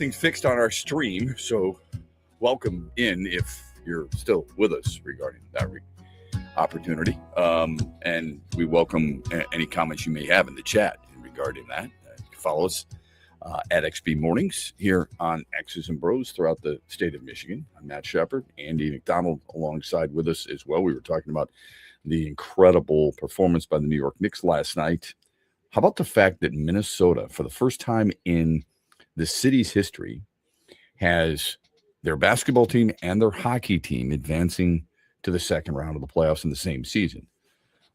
everything's fixed on our stream, so welcome in if you're still with us regarding that opportunity. And we welcome any comments you may have in the chat regarding that. You can follow us at XB Mornings here on X's and BrO's throughout the state of Michigan. I'm Matt Shepard, Andy McDonald alongside with us as well. We were talking about the incredible performance by the New York Knicks last night. How about the fact that Minnesota, for the first time in the city's history, has their basketball team and their hockey team advancing to the second round of the playoffs in the same season?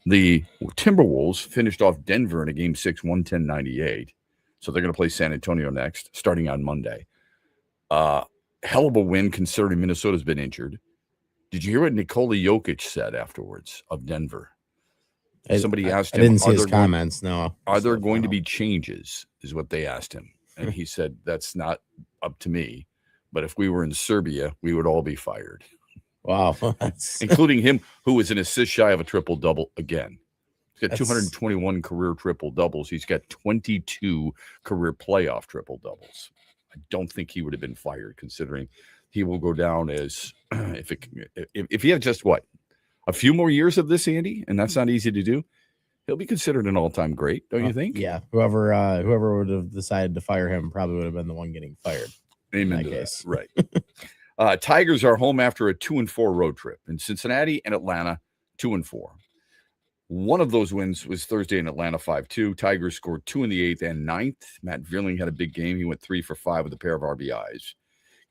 The Timberwolves finished off Denver in a Game 6, 110-98. So they're going to play San Antonio next, starting on Monday. Hell of a win considering Minnesota's been injured. Did you hear what Nikola Jokic said afterwards of Denver? Somebody asked him. I didn't see his comments, no. Are there going to be changes, is what they asked him. And he said, that's not up to me. But if we were in Serbia, we would all be fired. Wow. Including him, who was an assist shy of a triple-double again. He's got 221 career triple-doubles. He's got 22 career playoff triple-doubles. I don't think he would have been fired, considering he will go down as, if he had just, a few more years of this, Andy, and that's not easy to do, he'll be considered an all-time great, don't you think? Yeah. Whoever would have decided to fire him probably would have been the one getting fired. Amen to that. Right. Tigers are home after a 2-4 road trip in Cincinnati and Atlanta, 2-4. One of those wins was Thursday in Atlanta, 5-2. Tigers scored 2 in the 8th and 9th. Matt Vierling had a big game. He went 3 for 5 with a pair of RBIs.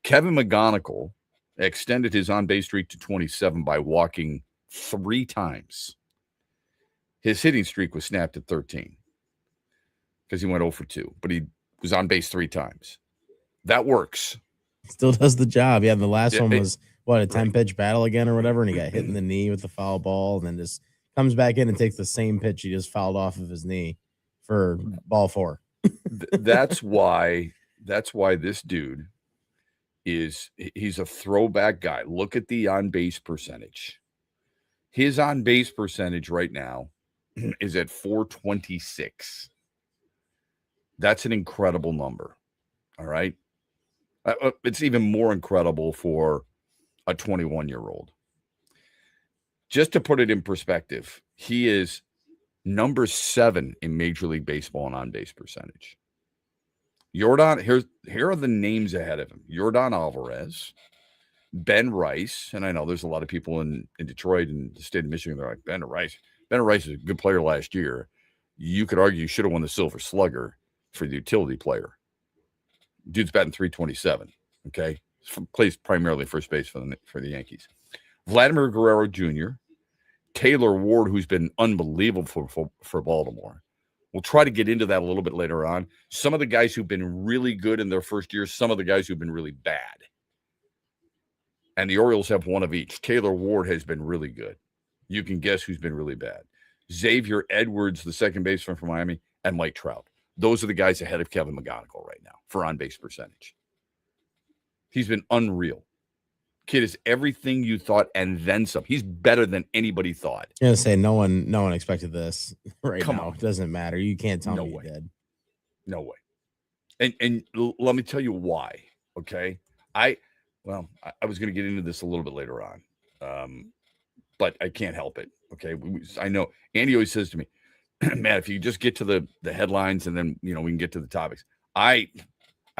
Kevin McGonigal extended his on-base streak to 27 by walking 3 times. His hitting streak was snapped at 13 because he went 0 for 2, but he was on base 3 times. That works. Still does the job. Yeah, the last one was, a 10-pitch battle again or whatever, and he got hit in the knee with the foul ball, and then just comes back in and takes the same pitch he just fouled off of his knee for ball 4. That's why this dude he's a throwback guy. Look at the on-base percentage. His on-base percentage right now is at 426. That's an incredible number. All right. It's even more incredible for a 21-year-old. Just to put it in perspective, he is number 7 in Major League Baseball in on-base percentage. Here are the names ahead of him. Yordan Alvarez, Ben Rice, and I know there's a lot of people in Detroit and the state of Michigan. They're like, Ben Rice. Ben Rice is a good player last year. You could argue you should have won the Silver Slugger for the utility player. Dude's batting 327. Okay, plays primarily first base for the Yankees. Vladimir Guerrero Jr., Taylor Ward, who's been unbelievable for Baltimore. We'll try to get into that a little bit later on. Some of the guys who've been really good in their first year, some of the guys who've been really bad. And the Orioles have one of each. Taylor Ward has been really good. You can guess who's been really bad. Xavier Edwards, the second baseman from Miami, and Mike Trout. Those are the guys ahead of Kevin McGonigal right now for on-base percentage. He's been unreal. Kid is everything you thought and then some. He's better than anybody thought. I'm gonna say no one expected this right Come now. on. It doesn't matter. You can't tell me way. you did. No way. And let me tell you why. Okay. I was going to get into this a little bit later on, but I can't help it. Okay. I know Andy always says to me, Matt, if you just get to the headlines and then, we can get to the topics. I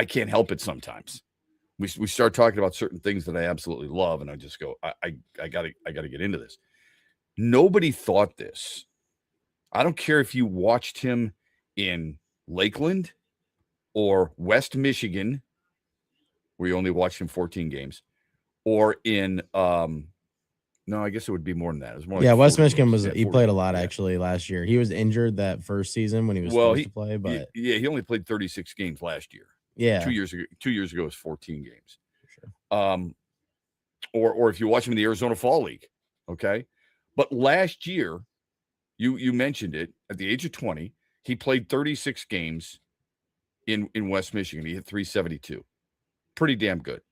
can't help it sometimes. We start talking about certain things that I absolutely love, and I just go, I gotta get into this. Nobody thought this. I don't care if you watched him in Lakeland or West Michigan, where you only watched him 14 games, or in no, I guess it would be more than that. It was more like West Michigan games. he played a lot actually last year. He was injured that first season when he was supposed to play, but he only played 36 games last year. Yeah. 2 years ago it was 14 games. Sure. Or if you watch him in the Arizona Fall League, okay? But last year, you mentioned it, at the age of 20, he played 36 games in West Michigan. He hit 372. Pretty damn good.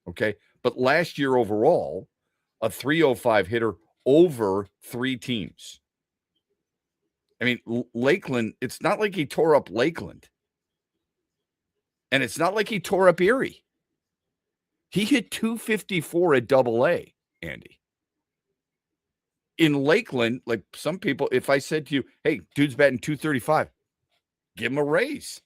Okay? But last year overall, a 305 hitter over 3 teams. I mean, Lakeland, it's not like he tore up Lakeland. And it's not like he tore up Erie. He hit 254 at AA, Andy. In Lakeland, like some people, if I said to you, hey, dude's batting 235, give him a raise.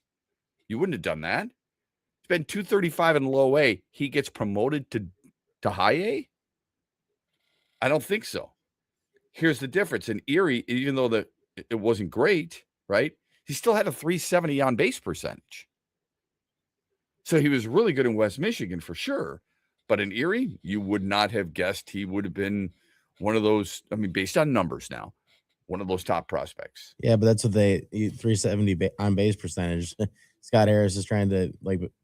You wouldn't have done that. He's been 235 in low A. He gets promoted to high A? I don't think so. Here's the difference. In Erie, even though it wasn't great, right? He still had a 370 on base percentage. So he was really good in West Michigan for sure. But in Erie, you would not have guessed he would have been one of those, I mean, based on numbers now, one of those top prospects. Yeah, but that's what 370 on base percentage. Scott Harris is trying to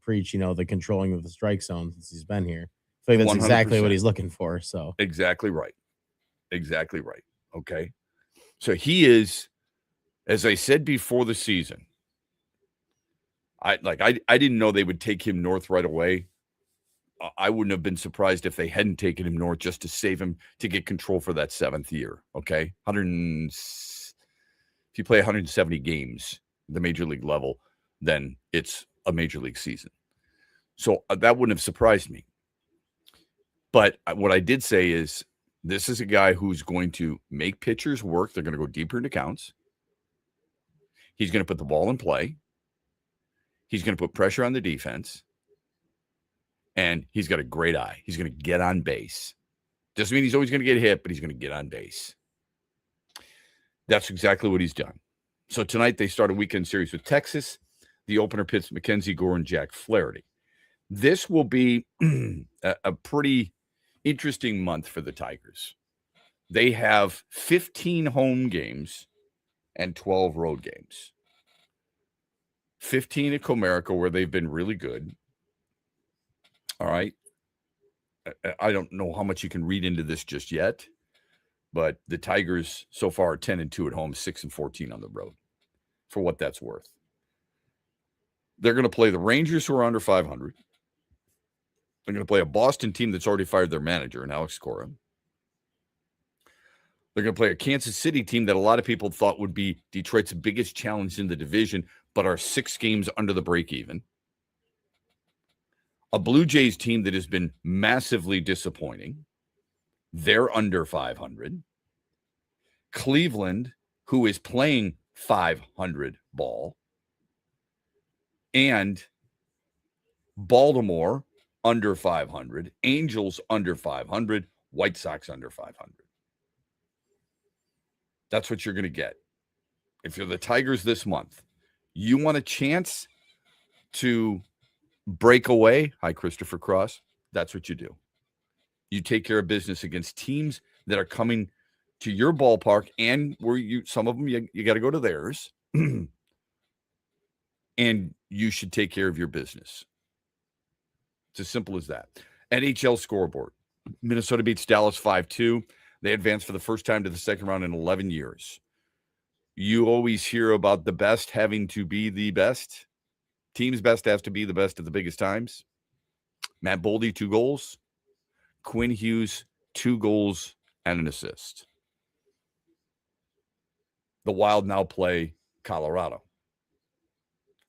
preach, the controlling of the strike zone since he's been here. I think that's 100%. Exactly what he's looking for. So exactly right. Exactly right. Okay. So he is, as I said before the season, I didn't know they would take him north right away. I wouldn't have been surprised if they hadn't taken him north just to save him to get control for that 7th year. Okay. If you play 170 games, the major league level, then it's a major league season. So that wouldn't have surprised me. But what I did say is this is a guy who's going to make pitchers work. They're going to go deeper into counts. He's going to put the ball in play. He's going to put pressure on the defense. And he's got a great eye. He's going to get on base. Doesn't mean he's always going to get hit, but he's going to get on base. That's exactly what he's done. So tonight they start a weekend series with Texas. The opener pits Mackenzie Gore and Jack Flaherty. This will be a pretty interesting month for the Tigers. They have 15 home games and 12 road games. 15 at Comerica, where they've been really good. All right. I don't know how much you can read into this just yet, but the Tigers so far are 10-2 at home, 6-14 on the road, for what that's worth. They're going to play the Rangers, who are under 500. They're going to play a Boston team that's already fired their manager, and Alex Cora. They're going to play a Kansas City team that a lot of people thought would be Detroit's biggest challenge in the division, but are 6 games under the break even. A Blue Jays team that has been massively disappointing. They're under 500. Cleveland, who is playing 500 ball. And Baltimore, under 500. Angels, under 500. White Sox, under 500. That's what you're going to get. If you're the Tigers this month, you want a chance to break away. Hi, Christopher Cross. That's what you do. You take care of business against teams that are coming to your ballpark, and where some of them, you got to go to theirs. And you should take care of your business. It's as simple as that. NHL scoreboard. Minnesota beats Dallas 5-2. They advance for the first time to the second round in 11 years. You always hear about the best having to be the best. Team's best has to be the best at the biggest times. Matt Boldy, 2 goals. Quinn Hughes, 2 goals and an assist. The Wild now play Colorado.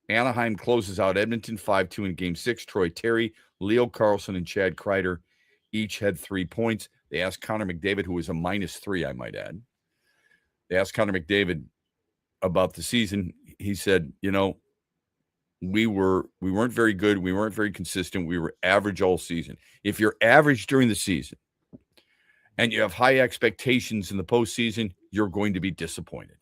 Anaheim closes out Edmonton 5-2 in Game 6. Troy Terry, Leo Carlson, and Chad Kreider each had 3 points. They asked Connor McDavid, who was a -3, I might add. They asked Connor McDavid about the season. He said, we weren't very good. We weren't very consistent. We were average all season. If you're average during the season and you have high expectations in the postseason, you're going to be disappointed.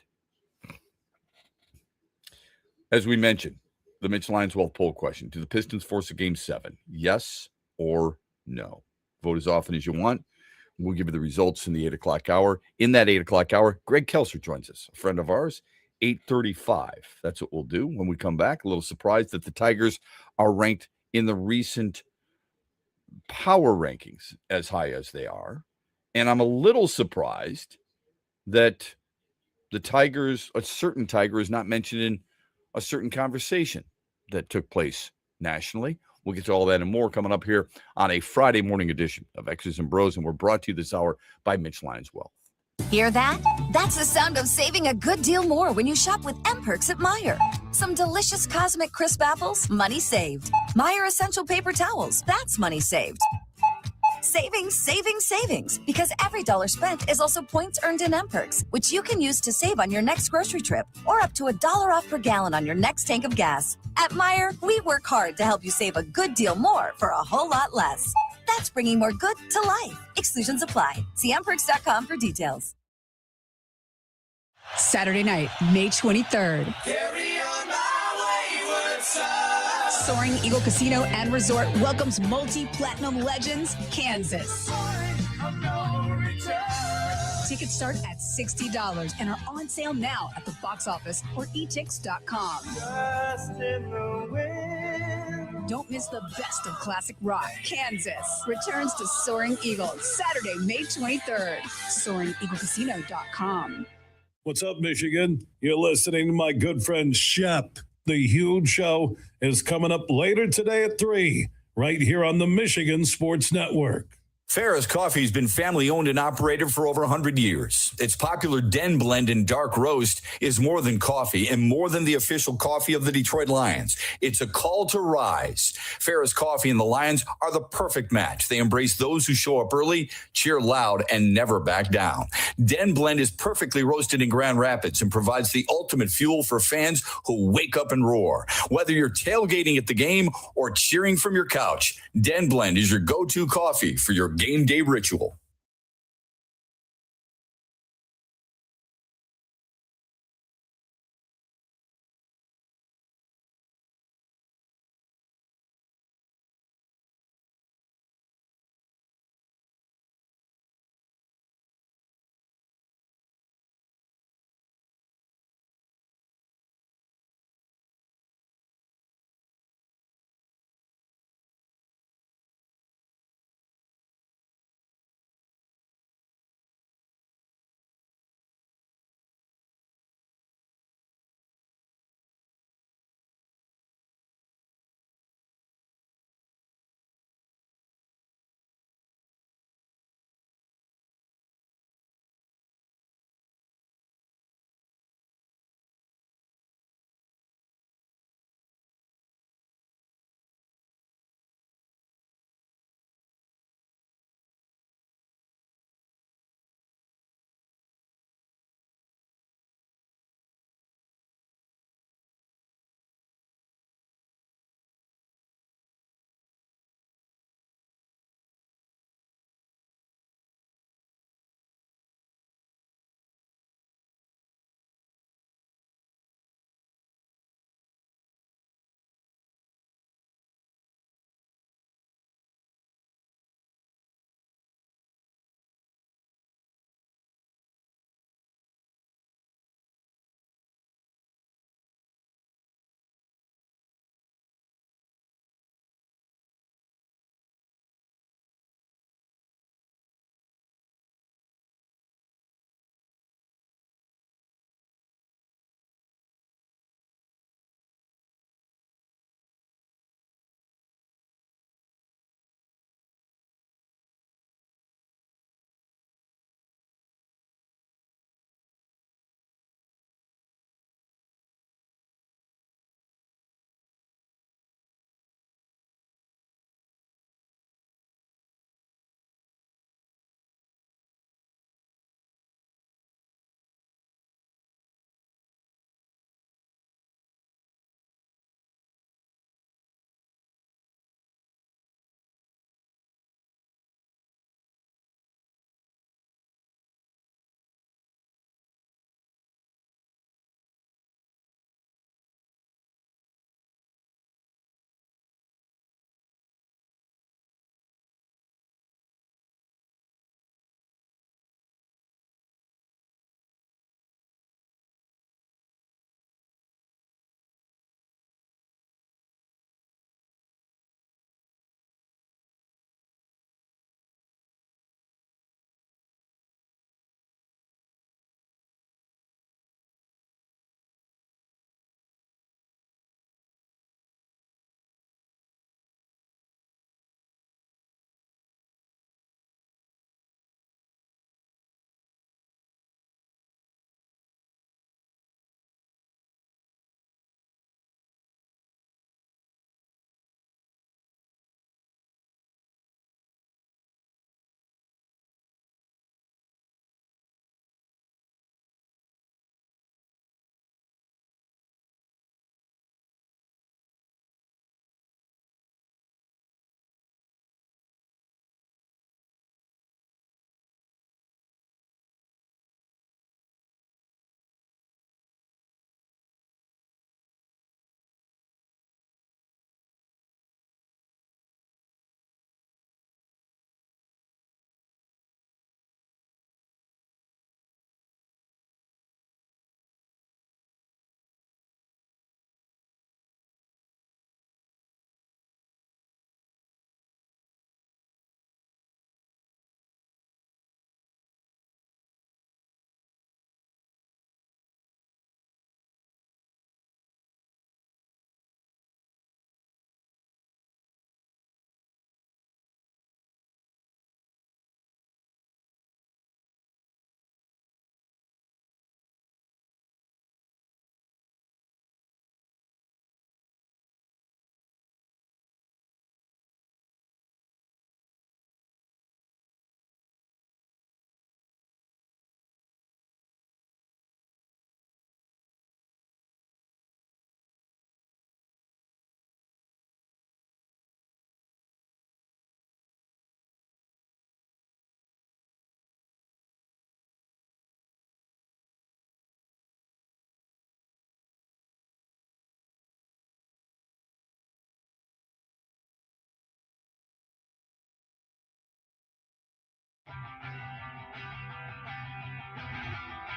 As we mentioned, the Mitch Lyons Wealth poll question: do the Pistons force a Game 7? Yes or no? Vote as often as you want. We'll give you the results in the 8 o'clock hour. In that 8 o'clock hour, Greg Kelser joins us, a friend of ours. 8:35. That's what we'll do when we come back. A little surprised that the Tigers are ranked in the recent power rankings as high as they are. And I'm a little surprised that the Tigers, a certain Tiger, is not mentioned in a certain conversation that took place nationally. We'll get to all that and more coming up here on a Friday morning edition of X's and Bros. And we're brought to you this hour by Mitch Lyons Wealth. Hear that? That's the sound of saving a good deal more when you shop with M-Perks at Meijer. Some delicious Cosmic Crisp apples, money saved. Meyer Essential Paper Towels, that's money saved. Savings, savings, savings. Because every dollar spent is also points earned in M-Perks, which you can use to save on your next grocery trip or up to $1 off per gallon on your next tank of gas. At Meyer, we work hard to help you save a good deal more for a whole lot less. That's bringing more good to life. Exclusions apply. See mperks.com for details. Saturday night, May 23rd. Carry on my wayward son. Soaring Eagle Casino and Resort welcomes multi-platinum legends, Kansas. Tickets start at $60 and are on sale now at the box office or etix.com. Don't miss the best of classic rock. Kansas returns to Soaring Eagle Saturday, May 23rd. SoaringEagleCasino.com. What's up, Michigan? You're listening to my good friend Shep. The Huge Show is coming up later today at 3, right here on the Michigan Sports Network. Farrah's Coffee has been family-owned and operated for over 100 years. Its popular Den Blend and Dark Roast is more than coffee and more than the official coffee of the Detroit Lions. It's a call to rise. Farrah's Coffee and the Lions are the perfect match. They embrace those who show up early, cheer loud, and never back down. Den Blend is perfectly roasted in Grand Rapids and provides the ultimate fuel for fans who wake up and roar. Whether you're tailgating at the game or cheering from your couch, Den Blend is your go-to coffee for your game day ritual.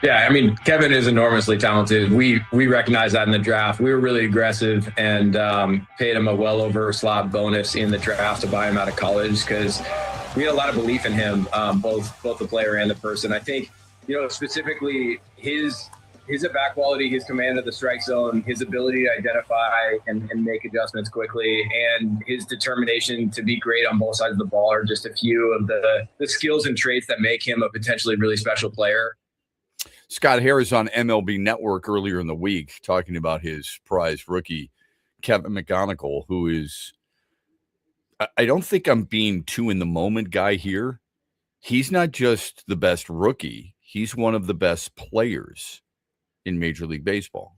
Yeah, I mean, Kevin is enormously talented. We recognize that in the draft. We were really aggressive and paid him a well over slot bonus in the draft to buy him out of college because we had a lot of belief in him, both the player and the person. I think, specifically his at-bat quality, his command of the strike zone, his ability to identify and make adjustments quickly, and his determination to be great on both sides of the ball are just a few of the skills and traits that make him a potentially really special player. Scott Harris on MLB Network earlier in the week talking about his prize rookie, Kevin McGonigal, who is, I don't think I'm being too in the moment guy here. He's not just the best rookie. He's one of the best players in Major League Baseball.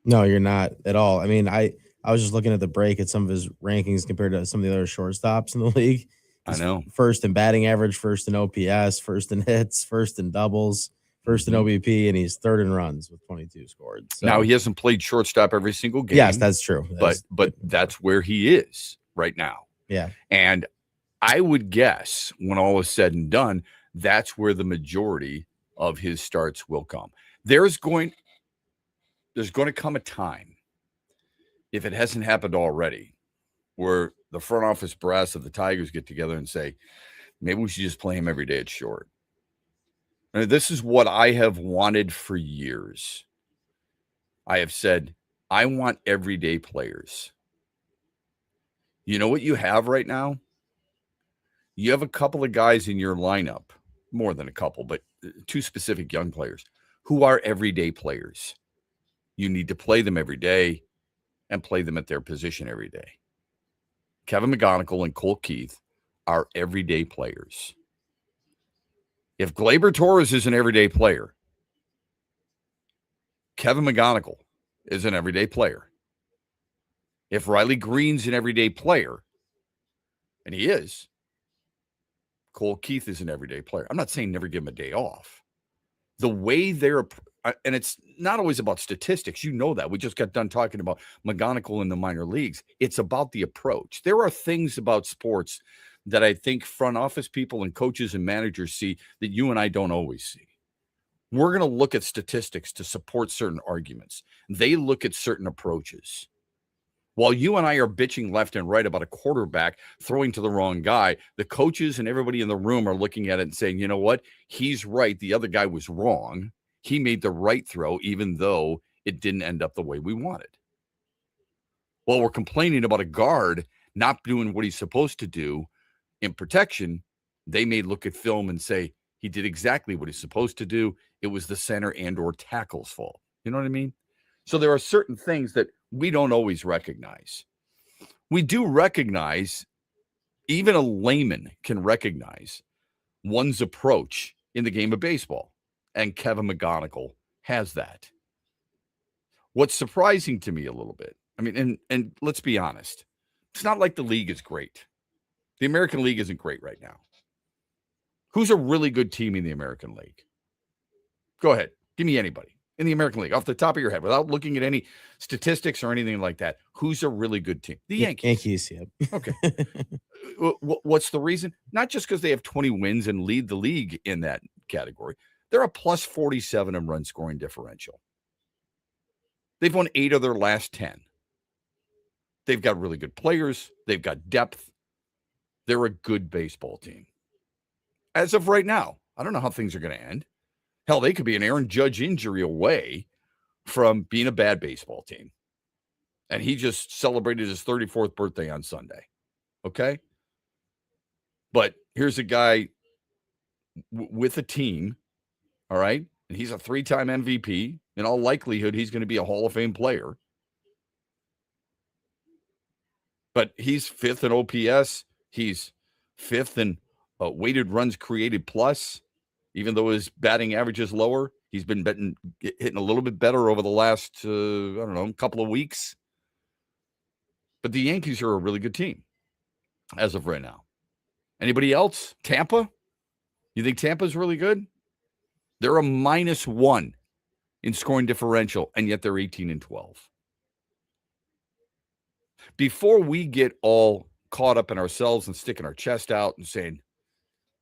No, you're not at all. I mean, I was just looking at the break at some of his rankings compared to some of the other shortstops in the league. He's I know. First in batting average, first in OPS, first in hits, first in doubles, first in OBP, and he's third in runs with 22 scored. So, now, he hasn't played shortstop every single game. Yes, that's true. But that's where he is right now. Yeah. And I would guess when all is said and done, that's where the majority of his starts will come. There's going to come a time, if it hasn't happened already, where the front office brass of the Tigers get together and say, maybe we should just play him every day at short. And this is what I have wanted for years. I have said, I want everyday players. You know what you have right now? You have a couple of guys in your lineup, more than a couple, but two specific young players who are everyday players. You need to play them every day and play them at their position every day. Kevin McGonigal and Cole Keith are everyday players. If Gleyber Torres is an everyday player, Kevin McGonigal is an everyday player. If Riley Green's an everyday player, and he is, Cole Keith is an everyday player. I'm not saying never give him a day off. The way they're, and it's not always about statistics. You know that. We just got done talking about McGonigal in the minor leagues. It's about the approach. There are things about sports that I think front office people and coaches and managers see that you and I don't always see. We're going to look at statistics to support certain arguments. They look at certain approaches. While you and I are bitching left and right about a quarterback throwing to the wrong guy, the coaches and everybody in the room are looking at it and saying, you know what? He's right. The other guy was wrong. He made the right throw, even though it didn't end up the way we wanted. While we're complaining about a guard not doing what he's supposed to do in protection, they may look at film and say, he did exactly what he's supposed to do. It was the center and or tackle's fault. You know what I mean? So there are certain things that we don't always recognize. We do recognize, even a layman can recognize one's approach in the game of baseball. And Kevin McGonigal has that. What's surprising to me a little bit, I mean, and let's be honest, it's not like the league is great. The American League isn't great right now. Who's a really good team in the American League? Go ahead. Give me anybody in the American League off the top of your head without looking at any statistics or anything like that. Who's a really good team? The Yankees. Yankees, yeah. Okay. What's the reason? Not just because they have 20 wins and lead the league in that category. They're a plus 47 in run scoring differential. They've won 8 of their last 10. They've got really good players. They've got depth. They're a good baseball team. As of right now, I don't know how things are going to end. Hell, they could be an Aaron Judge injury away from being a bad baseball team. And he just celebrated his 34th birthday on Sunday. Okay? But here's a guy with a team, all right? And he's a 3-time MVP. In all likelihood, he's going to be a Hall of Fame player. But he's 5th in OPS. He's 5th in weighted runs created plus. Even though his batting average is lower, he's been hitting a little bit better over the last, couple of weeks. But the Yankees are a really good team as of right now. Anybody else? Tampa? You think Tampa's really good? They're a -1 in scoring differential, and yet they're 18-12. Before we get all caught up in ourselves and sticking our chest out and saying,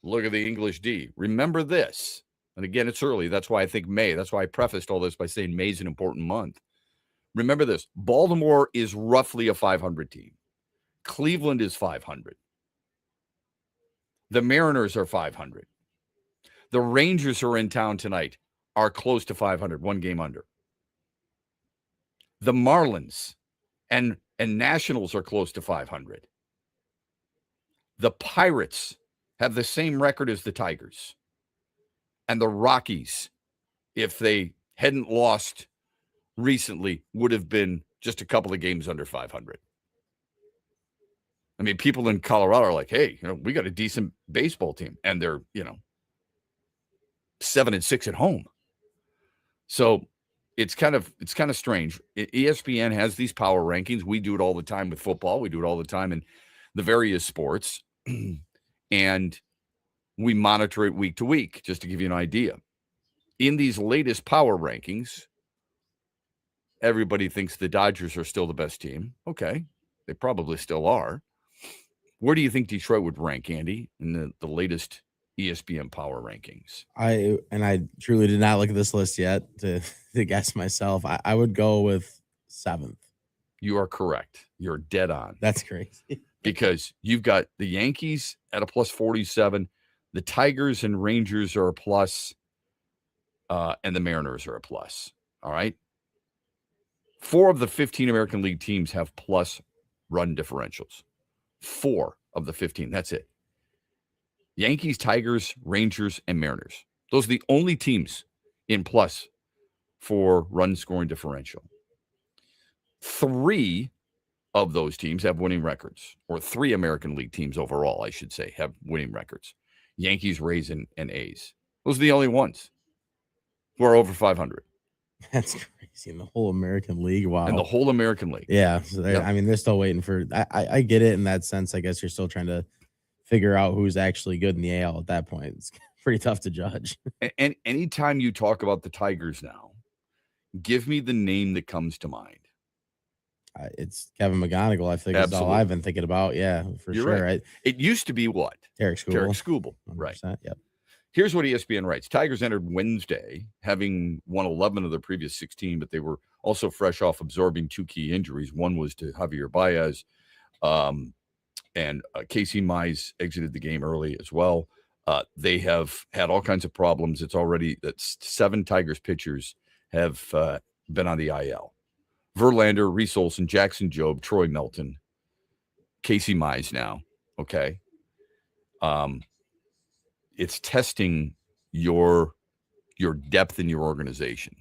look at the English D, remember this. and again, it's early. That's why I think May. That's why I prefaced all this by saying May is an important month. Remember this, Baltimore is roughly a 500 team. Cleveland is 500. The Mariners are 500. The Rangers are in town tonight, are close to 500, one game under. The Marlins and Nationals are close to 500. The Pirates have the same record as the Tigers. And the Rockies, if they hadn't lost recently, would have been just a couple of games under 500. I mean, people in Colorado are like, hey, we got a decent baseball team. And they're, 7-6 at home. So it's kind of strange. ESPN has these power rankings. We do it all the time with football. We do it all the time in the various sports. And we monitor it week to week, just to give you an idea. In these latest power rankings, everybody thinks the Dodgers are still the best team. Okay, they probably still are. Where do you think Detroit would rank, Andy, in the latest ESPN power rankings? I truly did not look at this list yet to guess myself. I would go with 7th. You are correct. You're dead on. That's crazy. Because you've got the Yankees at a plus 47, the Tigers and Rangers are a plus, and the Mariners are a plus. All right. 4 of the 15 American League teams have plus run differentials. 4 of the 15. That's it. Yankees, Tigers, Rangers, and Mariners. Those are the only teams in plus for run scoring differential. 3 of those teams have winning records, or 3 American League teams overall, I should say, have winning records. Yankees, Rays, and A's. Those are the only ones who are over 500. That's crazy. In the whole American League. Wow. In the whole American League. Yeah. So they're still waiting for, I get it in that sense. I guess you're still trying to figure out who's actually good in the AL at that point. It's pretty tough to judge. And anytime you talk about the Tigers now, give me the name that comes to mind. It's Kevin McGonigal. I think that's all I've been thinking about. Yeah, for You're sure. Right. It used to be what? Tarek Skubal. Right. Yep. Here's what ESPN writes. Tigers entered Wednesday, having won 11 of their previous 16, but they were also fresh off absorbing 2 key injuries. One was to Javier Baez, and Casey Mize exited the game early as well. They have had all kinds of problems. It's already that 7 Tigers pitchers have been on the IL. Verlander, Reese Olson, Jackson Jobe, Troy Melton, Casey Mize now. Okay. It's testing your depth in your organization.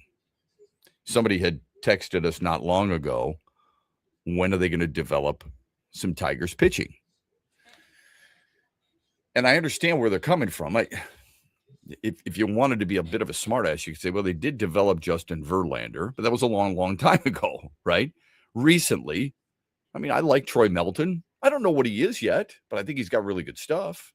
Somebody had texted us not long ago, when are they going to develop some Tigers pitching? And I understand where they're coming from. If you wanted to be a bit of a smartass, you could say, well, they did develop Justin Verlander, but that was a long, long time ago, right? Recently, I like Troy Melton. I don't know what he is yet, but I think he's got really good stuff.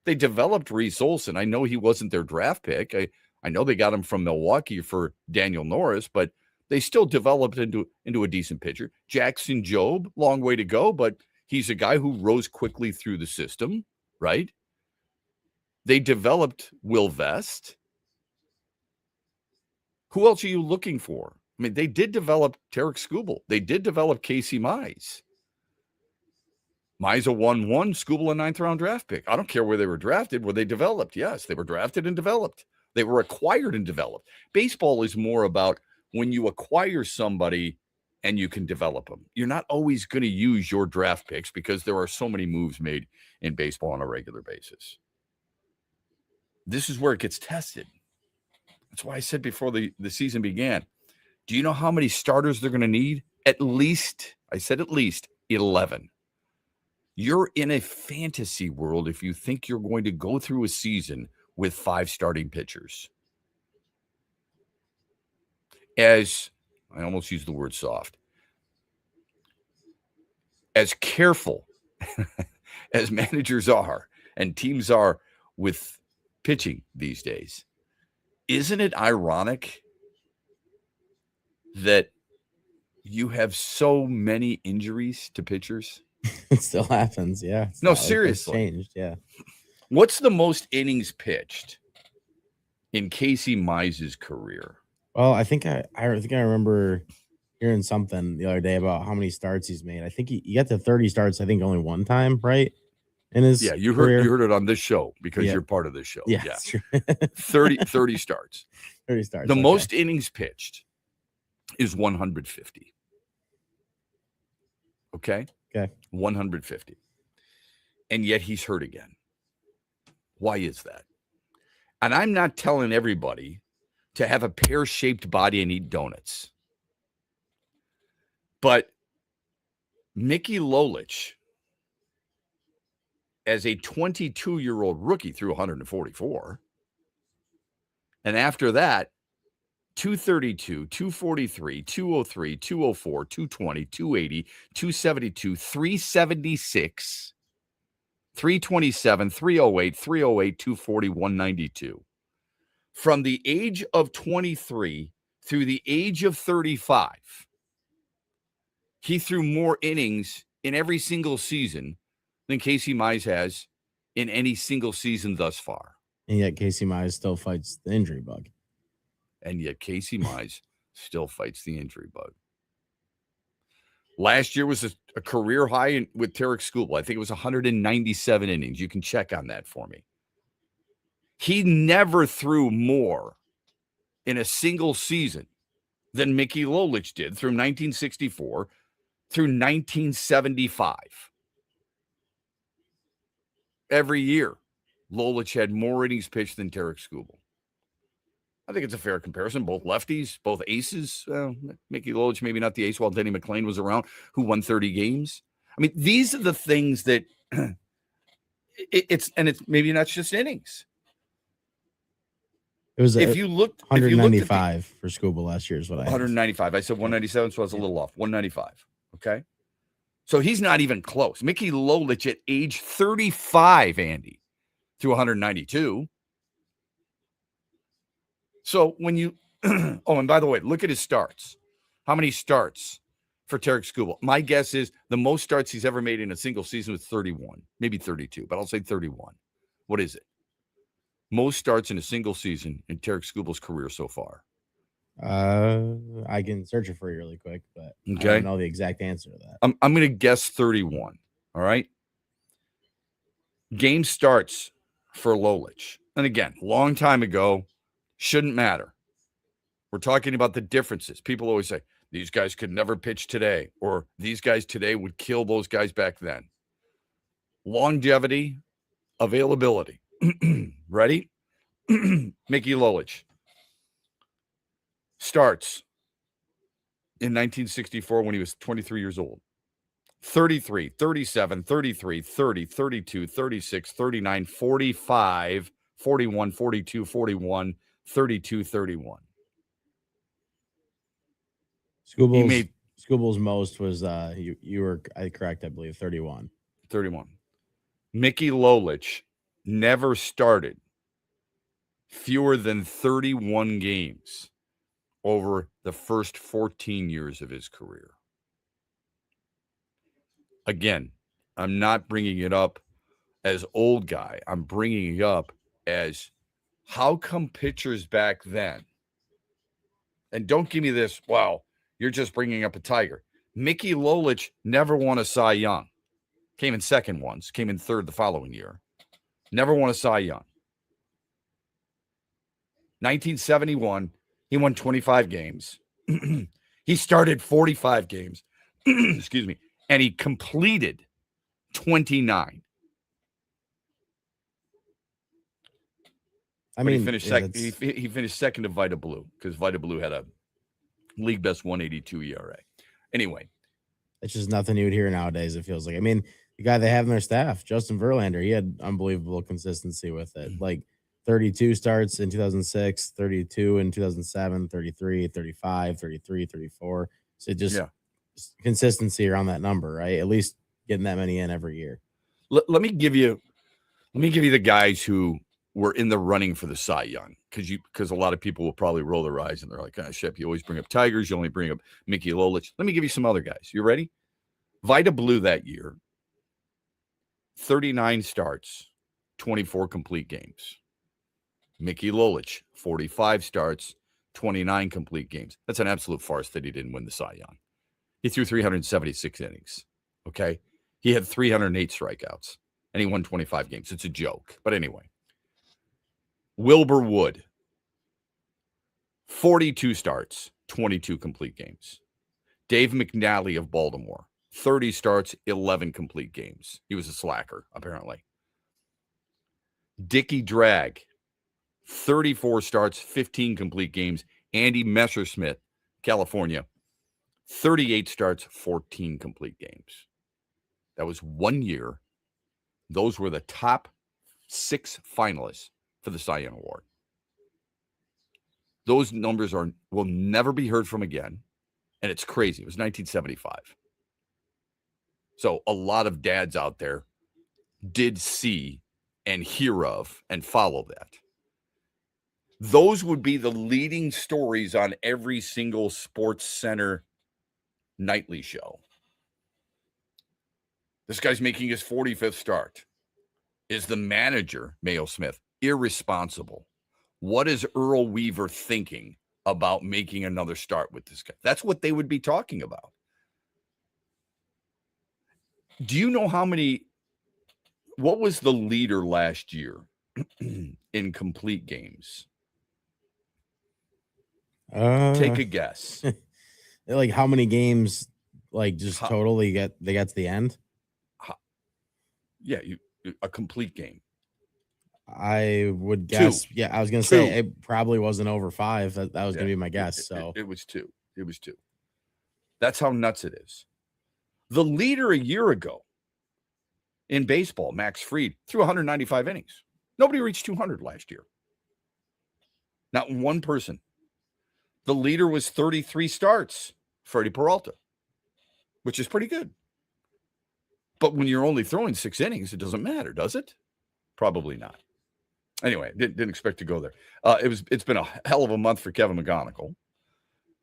They developed Reese Olson. I know he wasn't their draft pick. I know they got him from Milwaukee for Daniel Norris, but they still developed into a decent pitcher. Jackson Jobe, long way to go, but he's a guy who rose quickly through the system, right? They developed Will Vest. Who else are you looking for? They did develop Tarek Skubal. They did develop Casey Mize. Mize a 1-1, Skubal a 9th-round draft pick. I don't care where they were drafted. Were they developed? Yes, they were drafted and developed. They were acquired and developed. Baseball is more about when you acquire somebody and you can develop them. You're not always going to use your draft picks because there are so many moves made in baseball on a regular basis. This is where it gets tested. That's why I said before the season began, do you know how many starters they're going to need? At least 11. You're in a fantasy world if you think you're going to go through a season with 5 starting pitchers. As I almost used the word soft, as careful as managers are and teams are with pitching these days, isn't it ironic that you have so many injuries to pitchers? It still happens, yeah. No, seriously. Changed, yeah. What's the most innings pitched in Casey Mize's career. Well, I think I remember hearing something the other day about how many starts he's made. I think he got to 30 starts, I think only one time, right? In his you career. heard it on this show because you're part of this show. Yeah. 30 starts. 30 starts. The most innings pitched is 150. Okay. 150. And yet he's hurt again. Why is that? And I'm not telling everybody to have a pear-shaped body and eat donuts. But Mickey Lolich, as a 22-year-old rookie, threw 144. And after that, 232, 243, 203, 204, 220, 280, 272, 376, 327, 308, 308, 240, 192. From the age of 23 through the age of 35, he threw more innings in every single season than Casey Mize has in any single season thus far. And yet Casey Mize still fights the injury bug. Last year was a career high with Tarek Skubal. I think it was 197 innings. You can check on that for me. He never threw more in a single season than Mickey Lolich did from 1964 through 1975. Every year, Lolich had more innings pitched than Tarek Skubal. I think it's a fair comparison. Both lefties, both aces. Mickey Lolich, maybe not the ace while Denny McLain was around, who won 30 games. I mean, these are the things that it's maybe not just innings. It was if you looked 195 for Skubal last year is what I 195. I said 197, so I was a little off. 195. Okay. So he's not even close. Mickey Lolich at age 35, Andy, through 192. So when you, and by the way, look at his starts. How many starts for Tarek Skubal? My guess is the most starts he's ever made in a single season was 31, maybe 32, but I'll say 31. What is it? Most starts in a single season in Tarek Skubal's career so far. I can search it for you really quick, but I don't know the exact answer to that. I'm going to guess 31. All right. Game starts for Lolich. And again, long time ago, shouldn't matter. We're talking about the differences. People always say, these guys could never pitch today, or these guys today would kill those guys back then. Longevity, availability. Ready? Mickey Lolich starts in 1964 when he was 23 years old. 33, 37, 33, 30, 32, 36, 39, 45, 41, 42, 41, 32, 31. Skubal's most was you were correct, I believe, 31. 31. Mickey Lolich never started fewer than 31 games over the first 14 years of his career. Again, I'm not bringing it up as old guy. I'm bringing it up as how come pitchers back then, and don't give me this, wow, you're just bringing up a Tiger. Mickey Lolich never won a Cy Young. Came in second once, came in third the following year. Never won a Cy Young. 1971, he won 25 games. He started 45 games. Excuse me. And he completed 29. He finished second. He finished second to Vita Blue because Vita Blue had a league best 182 ERA. Anyway, it's just nothing you would hear nowadays. It feels like. I mean, the guy they have in their staff, Justin Verlander, he had unbelievable consistency with it. Like 32 starts in 2006, 32 in 2007, 33, 35, 33, 34. So just consistency around that number, right? At least getting that many in every year. Let me give you the guys who were in the running for the Cy Young, because a lot of people will probably roll their eyes and they're like, Shep, you always bring up Tigers, you only bring up Mickey Lolich. Let me give you some other guys. You ready? Vita Blue that year, 39 starts, 24 complete games. Mickey Lolich, 45 starts, 29 complete games. That's an absolute farce that he didn't win the Cy Young. He threw 376 innings, okay? He had 308 strikeouts, and he won 25 games. It's a joke. But anyway, Wilbur Wood, 42 starts, 22 complete games. Dave McNally of Baltimore, 30 starts, 11 complete games. He was a slacker, apparently. Dickie Drag, 34 starts, 15 complete games. Andy Messersmith, California, 38 starts, 14 complete games. That was 1 year. Those were the top 6 finalists for the Cy Young Award. Those numbers will never be heard from again, and it's crazy. It was 1975. So a lot of dads out there did see and hear of and follow that. Those would be the leading stories on every single Sports Center nightly show. This guy's making his 45th start. Is the manager, Mayo Smith, irresponsible? What is Earl Weaver thinking about making another start with this guy? That's what they would be talking about. Do you know what was the leader last year in complete games? Take a guess. Like how many games, like just total they got to the end? Yeah, a complete game. I would guess. 2. Yeah, I was going to say it probably wasn't over 5. That was going to be my guess. It was 2. It was 2. That's how nuts it is. The leader a year ago in baseball, Max Fried, threw 195 innings. Nobody reached 200 last year. Not one person. The leader was 33 starts, Freddie Peralta, which is pretty good. But when you're only throwing 6 innings, it doesn't matter, does it? Probably not. Anyway, didn't expect to go there. It's been a hell of a month for Kevin McGonigal.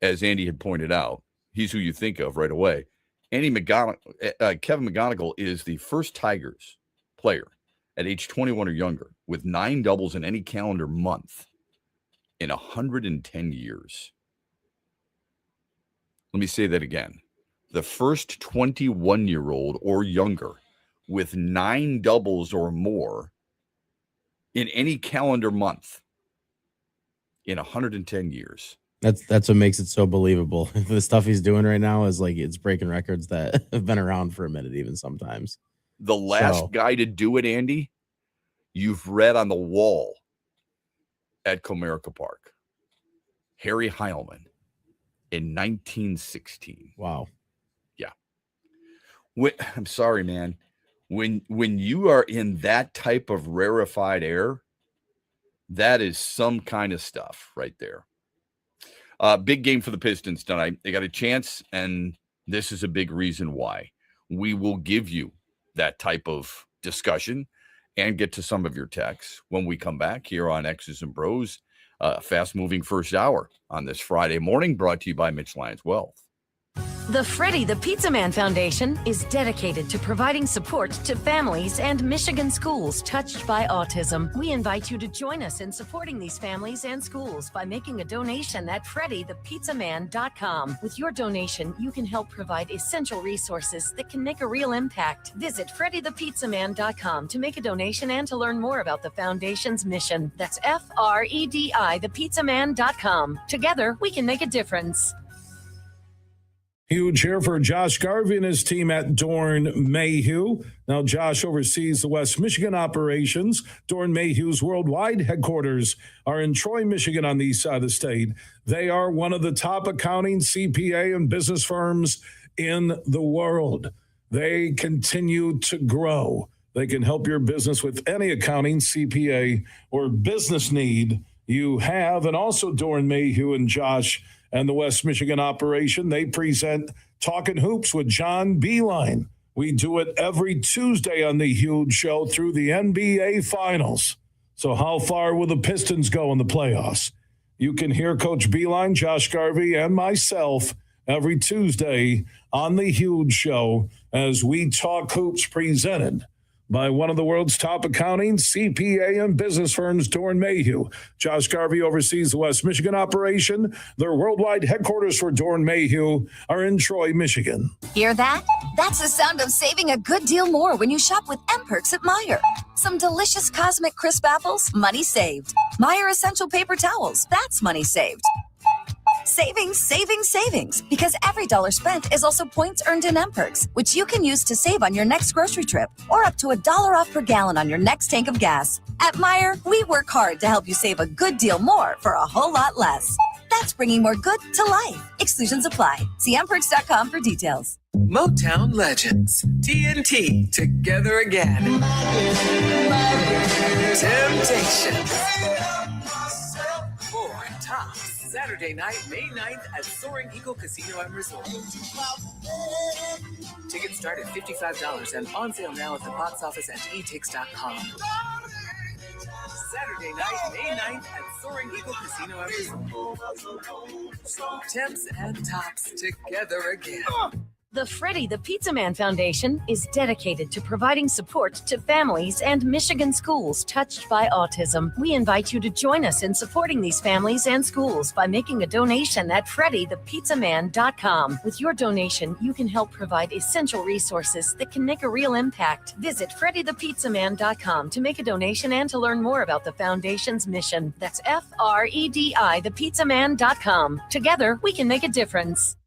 As Andy had pointed out, he's who you think of right away. Kevin McGonigal is the first Tigers player at age 21 or younger with 9 doubles in any calendar month in 110 years. Let me say that again. The first 21-year-old or younger with 9 doubles or more in any calendar month in 110 years. That's what makes it so believable. The stuff he's doing right now is like it's breaking records that have been around for a minute, even sometimes. The last guy to do it, Andy, you've read on the wall at Comerica Park. Harry Heilman in 1916. Wow. Yeah. I'm sorry, man. When you are in that type of rarefied air, that is some kind of stuff right there. Big game for the Pistons tonight. They got a chance, and this is a big reason why. We will give you that type of discussion and get to some of your texts when we come back here on X's and Bros. Fast-moving first hour on this Friday morning, brought to you by Mitch Lyons Wealth. The Freddie the Pizza Man Foundation is dedicated to providing support to families and Michigan schools touched by autism. We invite you to join us in supporting these families and schools by making a donation at freddythepizzaman.com. With your donation, you can help provide essential resources that can make a real impact. Visit freddythepizzaman.com to make a donation and to learn more about the foundation's mission. That's FREDI thepizzaman.com. Together, we can make a difference. Huge here for Josh Garvey and his team at Dorn Mayhew. Now, Josh oversees the West Michigan operations. Dorn Mayhew's worldwide headquarters are in Troy, Michigan, on the east side of the state. They are one of the top accounting, CPA, and business firms in the world. They continue to grow. They can help your business with any accounting, CPA, or business need you have. And also Dorn Mayhew and Josh and the West Michigan operation, they present Talkin' Hoops with John Beilein. We do it every Tuesday on the Huge Show through the NBA Finals. So how far will the Pistons go in the playoffs? You can hear Coach Beilein, Josh Garvey, and myself every Tuesday on the Huge Show as we talk hoops, presented by one of the world's top accounting, CPA, and business firms, Dorn Mayhew. Josh Garvey oversees the West Michigan operation. Their worldwide headquarters for Dorn Mayhew are in Troy, Michigan. Hear that? That's the sound of saving a good deal more when you shop with M-Perks at Meijer. Some delicious Cosmic Crisp apples, money saved. Meijer Essential Paper Towels, that's money saved. Savings, savings, savings. Because every dollar spent is also points earned in M-Perks, which you can use to save on your next grocery trip or up to $1 off per gallon on your next tank of gas. At Meijer, we work hard to help you save a good deal more for a whole lot less. That's bringing more good to life. Exclusions apply. See mperks.com for details. Motown Legends, TNT, together again. Temptation. For Tops, Saturday night, May 9th at Soaring Eagle Casino and Resort. Tickets start at $55 and on sale now at the box office at etix.com. Saturday night, May 9th at Soaring Eagle Casino and Resort. Temps and Tops, together again. The Freddie the Pizza Man Foundation is dedicated to providing support to families and Michigan schools touched by autism. We invite you to join us in supporting these families and schools by making a donation at freddythepizzaman.com. With your donation, you can help provide essential resources that can make a real impact. Visit freddythepizzaman.com to make a donation and to learn more about the foundation's mission. That's FREDI thepizzaman.com. Together, we can make a difference.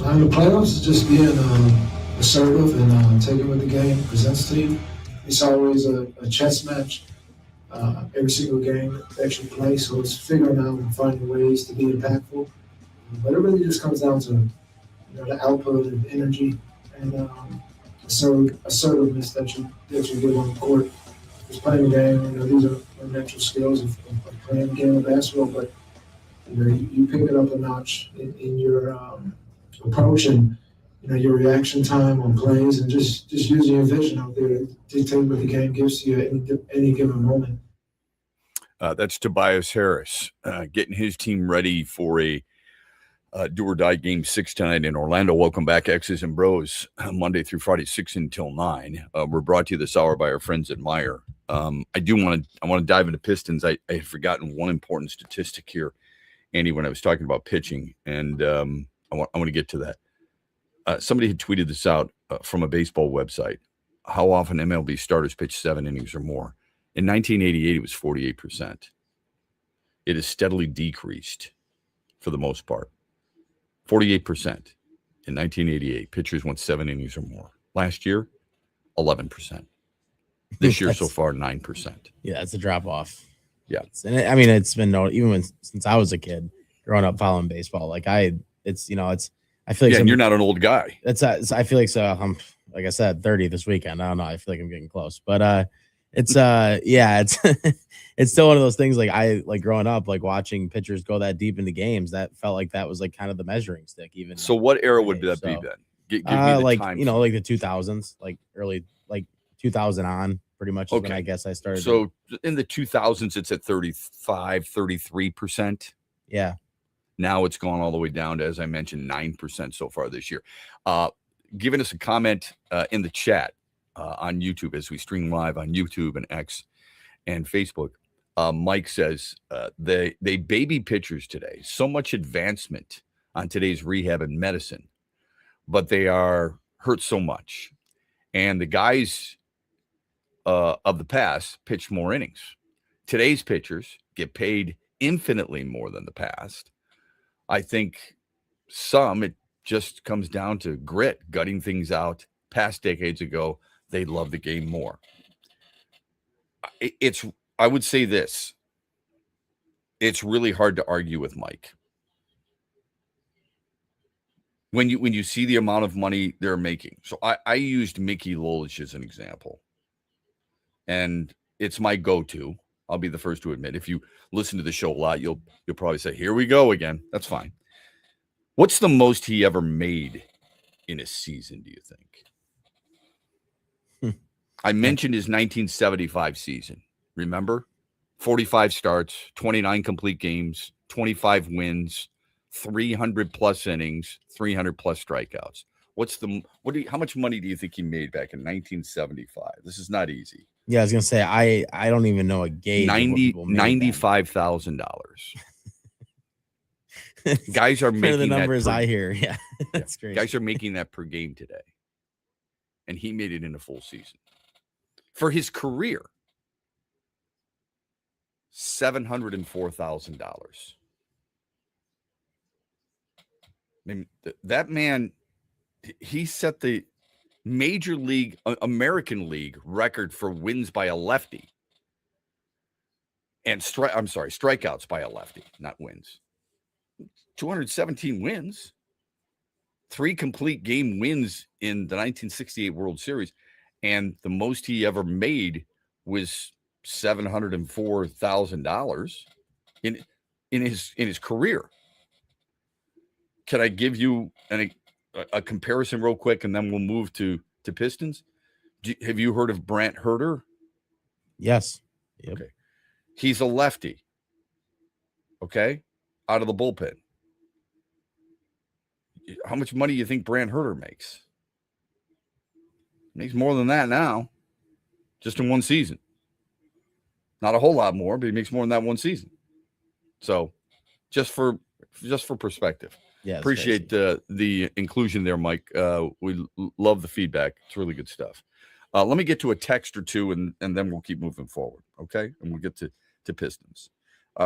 In the playoffs, just being assertive and taking what the game presents to you. It's always a chess match every single game that you play, so it's figuring out and finding ways to be impactful. But it really just comes down to the output and energy and assertiveness that you give on the court. Just playing the game, these are natural skills of playing the game of basketball, but you pick it up a notch in your approach and your reaction time on plays and just using your vision out there to dictate what the game gives to you at any given moment. That's Tobias Harris getting his team ready for a do or die game 6 tonight in Orlando. Welcome back, X's and Bros, Monday through Friday, 6 until 9. We're brought to you this hour by our friends at Meyer. I want to dive into Pistons. I had forgotten one important statistic here, Andy, when I was talking about pitching, and I want to get to that. Somebody had tweeted this out from a baseball website. How often MLB starters pitch 7 innings or more? In 1988, it was 48%. It has steadily decreased for the most part. 48% in 1988. Pitchers went 7 innings or more. Last year, 11%. This year so far, 9%. Yeah, it's a drop off. Yeah, it's been known even since I was a kid, growing up following baseball. I feel like and you're not an old guy. I feel like I'm like I said, 30 this weekend. I don't know. I feel like I'm getting close, but it's it's still one of those things. I growing up, watching pitchers go that deep into games. That felt like that was kind of the measuring stick. Even so, what era would that be then? Give me the time. Like the 2000s, early 2000 on, pretty much. Okay. When I guess I started. So in the 2000s, it's at 33%. Yeah. Now it's gone all the way down to, as I mentioned, 9% so far this year. Giving us a comment in the chat on YouTube as we stream live on YouTube and X and Facebook. Mike says they baby pitchers today. So much advancement on today's rehab and medicine, but they are hurt so much. And the guys of the past pitched more innings. Today's pitchers get paid infinitely more than the past. I think it just comes down to grit, gutting things out. Past decades ago, they loved the game more. I would say this. It's really hard to argue with Mike. When you see the amount of money they're making. So I used Mickey Lolich as an example. And it's my go-to. I'll be the first to admit. If you listen to the show a lot, you'll probably say, here we go again. That's fine. What's the most he ever made in a season, do you think? I mentioned his 1975 season. Remember? 45 starts, 29 complete games, 25 wins, 300 plus innings, 300 plus strikeouts. How much money do you think he made back in 1975? This is not easy. Yeah, I was gonna say I don't even know a gauge. $95,000. Guys are making the numbers I hear. Yeah, that's great. Guys are making that per game today, and he made it in a full season for his career. $704,000. I mean, that man, he set the Major League, American League record for wins by a lefty. And strikeouts by a lefty, not wins. 217 wins. 3 complete game wins in the 1968 World Series. And the most he ever made was $704,000 in his career. Can I give you a comparison real quick, and then we'll move to Pistons? Have you heard of Brant Herter? Yes. Yep. Okay. He's a lefty. Okay. Out of the bullpen. How much money do you think Brant Herter makes? Makes more than that now. Just in one season. Not a whole lot more, but he makes more than that one season. So just for perspective. Yeah, appreciate the inclusion there, Mike. We love the feedback. It's really good stuff. Let me get to a text or two, and then we'll keep moving forward, okay? And we'll get to Pistons.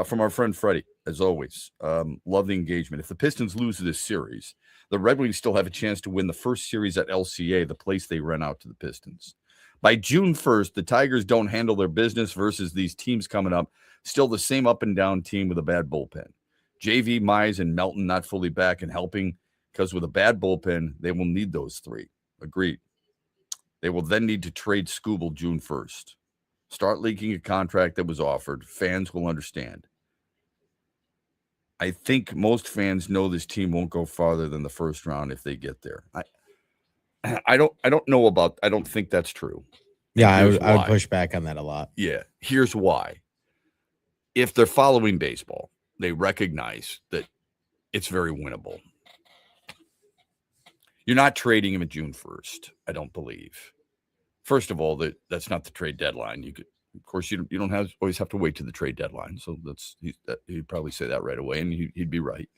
From our friend Freddie. as always. Love the engagement. If the Pistons lose this series, the Red Wings still have a chance to win the first series at LCA, the place they rent out to the Pistons. By June 1st, the Tigers don't handle their business versus these teams coming up. Still the same up and down team with a bad bullpen. JV, Mize, and Melton not fully back and helping because with a bad bullpen, they will need those three. Agreed. They will then need to trade Skubal June 1st. Start leaking a contract that was offered. Fans will understand. I think most fans know this team won't go farther than the first round if they get there. I don't know about. I don't think that's true. Yeah, I would push back on that a lot. Yeah, here's why. If they're following baseball, they recognize that it's very winnable. You're not trading him at June 1st, I don't believe. First of all, that's not the trade deadline. You could, of course, you don't always have to wait to the trade deadline. So he'd probably say that right away, and he'd be right.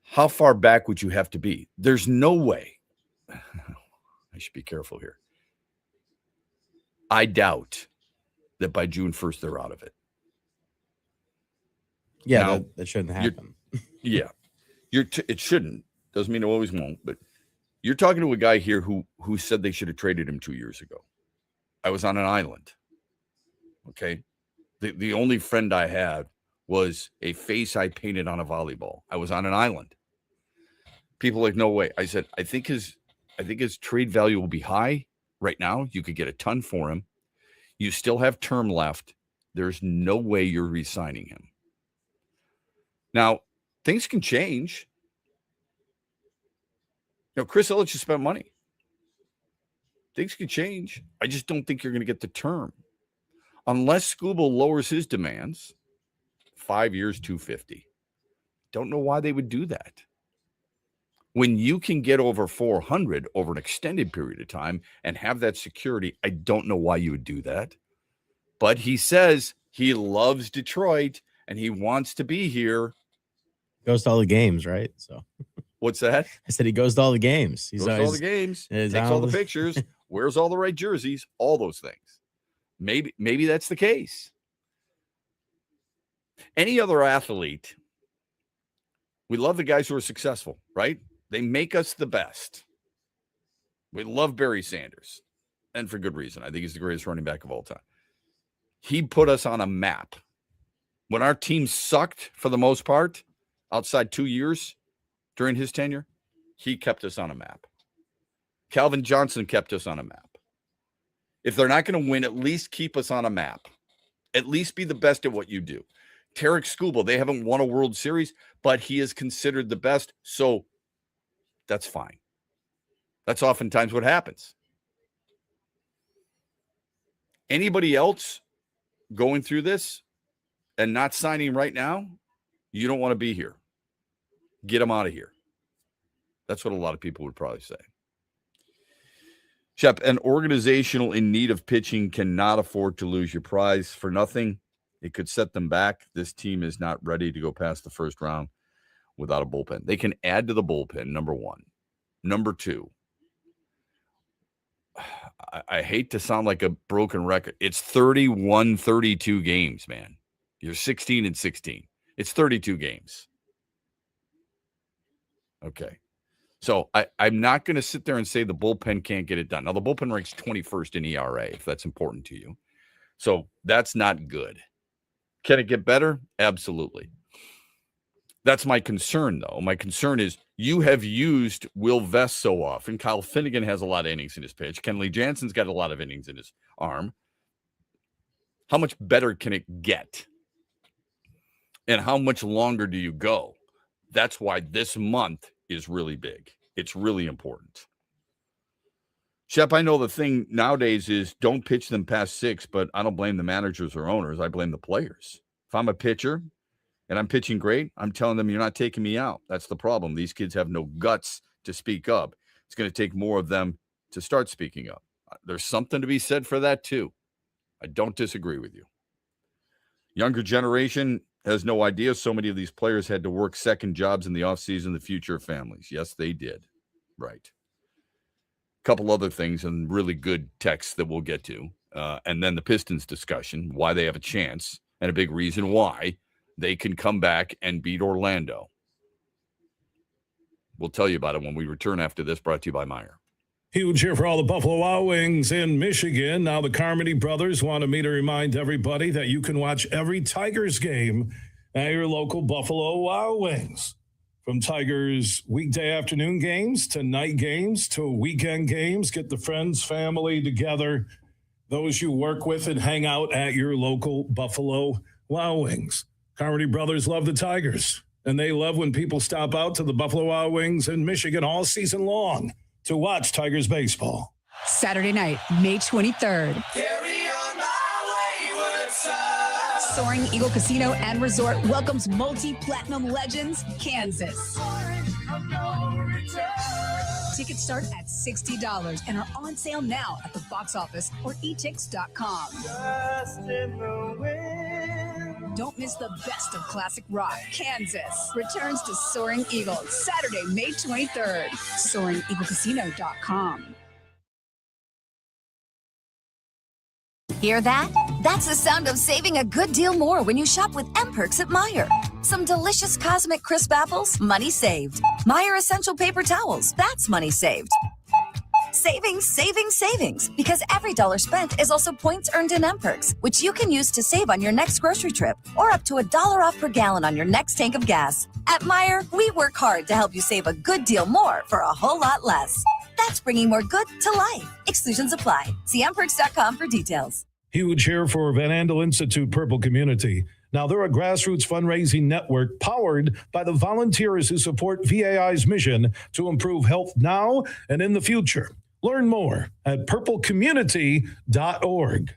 How far back would you have to be? There's no way. I should be careful here. I doubt that by June 1st they're out of it. Yeah, now, that shouldn't happen. Yeah, it shouldn't. Doesn't mean it always won't. But you're talking to a guy here who said they should have traded him 2 years ago. I was on an island. Okay, the only friend I had was a face I painted on a volleyball. I was on an island. People like, no way. I said, I think his trade value will be high right now. You could get a ton for him. You still have term left. There's no way you're re-signing him. Now, things can change. Chris Ilitch has spent money. Things can change. I just don't think you're going to get the term. Unless Skubal lowers his demands, 5 years, $250. Don't know why they would do that. When you can get over 400 over an extended period of time and have that security, I don't know why you would do that. But he says he loves Detroit and he wants to be here. Goes to all the games, right? So what's that? I said he goes to all the games. Goes to all the games, takes all the pictures, wears all the right jerseys, all those things. Maybe that's the case. Any other athlete, we love the guys who are successful, right? They make us the best. We love Barry Sanders, and for good reason. I think he's the greatest running back of all time. He put us on a map. When our team sucked for the most part, outside 2 years during his tenure, he kept us on a map. Calvin Johnson kept us on a map. If they're not going to win, at least keep us on a map. At least be the best at what you do. Tarek Skubal, they haven't won a World Series, but he is considered the best, so that's fine. That's oftentimes what happens. Anybody else going through this and not signing right now, you don't want to be here. Get them out of here. That's what a lot of people would probably say. Shep, an organizational in need of pitching cannot afford to lose your prize for nothing. It could set them back. This team is not ready to go past the first round without a bullpen. They can add to the bullpen, number one. Number two, I hate to sound like a broken record. It's 32 games, man. You're 16-16. It's 32 games. Okay. So I'm not going to sit there and say the bullpen can't get it done. Now, the bullpen ranks 21st in ERA, if that's important to you. So that's not good. Can it get better? Absolutely. That's my concern, though. My concern is you have used Will Vest so often. Kyle Finnegan has a lot of innings in his pitch. Kenley Jansen's got a lot of innings in his arm. How much better can it get? And how much longer do you go? That's why this month is really big. It's really important. Shep, I know the thing nowadays is don't pitch them past 6, but I don't blame the managers or owners. I blame the players. If I'm a pitcher and I'm pitching great, I'm telling them you're not taking me out. That's the problem. These kids have no guts to speak up. It's going to take more of them to start speaking up. There's something to be said for that too. I don't disagree with you. Younger generation has no idea so many of these players had to work second jobs in the offseason, the future of families. Yes, they did. Right. A couple other things and really good texts that we'll get to. And then the Pistons discussion, why they have a chance and a big reason why they can come back and beat Orlando. We'll tell you about it when we return after this, brought to you by Meijer. Huge here for all the Buffalo Wild Wings in Michigan. Now the Carmody brothers wanted me to remind everybody that you can watch every Tigers game at your local Buffalo Wild Wings. From Tigers weekday afternoon games to night games to weekend games, get the friends, family together, those you work with, and hang out at your local Buffalo Wild Wings. Carmody brothers love the Tigers, and they love when people stop out to the Buffalo Wild Wings in Michigan all season long to watch Tigers baseball. Saturday night, May 23rd. Carry on my wayward son. Soaring Eagle Casino and Resort welcomes multi-platinum legends, Kansas. Tickets start at $60 and are on sale now at the box office or etix.com. Don't miss the best of classic rock. Kansas returns to Soaring Eagle Saturday, May 23rd. SoaringEagleCasino.com. Hear that? That's the sound of saving a good deal more when you shop with M-Perks at Meijer. Some delicious Cosmic Crisp apples, money saved. Meijer Essential Paper Towels, that's money saved. Savings, savings, savings. Because every dollar spent is also points earned in M-Perks, which you can use to save on your next grocery trip or up to $1 off per gallon on your next tank of gas. At Meijer, we work hard to help you save a good deal more for a whole lot less. That's bringing more good to life. Exclusions apply. See mperks.com for details. Huge here for Van Andel Institute Purple Community. Now, they're a grassroots fundraising network powered by the volunteers who support VAI's mission to improve health now and in the future. Learn more at purplecommunity.org.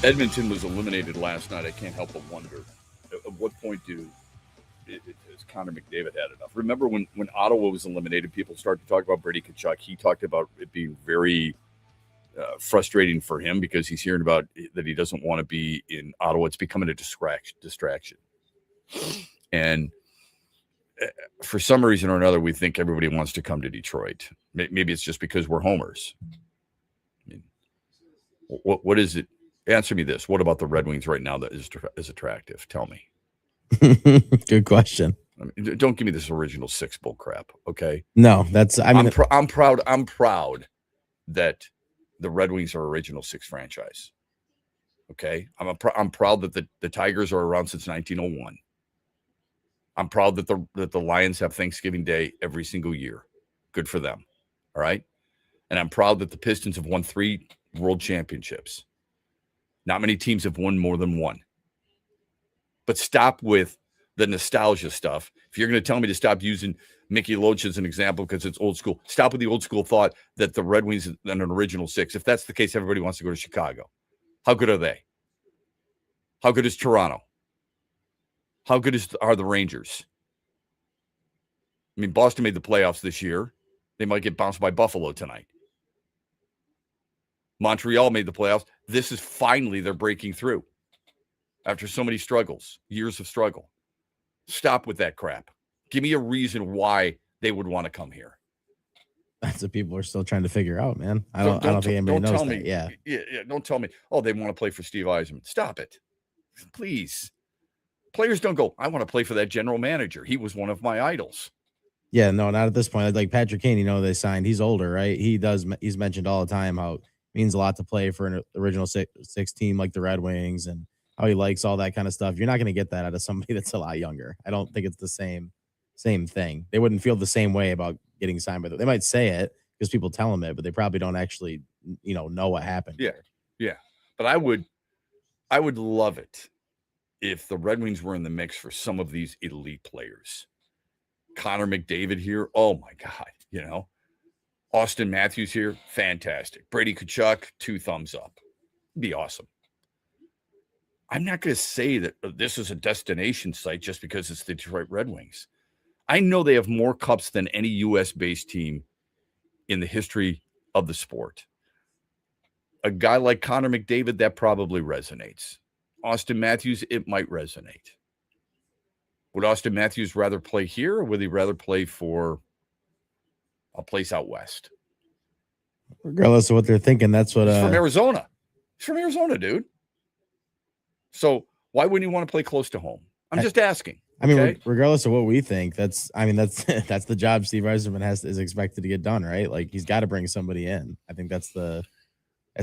Edmonton was eliminated last night. I can't help but wonder, at what point has Connor McDavid had enough? Remember when Ottawa was eliminated, people started to talk about Brady Tkachuk. He talked about it being very frustrating for him because he's hearing about that he doesn't want to be in Ottawa. It's becoming a distraction. And for some reason or another, we think everybody wants to come to Detroit. Maybe it's just because we're homers. I mean, what is it? Answer me this. What about the Red Wings right now that is attractive? Tell me. Good question. I mean, don't give me this original six bull crap, okay? No, that's. I mean, I'm proud. I'm proud that the Red Wings are original six franchise. Okay, I'm proud that the Tigers are around since 1901. I'm proud that the Lions have Thanksgiving Day every single year. Good for them. All right, and I'm proud that the Pistons have won 3 world championships. Not many teams have won more than one. But stop with the nostalgia stuff. If you're going to tell me to stop using Mickey Loach as an example because it's old school, stop with the old school thought that the Red Wings are an original six. If that's the case, everybody wants to go to Chicago. How good are they? How good is Toronto? How good are the Rangers? I mean, Boston made the playoffs this year. They might get bounced by Buffalo tonight. Montreal made the playoffs. This is finally they're breaking through after so many struggles, years of struggle. Stop with that crap. Give me a reason why they would want to come here. That's what people are still trying to figure out, man. I don't think anybody knows that. Yeah. Don't tell me, oh, they want to play for Steve Yzerman. Stop it. Please. Players don't go, I want to play for that general manager. He was one of my idols. Yeah, no, not at this point. Like Patrick Kane, they signed. He's older, right? He's mentioned all the time how it means a lot to play for an original six team like the Red Wings and how he likes all that kind of stuff. You're not going to get that out of somebody that's a lot younger. I don't think it's the same thing. They wouldn't feel the same way about getting signed by them. They might say it because people tell them it, but they probably don't actually, know what happened. Yeah. But I would love it if the Red Wings were in the mix for some of these elite players. Connor McDavid here, oh my God, Austin Matthews here, fantastic. Brady Tkachuk, 2 thumbs up. Be awesome. I'm not going to say that this is a destination site just because it's the Detroit Red Wings. I know they have more cups than any U.S.-based team in the history of the sport. A guy like Connor McDavid, that probably resonates. Austin Matthews, it might resonate. Would Austin Matthews rather play here or would he rather play for a place out west? Regardless of what they're thinking, that's what... He's from Arizona. He's from Arizona, dude. So why wouldn't he want to play close to home? I'm just asking. I mean, regardless of what we think, that's the job Steve Yzerman is expected to get done, right? Like he's got to bring somebody in. I think at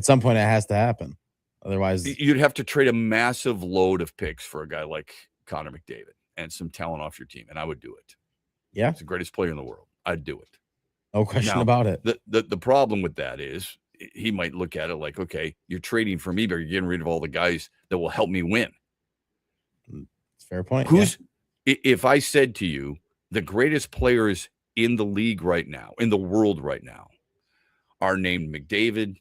some point it has to happen. Otherwise, you'd have to trade a massive load of picks for a guy like Connor McDavid and some talent off your team, and I would do it. Yeah, he's the greatest player in the world. I'd do it. No question about it. The problem with that is he might look at it like, okay, you're trading for me, but you're getting rid of all the guys that will help me win. It's a fair point. If I said to you, the greatest players in the league right now, in the world right now, are named McDavid,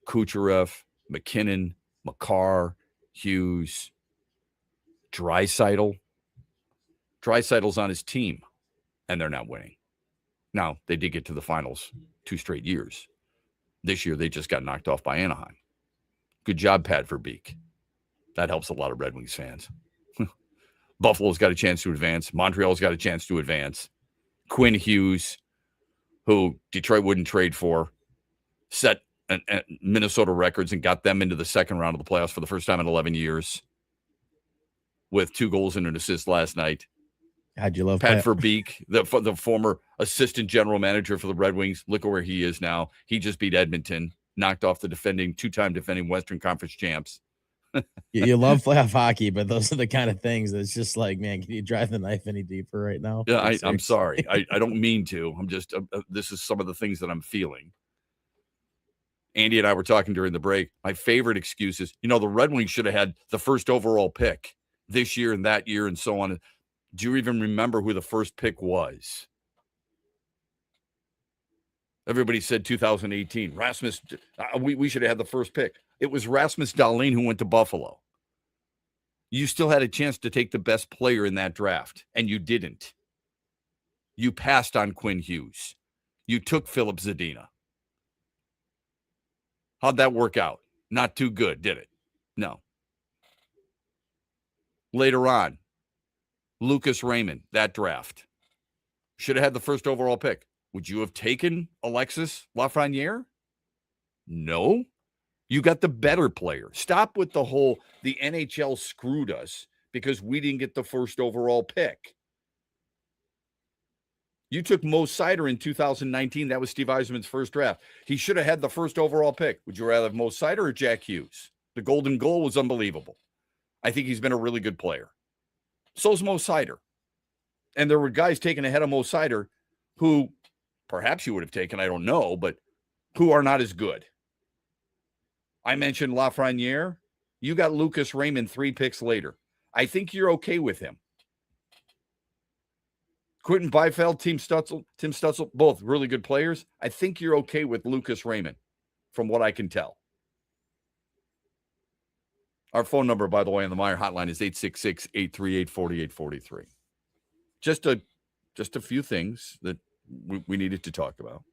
Kucherov, McKinnon, Makar, Hughes, Draisaitl. Draisaitl's on his team, and they're not winning. Now, they did get to the finals 2 straight years. This year, they just got knocked off by Anaheim. Good job, Pat Verbeek. That helps a lot of Red Wings fans. Buffalo's got a chance to advance. Montreal's got a chance to advance. Quinn Hughes, who Detroit wouldn't trade for, set Minnesota records and got them into the second round of the playoffs for the first time in 11 years with 2 goals and an assist last night. God, you love Pat Verbeek, the former assistant general manager for the Red Wings. Look at where he is now. He just beat Edmonton, knocked off the 2-time defending Western Conference champs. You love playoff hockey, but those are the kind of things that's just like, man, can you drive the knife any deeper right now? Yeah, I'm sorry. I don't mean to. I'm just, this is some of the things that I'm feeling. Andy and I were talking during the break. My favorite excuse is, the Red Wings should have had the first overall pick this year and that year and so on. Do you even remember who the first pick was? Everybody said 2018. Rasmus, we should have had the first pick. It was Rasmus Dahlin who went to Buffalo. You still had a chance to take the best player in that draft, and you didn't. You passed on Quinn Hughes. You took Philip Zadina. How'd that work out? Not too good, did it? No. Later on, Lucas Raymond, that draft. Should have had the first overall pick. Would you have taken Alexis Lafreniere? No. You got the better player. Stop with the NHL screwed us because we didn't get the first overall pick. You took Mo Sider in 2019. That was Steve Yzerman's first draft. He should have had the first overall pick. Would you rather have Mo Sider or Jack Hughes? The golden goal was unbelievable. I think he's been a really good player. So's Mo Sider. And there were guys taken ahead of Mo Sider who perhaps you would have taken, I don't know, but who are not as good. I mentioned Lafreniere. You got Lucas Raymond 3 picks later. I think you're okay with him. Quentin Byfield, Tim Stutzel, both really good players. I think you're okay with Lucas Raymond, from what I can tell. Our phone number, by the way, on the Meyer hotline is 866-838-4843. Just a few things that we needed to talk about.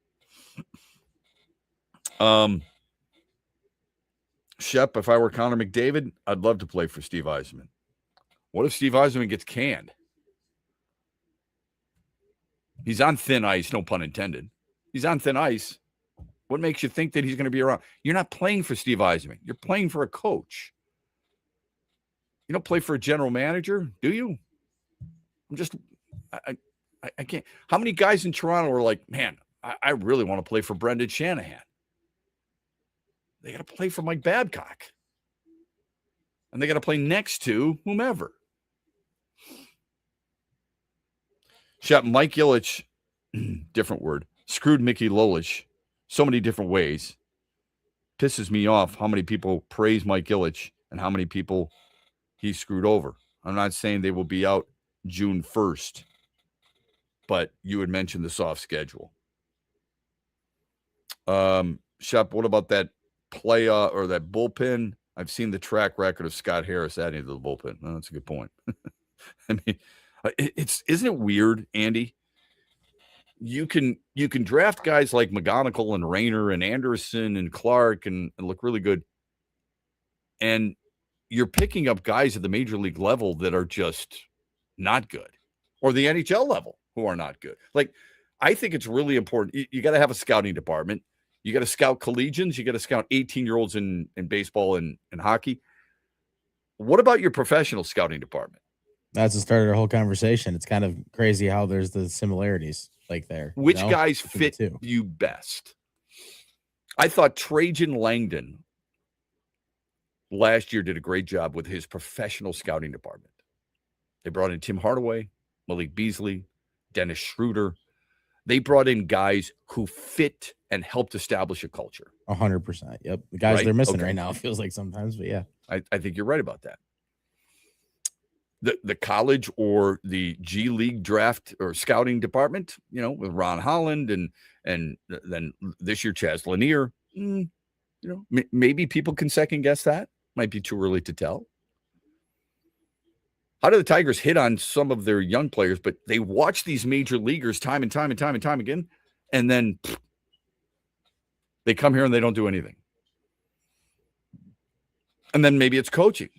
Shep, if I were Connor McDavid, I'd love to play for Steve Yzerman. What if Steve Yzerman gets canned? He's on thin ice, no pun intended. He's on thin ice. What makes you think that he's going to be around? You're not playing for Steve Yzerman. You're playing for a coach. You don't play for a general manager, do you? I can't. How many guys in Toronto are like, man, I really want to play for Brendan Shanahan? They got to play for Mike Babcock. And they got to play next to whomever. Shep, Mike Ilitch, different word, screwed Mickey Lolich so many different ways. Pisses me off how many people praise Mike Ilitch and how many people he screwed over. I'm not saying they will be out June 1st, but you had mentioned the soft schedule. Shep, what about that play or that bullpen? I've seen the track record of Scott Harris adding to the bullpen. Oh, that's a good point. I mean, isn't it weird, Andy? You can draft guys like McGonigal and Rayner and Anderson and Clark and look really good. And you're picking up guys at the major league level that are just not good, or the NHL level who are not good. Like, I think it's really important. You got to have a scouting department. You got to scout collegians. You got to scout 18-year-olds in baseball and hockey. What about your professional scouting department? That's the start of our whole conversation. It's kind of crazy how there's the similarities like there. Which guys fit you best? I thought Trajan Langdon last year did a great job with his professional scouting department. They brought in Tim Hardaway, Malik Beasley, Dennis Schroeder. They brought in guys who fit and helped establish a culture. 100%. Yep. The guys they're missing right now, it feels like sometimes, but yeah. I think you're right about that. The college or the G League draft or scouting department, with Ron Holland and then this year Chaz Lanier, maybe people can second guess that. Might be too early to tell. How do the Tigers hit on some of their young players, but they watch these major leaguers time and time again, and then they come here and they don't do anything. And then maybe it's coaching.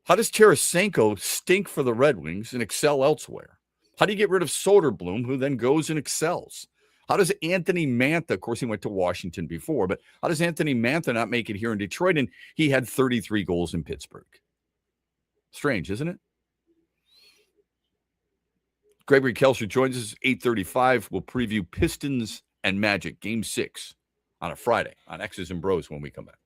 How does Tarasenko stink for the Red Wings and excel elsewhere? How do you get rid of Soderblom, who then goes and excels? How does Anthony Mantha, of course, he went to Washington before, but how does Anthony Mantha not make it here in Detroit? And he had 33 goals in Pittsburgh. Strange, isn't it? Gregory Kelser joins us 8:35. We'll preview Pistons and Magic, Game 6 on a Friday on X's and Bros when we come back.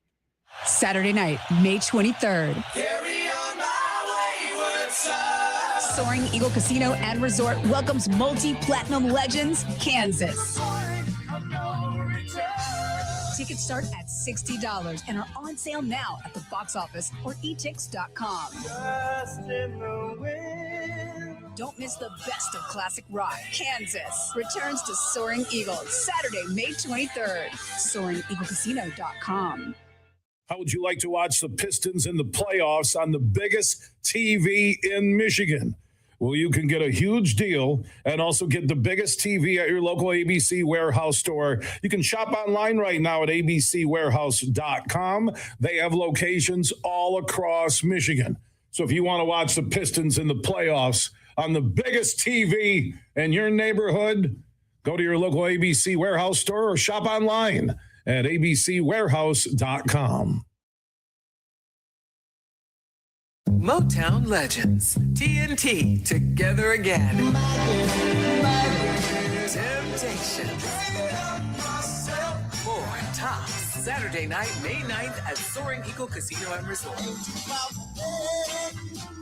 Saturday night, May 23rd. Carry on my wayward son. Soaring Eagle Casino and Resort welcomes multi-platinum legends, Kansas. Tickets start at $60 and are on sale now at the box office or etix.com. Don't miss the best of classic rock. Kansas returns to Soaring Eagle Saturday, May 23rd. SoaringEagleCasino.com. How would you like to watch the Pistons in the playoffs on the biggest TV in Michigan? Well, you can get a huge deal and also get the biggest TV at your local ABC Warehouse store. You can shop online right now at abcwarehouse.com. They have locations all across Michigan. So if you want to watch the Pistons in the playoffs on the biggest TV in your neighborhood, go to your local ABC Warehouse store or shop online at abcwarehouse.com. Motown Legends, TNT, together again. Temptation. More Tops, Saturday night, May 9th at Soaring Eagle Casino and Resort.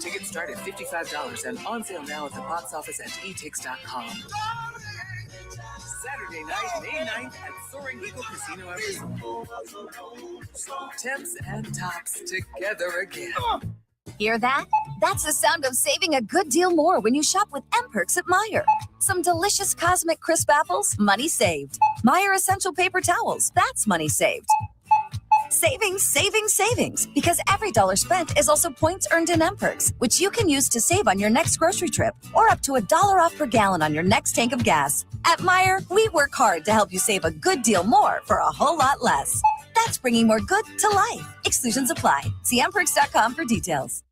Tickets start at $55 and on sale now at the box office at etix.com. Saturday night, May 9th at Soaring Eagle Casino and Resort. Temps and Tops together again. Hear that? That's the sound of saving a good deal more when you shop with M-Perks at Meijer. Some delicious Cosmic Crisp apples, money saved. Meijer Essential Paper Towels, that's money saved. Savings, savings, savings. Because every dollar spent is also points earned in M-Perks, which you can use to save on your next grocery trip or up to $1 off per gallon on your next tank of gas. At Meijer, we work hard to help you save a good deal more for a whole lot less. That's bringing more good to life. Exclusions apply. See mperks.com for details.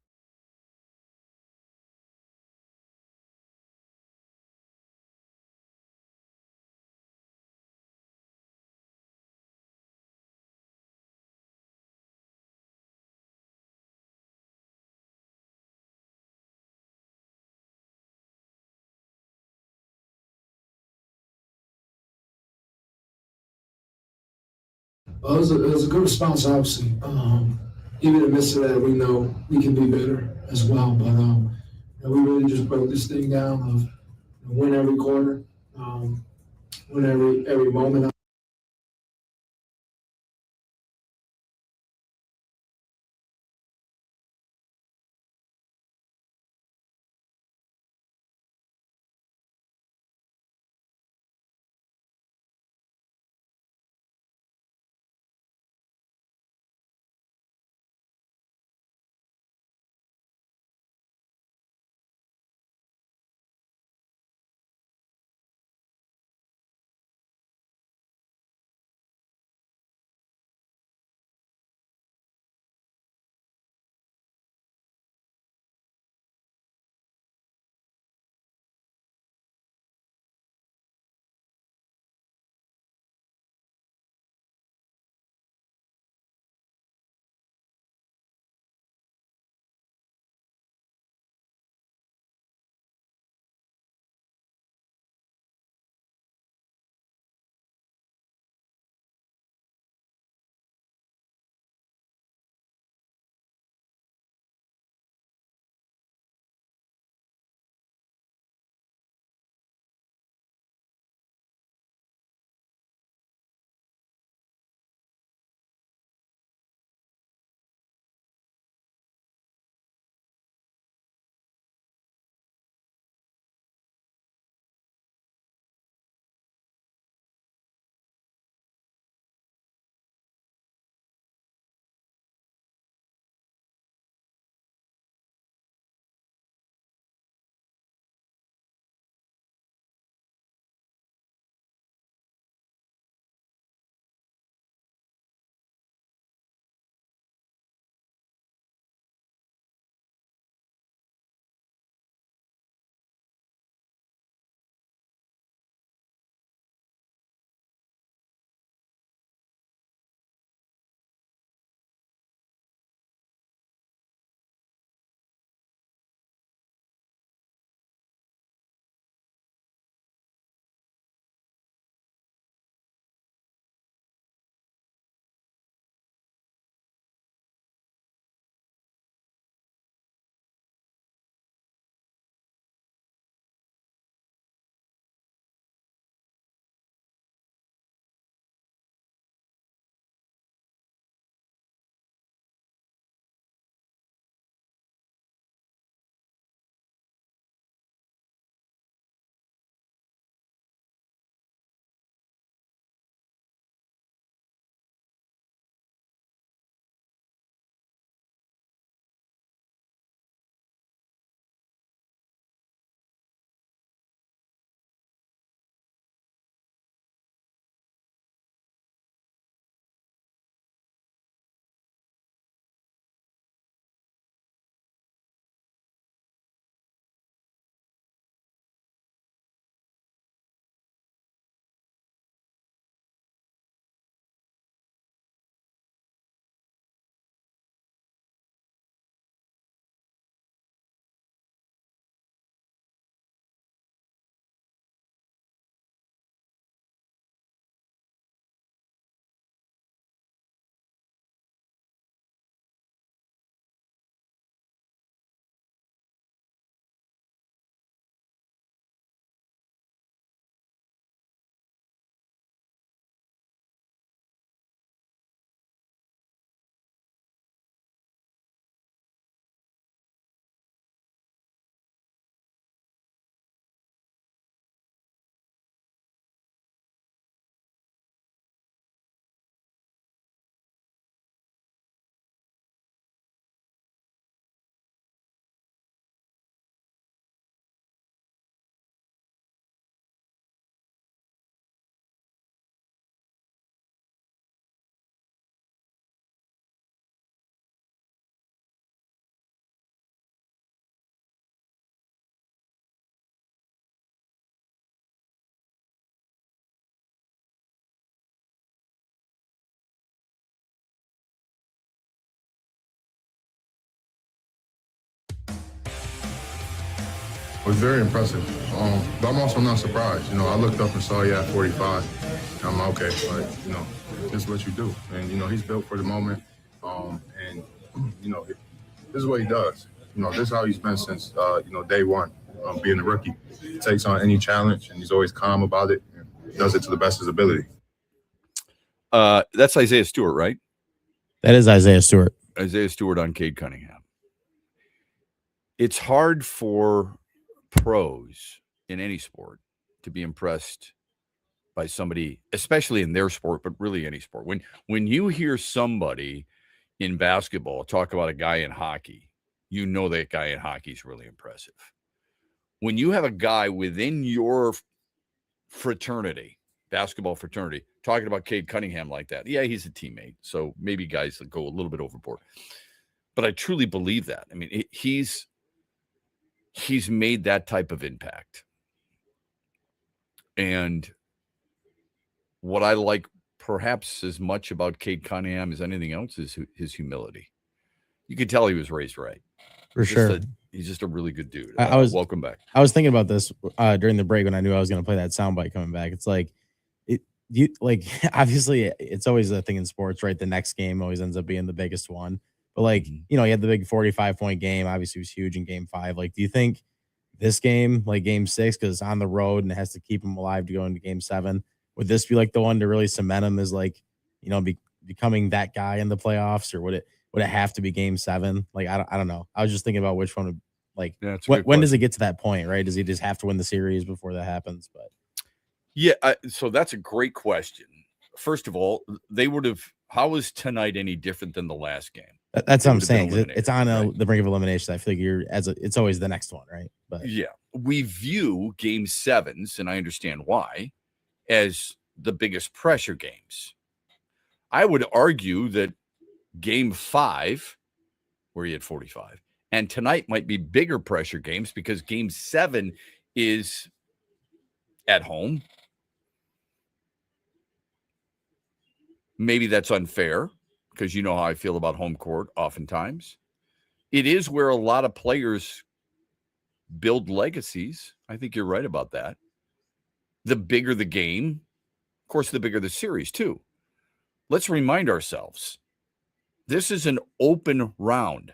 Well, it was a good response, obviously. Even in the midst of that, we know we can be better as well. But we really just broke this thing down of win every quarter, win every moment. was very impressive. But I'm also not surprised. I looked up and saw he had 45. And I'm like, okay, but, this is what you do. And, he's built for the moment. And, this is what he does. This is how he's been since, day one, being a rookie. He takes on any challenge, and he's always calm about it and does it to the best of his ability. That's Isaiah Stewart, right? That is Isaiah Stewart. Isaiah Stewart on Cade Cunningham. It's hard for pros in any sport to be impressed by somebody, especially in their sport, but really any sport. When you hear somebody in basketball talk about a guy in hockey, you know that guy in hockey is really impressive. When you have a guy within your fraternity, basketball fraternity, talking about Cade Cunningham like that, yeah, he's a teammate, so maybe guys that go a little bit overboard. But I truly believe that. I mean, he's made that type of impact. And what I like perhaps as much about Cade Cunningham as anything else is his humility. You could tell he was raised right. For sure. He's just a really good dude. Welcome back. I was thinking about this during the break when I knew I was going to play that soundbite coming back. It's like, obviously it's always a thing in sports, right? The next game always ends up being the biggest one. But he had the big 45-point game. Obviously, it was huge in Game 5. Do you think this game, like Game 6, because it's on the road and it has to keep him alive to go into Game 7, would this be the one to really cement him as becoming that guy in the playoffs, or would it have to be Game 7? I don't know. I was just thinking about which one would when does it get to that point, right? Does he just have to win the series before that happens? But yeah, so that's a great question. First of all, how is tonight any different than the last game? That's what I'm saying. It's on the brink of elimination. I figure it's always the next one, right? But yeah, we view Game 7s, and I understand why, as the biggest pressure games. I would argue that Game 5, where he had 45, and tonight might be bigger pressure games because Game 7 is at home. Maybe that's unfair because you know how I feel about home court oftentimes. It is where a lot of players build legacies. I think you're right about that. The bigger the game, of course, the bigger the series too. Let's remind ourselves, this is an opening round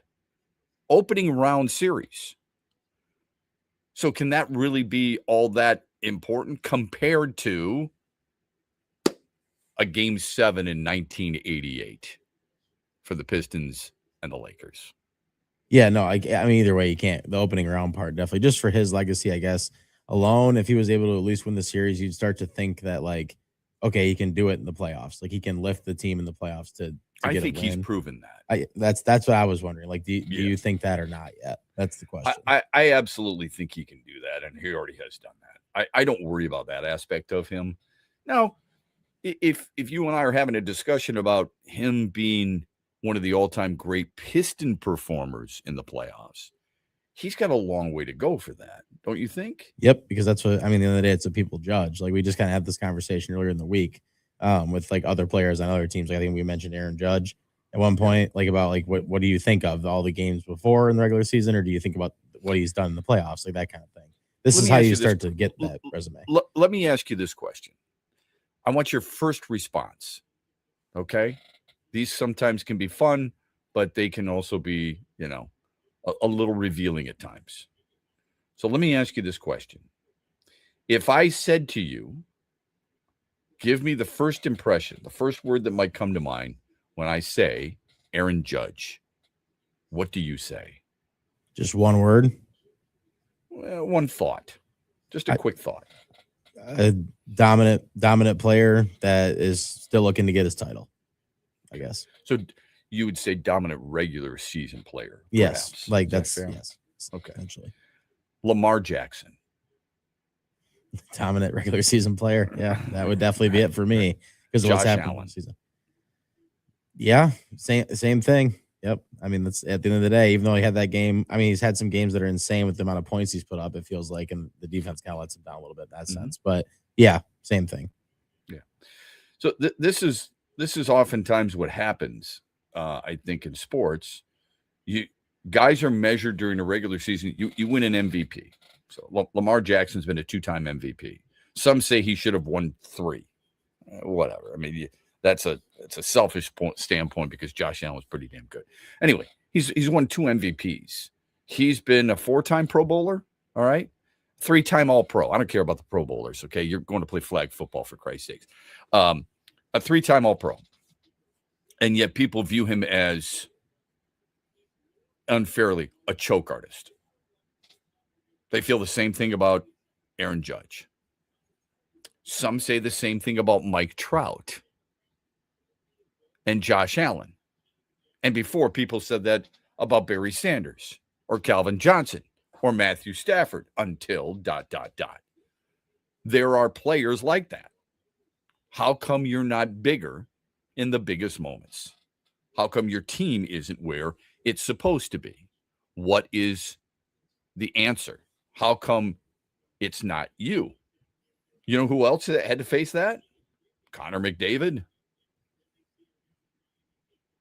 series. So can that really be all that important compared to a Game 7 in 1988 for the Pistons and the Lakers? Yeah, no, I mean, either way, you can't. The opening round part, definitely. Just for his legacy, I guess, alone, if he was able to at least win the series, you'd start to think that, okay, he can do it in the playoffs. He can lift the team in the playoffs to I think he's proven that. That's what I was wondering. Do you think that or not yet? That's the question. I absolutely think he can do that, and he already has done that. I don't worry about that aspect of him. Now, if you and I are having a discussion about him being one of the all-time great Piston performers in the playoffs, he's got a long way to go for that, don't you think? Yep, because that's what, I mean, at the end of the day, it's what people judge. We just kind of had this conversation earlier in the week with other players on other teams. I think we mentioned Aaron Judge at one point, about what do you think of all the games before in the regular season, or do you think about what he's done in the playoffs, that kind of thing? This is how you start to get that resume. Let me ask you this question. I want your first response, okay? These sometimes can be fun, but they can also be, a little revealing at times. So let me ask you this question. If I said to you, give me the first impression, the first word that might come to mind when I say Aaron Judge, what do you say? Just one word? Well, one thought. Just a quick thought. A dominant player that is still looking to get his title, I guess. So you would say dominant regular season player. Yes. Perhaps. That's yes. Okay. Essentially. Lamar Jackson. Dominant regular season player. Yeah, that would definitely be it for me because of what's happening this season. Yeah, same thing. Yep. I mean, that's at the end of the day, even though he had that game, I mean, he's had some games that are insane with the amount of points he's put up, it feels like, and the defense kind of lets him down a little bit in that sense. But yeah, same thing. Yeah. So this is oftentimes what happens, I think, in sports. Guys are measured during a regular season. You win an MVP. So Lamar Jackson's been a 2-time MVP. Some say he should have won 3. Whatever. I mean, that's a selfish standpoint because Josh Allen was pretty damn good. Anyway, he's won 2 MVPs. He's been a 4-time Pro Bowler. All right. 3-time All-Pro. I don't care about the Pro Bowlers. Okay. You're going to play flag football for Christ's sakes. A 3-time All-Pro. And yet people view him as unfairly a choke artist. They feel the same thing about Aaron Judge. Some say the same thing about Mike Trout and Josh Allen. And before, people said that about Barry Sanders or Calvin Johnson or Matthew Stafford until ... There are players like that. How come you're not bigger in the biggest moments? How come your team isn't where it's supposed to be? What is the answer? How come it's not you? You know who else had to face that? Connor McDavid.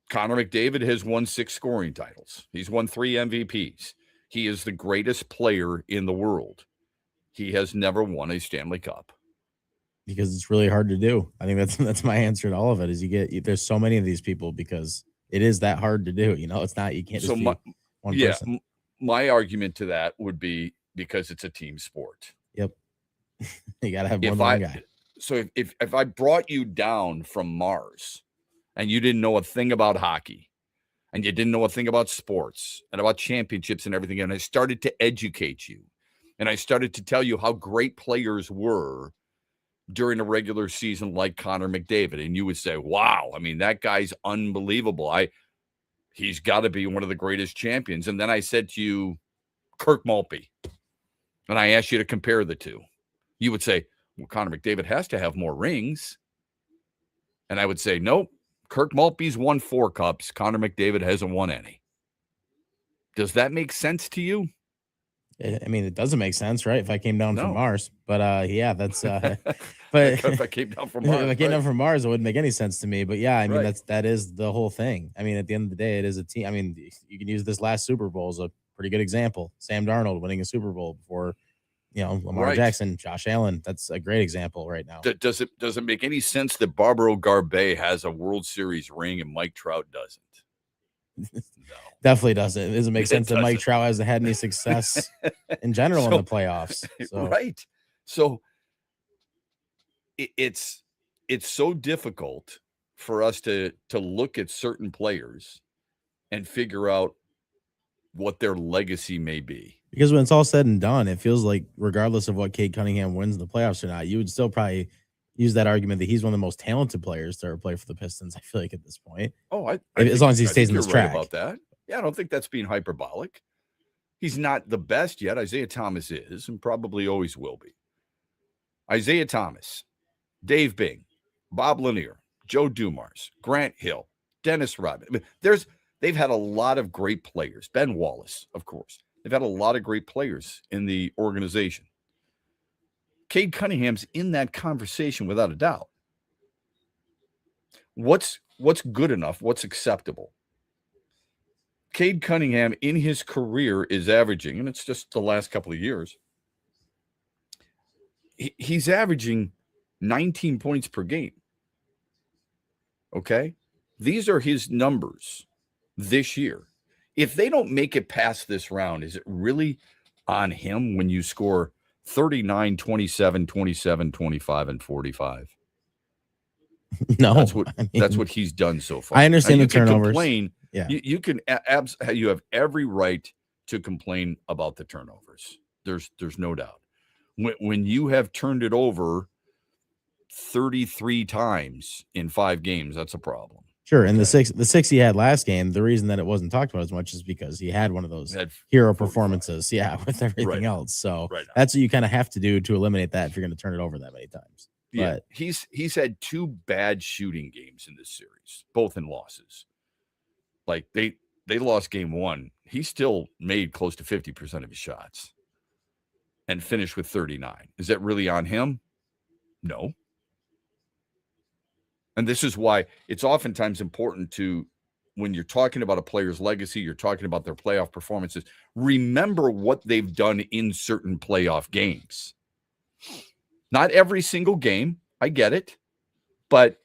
Connor McDavid has won 6 scoring titles. He's won 3 MVPs. He is the greatest player in the world. He has never won a Stanley Cup. Because it's really hard to do. I think that's my answer to all of it. Is there's so many of these people because it is that hard to do. It's not, you can't just be one person. My argument to that would be because it's a team sport. Yep. You got to have more than one guy. So if I brought you down from Mars and you didn't know a thing about hockey and you didn't know a thing about sports and about championships and everything, and I started to educate you and I started to tell you how great players were during a regular season like Connor McDavid, and you would say, wow, I mean, that guy's unbelievable. He's got to be one of the greatest champions. And then I said to you, Kirk Maltby, and I asked you to compare the two. You would say, well, Connor McDavid has to have more rings. And I would say, nope, Kirk Maltby's won 4 cups. Connor McDavid hasn't won any. Does that make sense to you? I mean, it doesn't make sense, right? If I came down from Mars, but yeah, that's. But if I came down from Mars, if I came down from Mars, it wouldn't make any sense to me. But yeah, I mean, that is the whole thing. I mean, at the end of the day, it is a team. I mean, you can use this last Super Bowl as a pretty good example. Sam Darnold winning a Super Bowl before, Lamar Jackson, Josh Allen. That's a great example right now. Does it make any sense that Barbaro Garbey has a World Series ring and Mike Trout doesn't? No. Definitely doesn't. It doesn't make sense that Mike Trout hasn't had any success in general in the playoffs. So. Right. So it's so difficult for us to look at certain players and figure out what their legacy may be. Because when it's all said and done, it feels like regardless of what Cade Cunningham wins in the playoffs or not, you would still probably use that argument that he's one of the most talented players to ever play for the Pistons. I feel like at this point. Oh, as long as he stays in this track. About that. Yeah, I don't think that's being hyperbolic. He's not the best yet. Isaiah Thomas is, and probably always will be. Isaiah Thomas, Dave Bing, Bob Lanier, Joe Dumars, Grant Hill, Dennis Rodman. I mean, they've had a lot of great players. Ben Wallace, of course. They've had a lot of great players in the organization. Cade Cunningham's in that conversation without a doubt. What's good enough? What's acceptable? Cade Cunningham in his career is averaging, and it's just the last couple of years, he's averaging 19 points per game. Okay? These are his numbers this year. If they don't make it past this round, is it really on him when you score 39, 27, 27, 25, and 45? No. That's what he's done so far. I understand the turnovers. Complain. Yeah. You have every right to complain about the turnovers. There's no doubt. When you have turned it over 33 times in 5 games, that's a problem. Sure, and the six he had last game, the reason that it wasn't talked about as much is because he had one of those hero performances, with everything else. So that's what you kind of have to do to eliminate that if you're going to turn it over that many times. Yeah, but he's had 2 bad shooting games in this series, both in losses. Like they lost game 1. He still made close to 50% of his shots and finished with 39. Is that really on him? No. And this is why it's oftentimes important to when you're talking about a player's legacy, you're talking about their playoff performances, remember what they've done in certain playoff games. Not every single game, I get it, but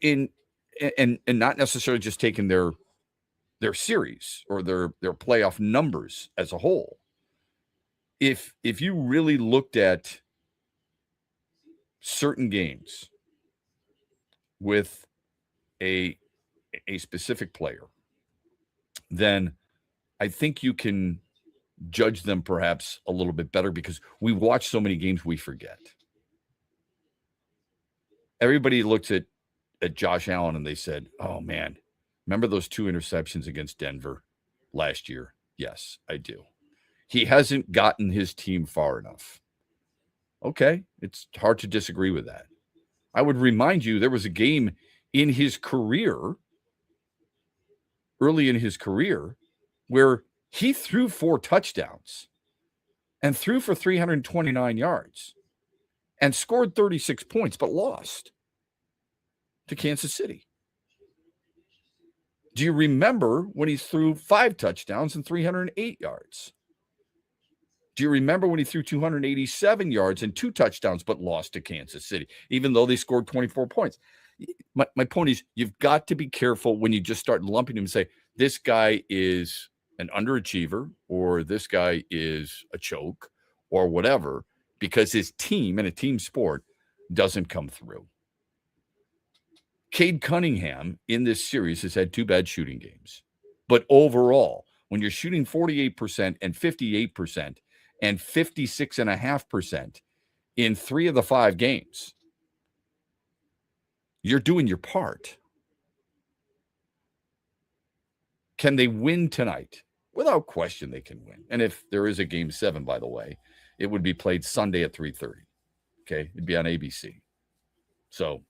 and not necessarily just taking their series or their playoff numbers as a whole. If you really looked at certain games with a specific player, then I think you can judge them perhaps a little bit better because we watch so many games we forget. Everybody looks at Josh Allen and they said, oh man, remember those 2 interceptions against Denver last year? Yes, I do. He hasn't gotten his team far enough. Okay, it's hard to disagree with that. I would remind you there was a game in his career, early in his career, where he threw 4 touchdowns and threw for 329 yards and scored 36 points, but lost to Kansas City. Do you remember when he threw 5 touchdowns and 308 yards? Do you remember when he threw 287 yards and 2 touchdowns, but lost to Kansas City, even though they scored 24 points? My point is, you've got to be careful when you just start lumping him and say, this guy is an underachiever, or this guy is a choke, or whatever, because his team in a team sport doesn't come through. Cade Cunningham in this series has had 2 bad shooting games. But overall, when you're shooting 48% and 58% and 56.5% in 3 of the 5 games, you're doing your part. Can they win tonight? Without question, they can win. And if there is a game 7, by the way, it would be played Sunday at 3:30. Okay, it'd be on ABC. So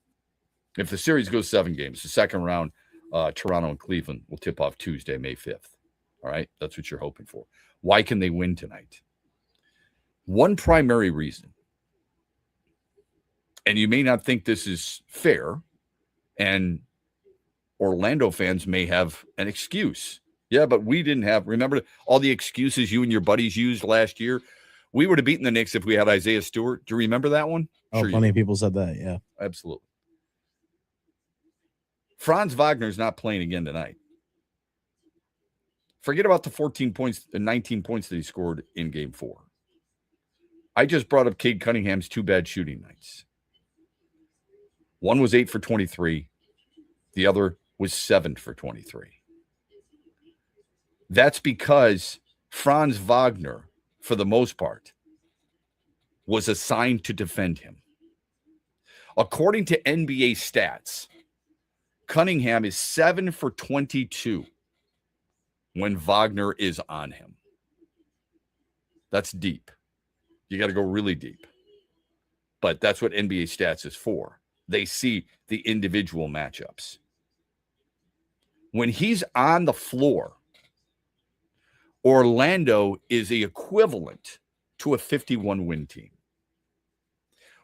if the series goes 7 games, the second round, Toronto and Cleveland will tip off Tuesday, May 5th. All right, that's what you're hoping for. Why can they win tonight? One primary reason, and you may not think this is fair, and Orlando fans may have an excuse. Yeah, but we didn't have, remember all the excuses you and your buddies used last year? We would have beaten the Knicks if we had Isaiah Stewart. Do you remember that one? Oh, sure, plenty of people said that, yeah. Absolutely. Franz Wagner's not playing again tonight. Forget about the 14 points, the 19 points that he scored in game 4. I just brought up Cade Cunningham's 2 bad shooting nights. One was 8 for 23. The other was 7 for 23. That's because Franz Wagner, for the most part, was assigned to defend him. According to NBA stats, Cunningham is 7 for 22 when Wagner is on him. That's deep. You got to go really deep. But that's what NBA stats is for. They see the individual matchups. When he's on the floor, Orlando is the equivalent to a 51-win team.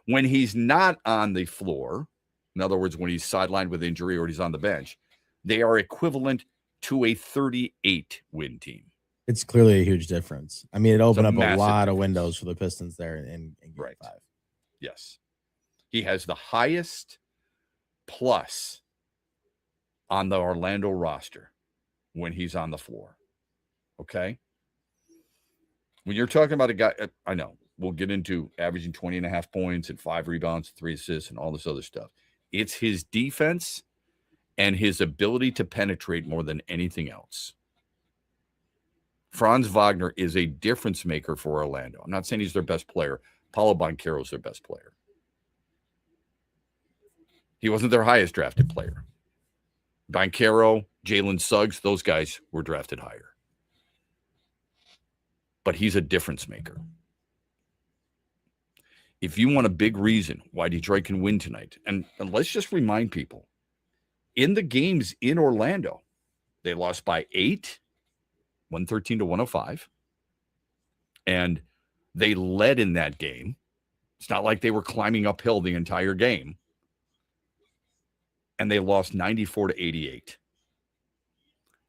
When he's not on the floor, in other words, when he's sidelined with injury or he's on the bench, they are equivalent to a 38-win team. It's clearly a huge difference. I mean, it opened up a massive lot of difference. windows for the Pistons there in game Right. 5. Yes. He has the highest plus on the Orlando roster when he's on the floor. Okay? When you're talking about a guy, I know, we'll get into averaging 20.5 points and 5 rebounds, 3 assists, and all this other stuff. It's his defense and his ability to penetrate more than anything else. Franz Wagner is a difference maker for Orlando. I'm not saying he's their best player. Paolo Banchero is their best player. He wasn't their highest drafted player. Banchero, Jalen Suggs, those guys were drafted higher. But he's a difference maker. If you want a big reason why Detroit can win tonight, and let's just remind people, in the games in Orlando, they lost by 8, 113 to 105. And they led in that game. It's not like they were climbing uphill the entire game. And they lost 94 to 88.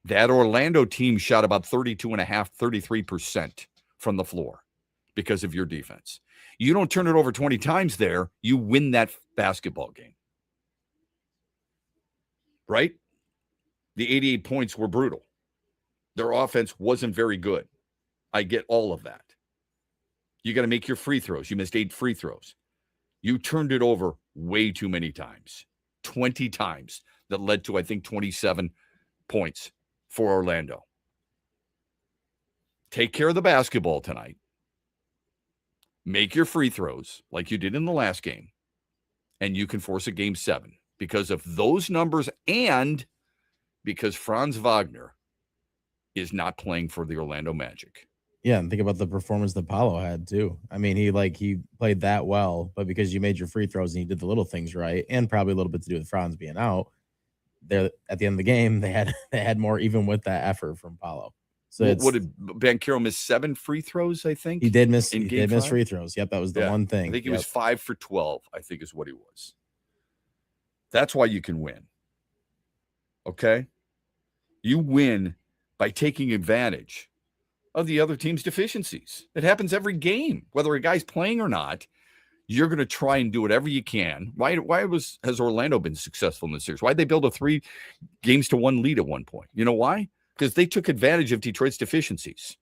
That Orlando team shot about 33% from the floor because of your defense. You don't turn it over 20 times there, you win that basketball game. Right? The 88 points were brutal. Their offense wasn't very good. I get all of that. You got to make your free throws. You missed 8 free throws. You turned it over way too many times. 20 times that led to, I think, 27 points for Orlando. Take care of the basketball tonight. Make your free throws like you did in the last game, and you can force a game 7 because of those numbers and because Franz Wagner is not playing for the Orlando Magic. Yeah, and think about the performance that Paolo had too. I mean, he played that well, but because you made your free throws and you did the little things right, and probably a little bit to do with Franz being out, there at the end of the game, they had more even with that effort from Paolo. So what did Banchero miss 7 free throws? I think he did miss. He did miss free throws. Yep, that was the one thing. I think he was 5 for 12. I think is what he was. That's why you can win. Okay, you win by taking advantage of the other team's deficiencies. It happens every game, whether a guy's playing or not. You're going to try and do whatever you can. Why has Orlando been successful in this series? Why'd they build a 3-1 lead at one point? You know why? Because they took advantage of Detroit's deficiencies,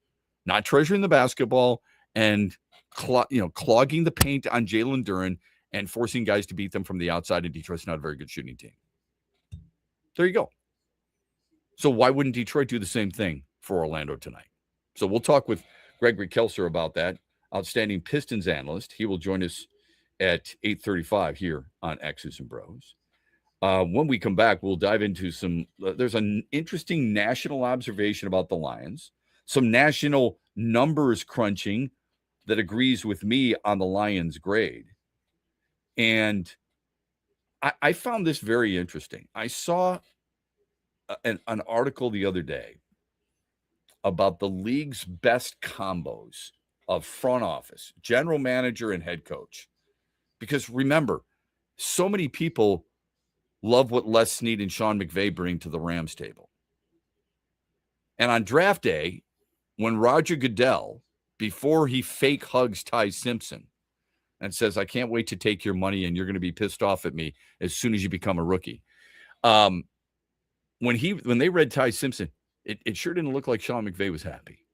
not treasuring the basketball and clogging the paint on Jalen Duren and forcing guys to beat them from the outside. And Detroit's not a very good shooting team. There you go. So why wouldn't Detroit do the same thing for Orlando tonight? So we'll talk with Gregory Kelser about that, outstanding Pistons analyst. He will join us at 8:35 here on X's and Bros. When we come back, we'll dive into there's an interesting national observation about the Lions, some national numbers crunching that agrees with me on the Lions grade. And I found this very interesting. I saw an article the other day about the league's best combos of front office, general manager, and head coach. Because remember, so many people love what Les Snead and Sean McVay bring to the Rams table. And on draft day, when Roger Goodell, before he fake hugs Ty Simpson and says, I can't wait to take your money and you're going to be pissed off at me as soon as you become a rookie. When they read Ty Simpson, it sure didn't look like Sean McVay was happy.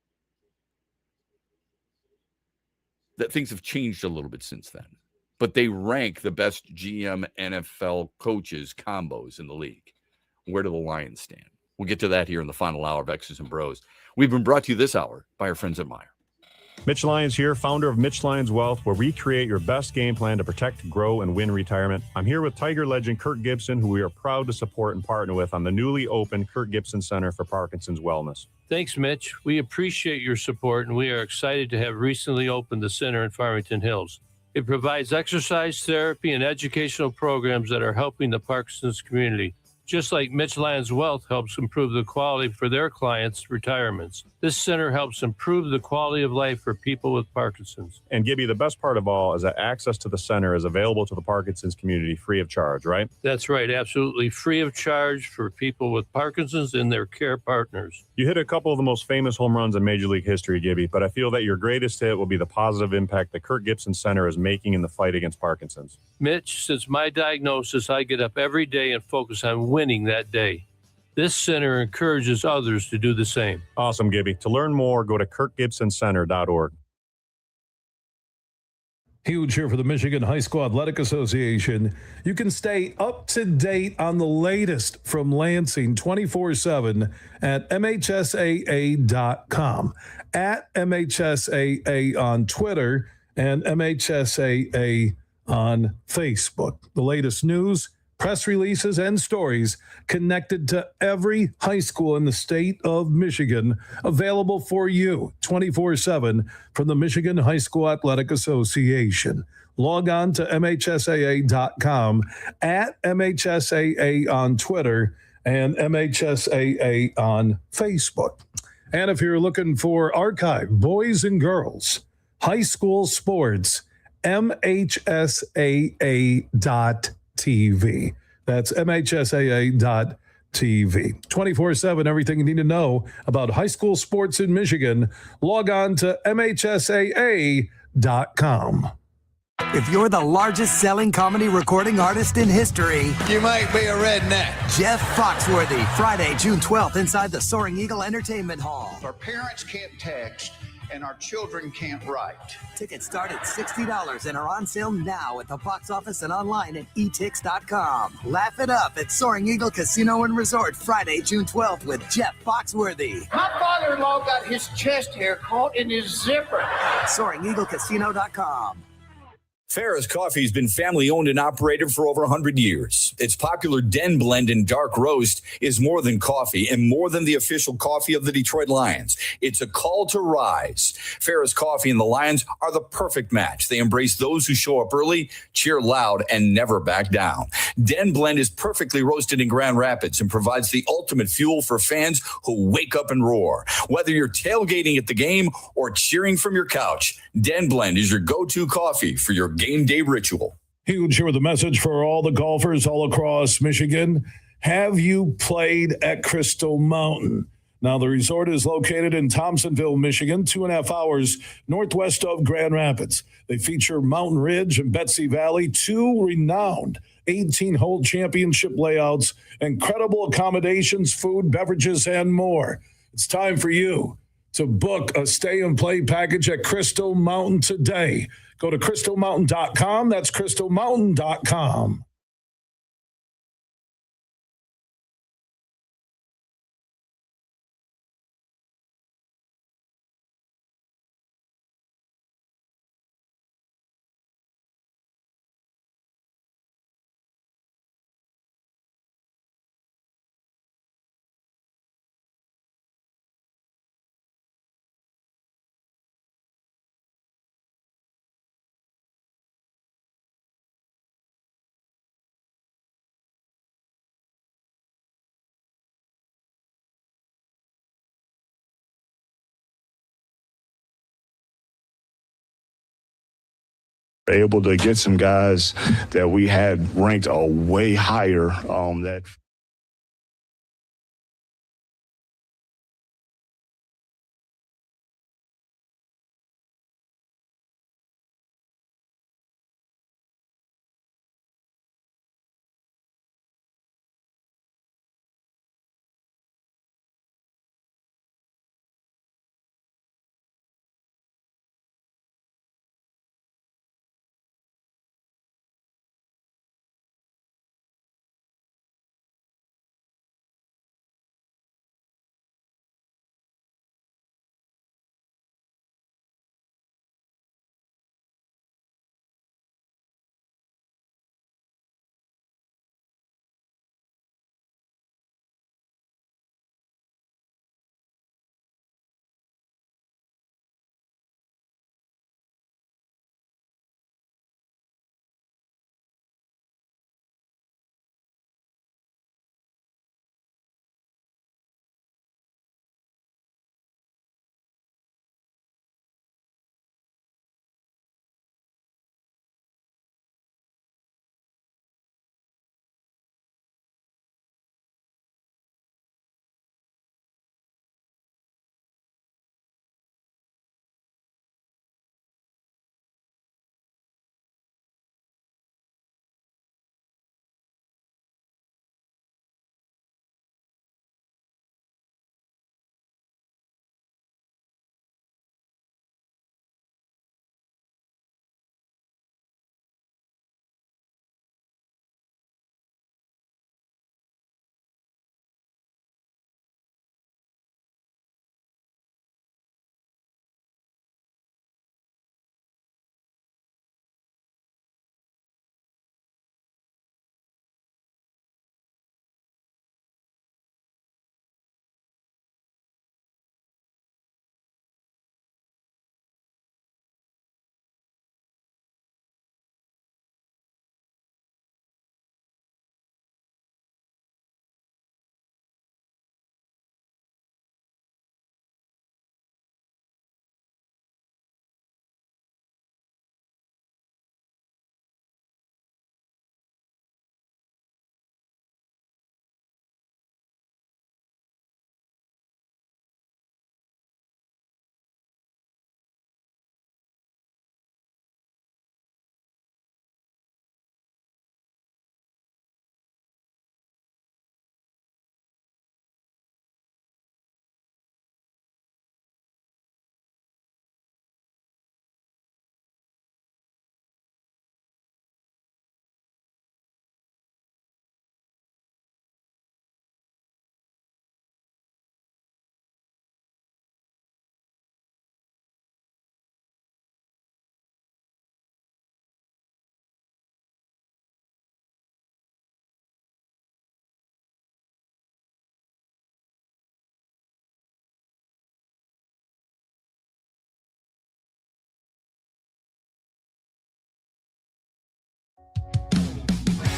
That things have changed a little bit since then. But they rank the best GM NFL coaches combos in the league. Where do the Lions stand? We'll get to that here in the final hour of X's and Bros. We've been brought to you this hour by our friends at Meyer. Mitch Lyons here, founder of Mitch Lyons Wealth, where we create your best game plan to protect, grow, and win retirement. I'm here with Tiger legend Kirk Gibson, who we are proud to support and partner with on the newly opened Kirk Gibson Center for Parkinson's Wellness. Thanks, Mitch. We appreciate your support, and we are excited to have recently opened the center in Farmington Hills. It provides exercise therapy and educational programs that are helping the Parkinson's community, just like Mitch Lyons Wealth helps improve the quality for their clients' retirements. This center helps improve the quality of life for people with Parkinson's. And Gibby, the best part of all is that access to the center is available to the Parkinson's community free of charge, right? That's right, absolutely free of charge for people with Parkinson's and their care partners. You hit a couple of the most famous home runs in Major League history, Gibby, but I feel that your greatest hit will be the positive impact the Kirk Gibson Center is making in the fight against Parkinson's. Mitch, since my diagnosis, I get up every day and focus on winning that day. This center encourages others to do the same. Awesome, Gibby. To learn more, go to kirkgibsoncenter.org. Huge here for the Michigan High School Athletic Association. You can stay up to date on the latest from Lansing 24/7 at MHSAA.com, at MHSAA on Twitter, and MHSAA on Facebook. The latest news, press releases, and stories connected to every high school in the state of Michigan, available for you 24/7 from the Michigan High School Athletic Association. Log on to MHSAA.com, at MHSAA on Twitter, and MHSAA on Facebook. And if you're looking for archive boys and girls high school sports, MHSAA.TV. That's MHSAA.TV. TV. 24/7, everything you need to know about high school sports in Michigan. Log on to MHSAA.com. If you're the largest selling comedy recording artist in history, you might be a redneck. Jeff Foxworthy, Friday, June 12th, inside the Soaring Eagle Entertainment Hall. Our parents can't text, and our children can't write. Tickets start at $60 and are on sale now at the box office and online at etix.com. Laugh it up at Soaring Eagle Casino and Resort, Friday, June 12th with Jeff Foxworthy. My father-in-law got his chest hair caught in his zipper. SoaringEagleCasino.com. Farrah's Coffee has been family owned and operated for over 100 years. Its popular Den Blend and Dark Roast is more than coffee and more than the official coffee of the Detroit Lions. It's a call to rise. Farrah's Coffee and the Lions are the perfect match. They embrace those who show up early, cheer loud, and never back down. Den Blend is perfectly roasted in Grand Rapids and provides the ultimate fuel for fans who wake up and roar. Whether you're tailgating at the game or cheering from your couch, Den Blend is your go-to coffee for your game day ritual. Huge here with a message for all the golfers all across Michigan. Have you played at Crystal Mountain? Now, the resort is located in Thompsonville, Michigan, 2.5 hours northwest of Grand Rapids. They feature Mountain Ridge and Betsy Valley, two renowned 18-hole championship layouts, incredible accommodations, food, beverages, and more. It's time for you to book a stay and play package at Crystal Mountain today. Go to crystalmountain.com. That's crystalmountain.com. Able to get some guys that we had ranked way higher that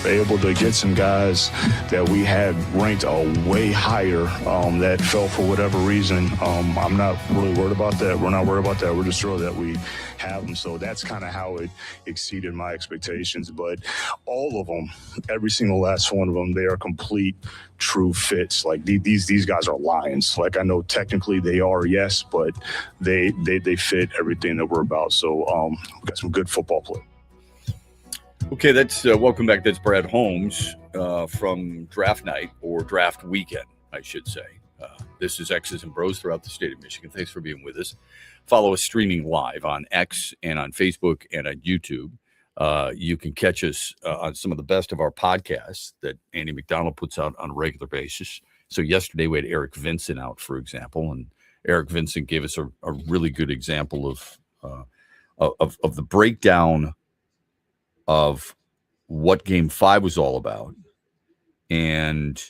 able to get some guys that we had ranked way higher that fell for whatever reason. I'm not really worried about that. We're not worried about that. We're just sure that we have them. So that's kind of how it exceeded my expectations. But all of them, every single last one of them, they are complete, true fits. Like these guys are lions. Like I know technically they are, yes, but they fit everything that we're about. So we've got some good football play. Okay, that's welcome back. That's Brad Holmes from Draft Night, or Draft Weekend, I should say. This is X's and Bros throughout the state of Michigan. Thanks for being with us. Follow us streaming live on X and on Facebook and on YouTube. You can catch us on some of the best of our podcasts that Andy McDonald puts out on a regular basis. So yesterday we had Eric Vincent out, for example, and Eric Vincent gave us a really good example of the breakdown of what Game 5 was all about and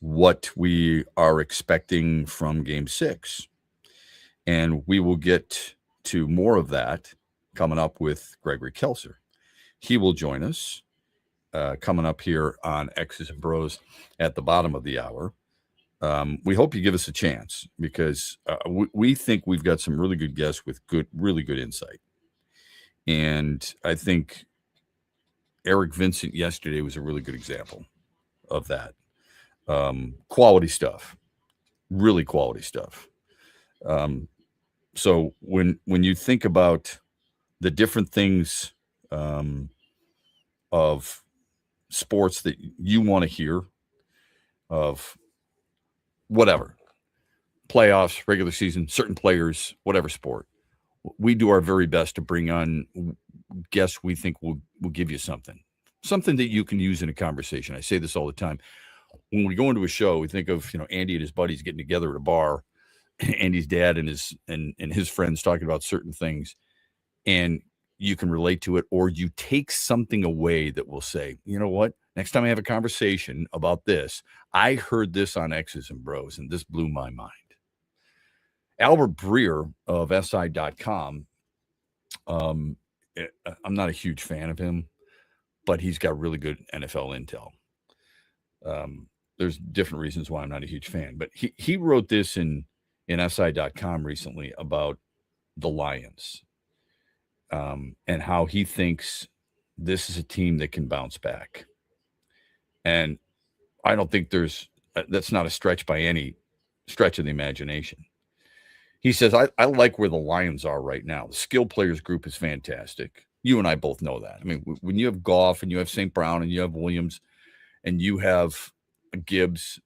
what we are expecting from Game 6. And we will get to more of that coming up with Gregory Kelser. He will join us coming up here on X's and Bros at the bottom of the hour. We hope you give us a chance because we think we've got some really good guests with really good insight. And I think Eric Vincent yesterday was a really good example of that. Quality stuff, really quality stuff. So when you think about the different things of sports that you want to hear, of whatever, playoffs, regular season, certain players, whatever sport, we do our very best to bring on guests we think will give you something that you can use in a conversation. I say this all the time. When we go into a show, we think of, Andy and his buddies getting together at a bar, Andy's dad and his friends talking about certain things, and you can relate to it, or you take something away that will say, you know what, next time I have a conversation about this, I heard this on X's and Bros, and this blew my mind. Albert Breer of SI.com, I'm not a huge fan of him, but he's got really good NFL intel. There's different reasons why I'm not a huge fan, but he wrote this in SI.com recently about the Lions and how he thinks this is a team that can bounce back. And I don't think that's not a stretch by any stretch of the imagination. He says, I like where the Lions are right now. The skill players group is fantastic. You and I both know that. I mean, when you have Goff and you have St. Brown and you have Williams and you have Gibbs,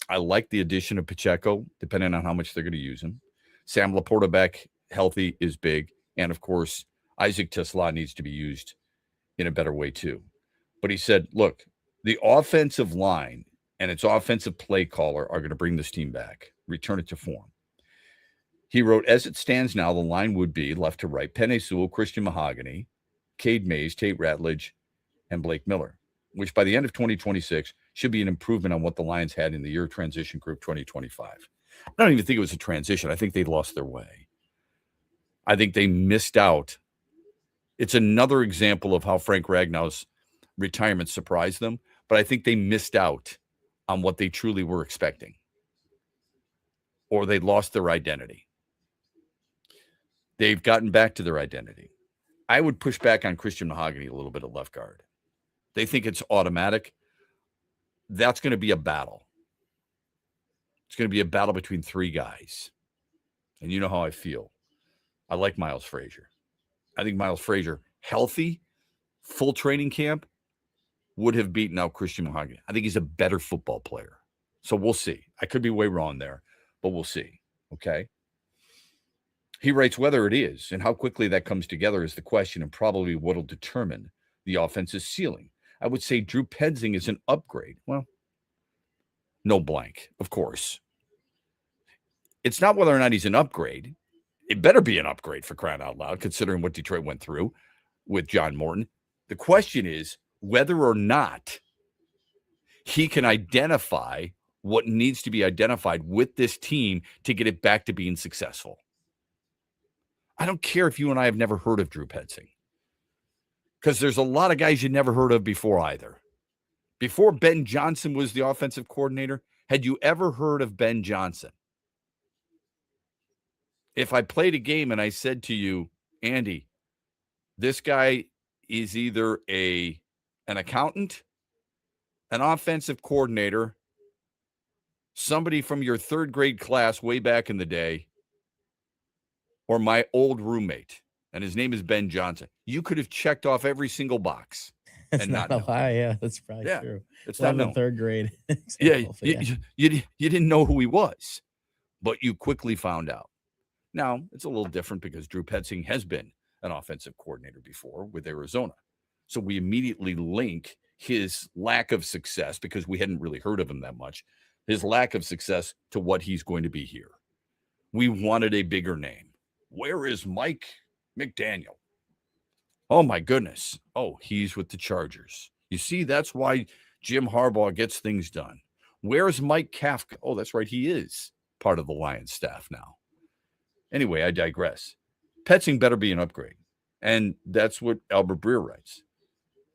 I like the addition of Pacheco, depending on how much they're going to use him. Sam Laporta back healthy is big. And, of course, Isaac Tesla needs to be used in a better way too. But he said, look, the offensive line and its offensive play caller are going to bring this team back, return it to form. He wrote, as it stands now, the line would be left to right, Penei Sewell, Christian Mahogany, Cade Mays, Tate Ratledge, and Blake Miller, which by the end of 2026 should be an improvement on what the Lions had in the year transition group 2025. I don't even think it was a transition. I think they lost their way. I think they missed out. It's another example of how Frank Ragnow's retirement surprised them, but I think they missed out on what they truly were expecting, or they lost their identity. They've gotten back to their identity. I would push back on Christian Mahogany a little bit at left guard. They think it's automatic. That's going to be a battle. It's going to be a battle between three guys. And you know how I feel. I like Miles Frazier. I think Miles Frazier, healthy, full training camp, would have beaten out Christian Mahogany. I think he's a better football player. So we'll see. I could be way wrong there, but we'll see. Okay? He writes, whether it is and how quickly that comes together is the question, and probably what will determine the offense's ceiling. I would say Drew Petzing is an upgrade. Well, no blank, of course. It's not whether or not he's an upgrade. It better be an upgrade, for crying out loud, considering what Detroit went through with John Morton. The question is whether or not he can identify what needs to be identified with this team to get it back to being successful. I don't care if you and I have never heard of Drew Petzing. because there's a lot of guys you never heard of before either. Before Ben Johnson was the offensive coordinator, had you ever heard of Ben Johnson? If I played a game and I said to you, Andy, this guy is either an accountant, an offensive coordinator, somebody from your third grade class way back in the day, or my old roommate, and his name is Ben Johnson, you could have checked off every single box. That's and not not a lie. Yeah, that's probably true. It's not known. Third grade. You didn't know who he was, but you quickly found out. Now, it's a little different because Drew Petzing has been an offensive coordinator before with Arizona. So we immediately link his lack of success, because we hadn't really heard of him that much, his lack of success to what he's going to be here. We wanted a bigger name. Where is Mike McDaniel? Oh, my goodness. Oh, he's with the Chargers. You see, that's why Jim Harbaugh gets things done. Where's Mike Kafka? Oh, that's right. He is part of the Lions staff now. Anyway, I digress. Petzing better be an upgrade. And that's what Albert Breer writes.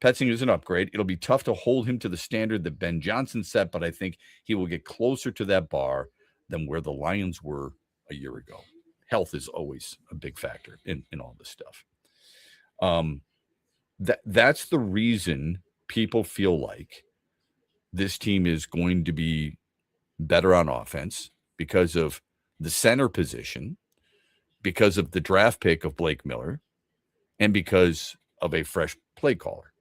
Petzing is an upgrade. It'll be tough to hold him to the standard that Ben Johnson set, but I think he will get closer to that bar than where the Lions were a year ago. Health is always a big factor in all this stuff. That's the reason people feel like this team is going to be better on offense, because of the center position, because of the draft pick of Blake Miller, and because of a fresh play caller.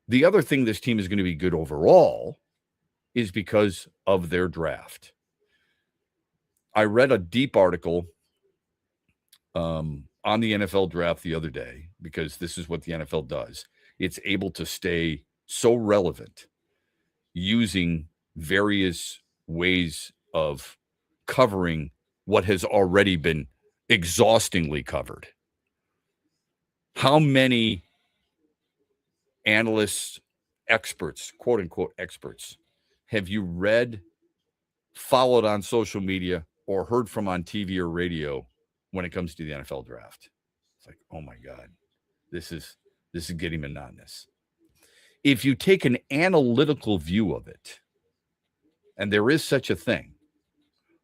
The other thing this team is going to be good overall is because of their draft. I read a deep article on the NFL draft the other day, because this is what the NFL does. It's able to stay so relevant using various ways of covering what has already been exhaustingly covered. How many analysts, experts, quote unquote experts, have you read, followed on social media, or heard from on TV or radio when it comes to the NFL draft? It's like, oh my God, this is getting monotonous. If you take an analytical view of it, and there is such a thing,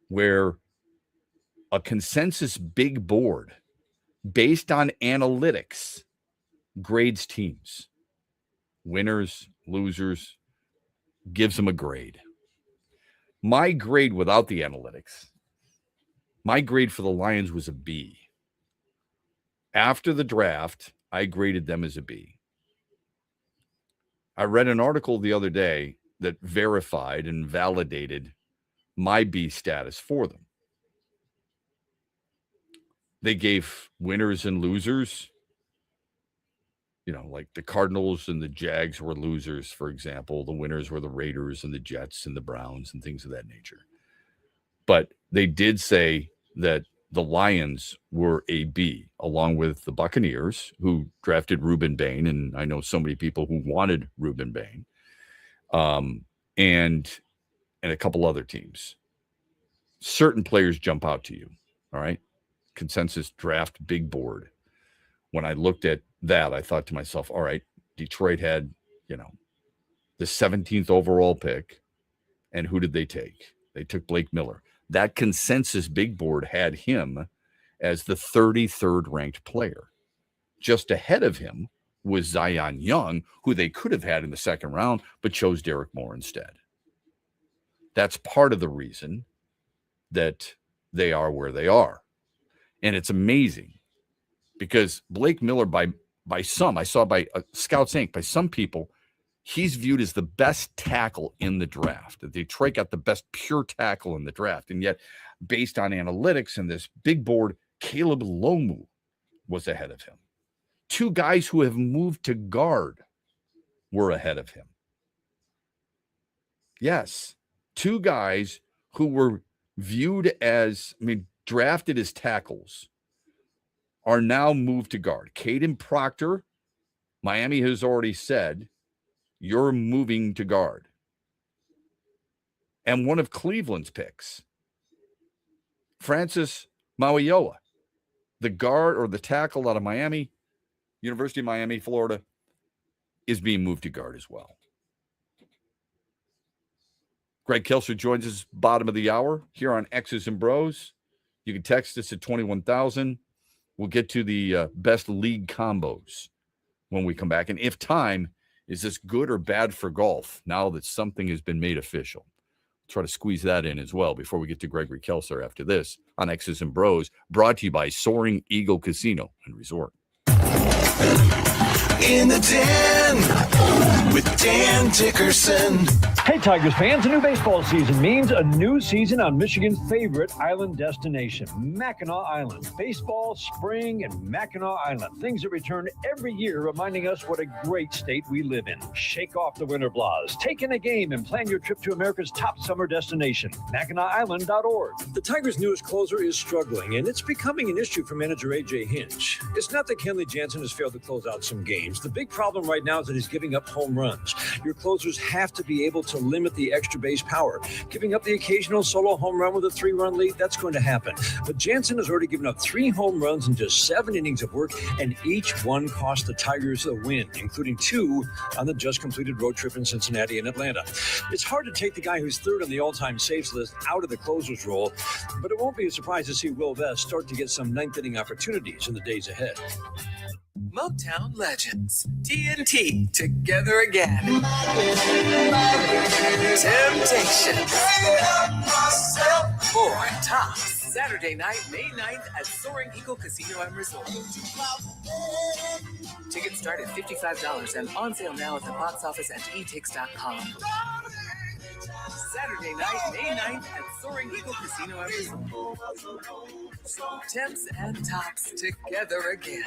where a consensus big board based on analytics grades teams, winners, losers, gives them a grade. My grade without the analytics, my grade for the Lions was a B. After the draft, I graded them as a B. I read an article the other day that verified and validated my B status for them. They gave winners and losers, like the Cardinals and the Jags were losers, for example. The winners were the Raiders and the Jets and the Browns and things of that nature. But they did say that the Lions were a B, along with the Buccaneers, who drafted Reuben Bain, and I know so many people who wanted Reuben Bain, and a couple other teams. Certain players jump out to you, all right? Consensus draft big board. When I looked at that, I thought to myself, all right, Detroit had, the 17th overall pick, and who did they take? They took Blake Miller. That consensus big board had him as the 33rd ranked player. Just ahead of him was Zion Young, who they could have had in the second round, but chose Derek Moore instead. That's part of the reason that they are where they are. And it's amazing because Blake Miller, by some, I saw by Scouts Inc., by some people, he's viewed as the best tackle in the draft. Detroit got the best pure tackle in the draft. And yet, based on analytics and this big board, Caleb Lomu was ahead of him. Two guys who have moved to guard were ahead of him. Yes, two guys who were viewed as, drafted as tackles are now moved to guard. Caden Proctor, Miami has already said, you're moving to guard. And one of Cleveland's picks, Francis Mauigoa, the guard or the tackle out of Miami, University of Miami, Florida, is being moved to guard as well. Greg Kelser joins us bottom of the hour here on X's and Bros. You can text us at 21,000. We'll get to the best league combos when we come back. And if time, is this good or bad for golf now that something has been made official? Try to squeeze that in as well before we get to Gregory Kelser after this on X's and Bros, brought to you by Soaring Eagle Casino and Resort. In the Den with Dan Dickerson. Hey, Tigers fans, a new baseball season means a new season on Michigan's favorite island destination, Mackinac Island. Baseball, spring, and Mackinac Island. Things that return every year, reminding us what a great state we live in. Shake off the winter blahs, take in a game, and plan your trip to America's top summer destination, MackinacIsland.org. The Tigers' newest closer is struggling, and it's becoming an issue for manager A.J. Hinch. It's not that Kenley Jansen has failed to close out some games. The big problem right now is that he's giving up home runs. Your closers have to be able to limit the extra base power. Giving up the occasional solo home run with a 3-run lead, that's going to happen. But Jansen has already given up 3 home runs in just 7 innings of work, and each one cost the Tigers a win, including 2 on the just completed road trip in Cincinnati and Atlanta. It's hard to take the guy who's 3rd on the all-time saves list out of the closer's role, but it won't be a surprise to see Will Vest start to get some 9th-inning opportunities in the days ahead. Motown Legends, TNT, together again. Temptation. 4 Tops, Saturday night, May 9th at Soaring Eagle Casino and Resort. Tickets start at $55 and on sale now at the box office at etix.com. Saturday night, May 9th at Soaring Eagle Casino and Resort. Temps and Tops, together again.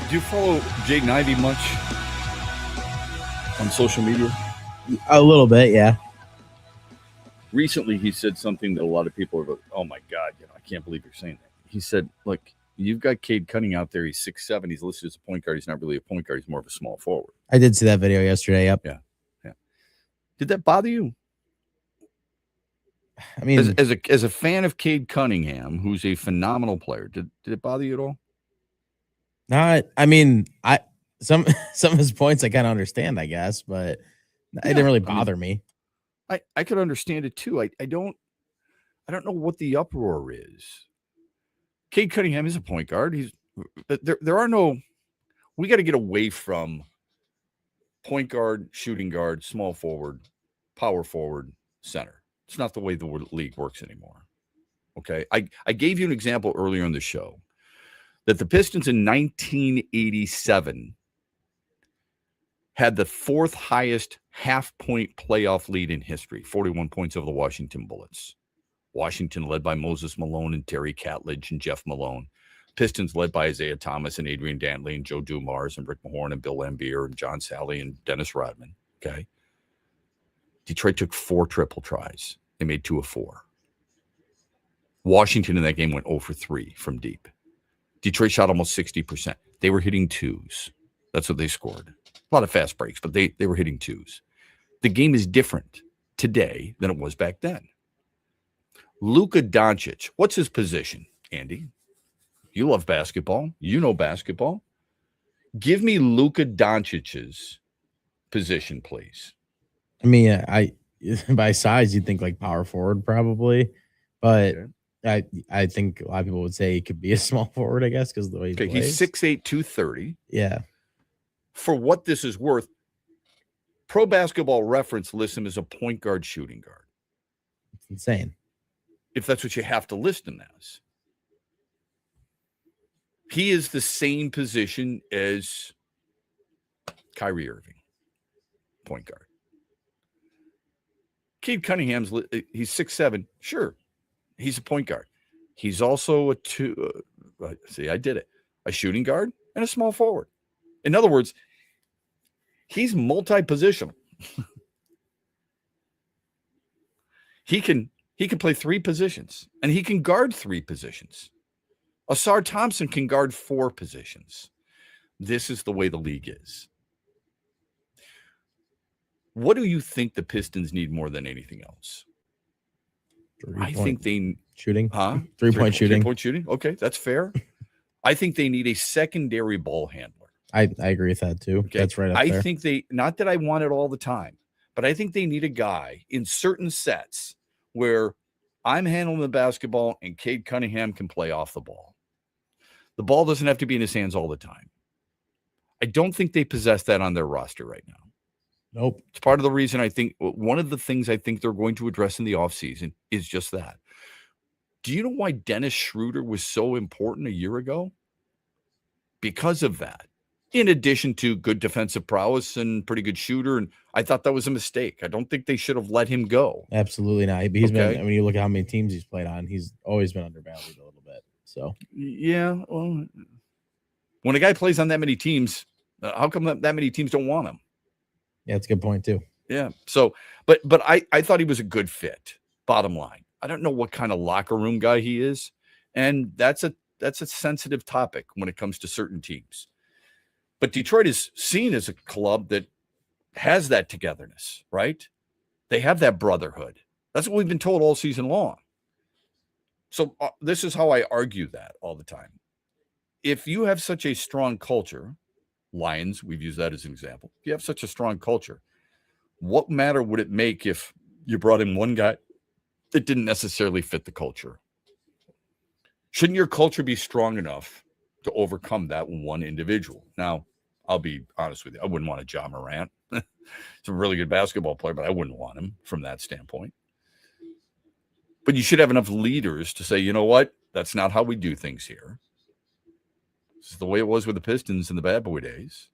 Do you follow Jaden Ivey much on social media? A little bit, yeah. Recently, he said something that a lot of people are like, oh my God, I can't believe you're saying that. He said, look, you've got Cade Cunningham out there. He's 6'7". He's listed as a point guard. He's not really a point guard. He's more of a small forward. I did see that video yesterday. Yep. Yeah. Did that bother you? I mean, as a fan of Cade Cunningham, who's a phenomenal player, did it bother you at all? Not. I mean, some of his points I kind of understand, I guess, but it didn't really bother me. I could understand it too. I don't know what the uproar is. Cade Cunningham is a point guard. There are no. We got to get away from point guard, shooting guard, small forward, power forward, center. It's not the way the league works anymore. Okay, I gave you an example earlier in the show that the Pistons in 1987 had the fourth highest half-point playoff lead in history, 41 points over the Washington Bullets. Washington led by Moses Malone and Terry Catledge and Jeff Malone. Pistons led by Isaiah Thomas and Adrian Dantley and Joe Dumars and Rick Mahorn and Bill Laimbeer and John Sally and Dennis Rodman. Okay. Detroit took 4 triple tries. They made 2 of 4. Washington in that game went 0 for 3 from deep. Detroit shot almost 60%. They were hitting 2s. That's what they scored. A lot of fast breaks, but they were hitting 2s. The game is different today than it was back then. Luka Doncic, what's his position, Andy? You love basketball. You know basketball. Give me Luka Doncic's position, please. I mean, by size, you'd think like power forward probably, but I think a lot of people would say he could be a small forward, I guess, because the way he plays. He's 6'8", 230. Yeah. For what this is worth, Pro Basketball Reference lists him as a point guard, shooting guard. It's insane. If that's what you have to list him as. He is the same position as Kyrie Irving, point guard. Cade Cunningham's, he's 6'7". Sure, he's a point guard. He's also a shooting guard and a small forward. In other words, he's multi-positional. He can play 3 positions, and he can guard 3 positions. Asar Thompson can guard 4 positions. This is the way the league is. What do you think the Pistons need more than anything else? I think they shooting. Huh? 3-point shooting. 3-point shooting. Okay, that's fair. I think they need a secondary ball handler. I agree with that too. Okay. That's right up there. I think not that I want it all the time, but I think they need a guy in certain sets where I'm handling the basketball and Cade Cunningham can play off the ball. The ball doesn't have to be in his hands all the time. I don't think they possess that on their roster right now. Nope. It's part of the reason I think one of the things I think they're going to address in the offseason is just that. Do you know why Dennis Schroeder was so important a year ago? Because of that. In addition to good defensive prowess and pretty good shooter. And I thought that was a mistake. I don't think they should have let him go. Absolutely not. He's been, when you look at how many teams he's played on, he's always been undervalued a little bit. So, yeah. Well, when a guy plays on that many teams, how come that many teams don't want him? Yeah, that's a good point too. Yeah. So, but I thought he was a good fit. Bottom line, I don't know what kind of locker room guy he is, and that's a sensitive topic when it comes to certain teams. But Detroit is seen as a club that has that togetherness, right? They have that brotherhood. That's what we've been told all season long. So this is how I argue that all the time. If you have such a strong culture, Lions, we've used that as an example. If you have such a strong culture, what matter would it make if you brought in one guy that didn't necessarily fit the culture? Shouldn't your culture be strong enough to overcome that one individual? Now, I'll be honest with you. I wouldn't want a Ja Morant. He's a really good basketball player, but I wouldn't want him from that standpoint. But you should have enough leaders to say, you know what? That's not how we do things here. This is the way it was with the Pistons in the bad boy days.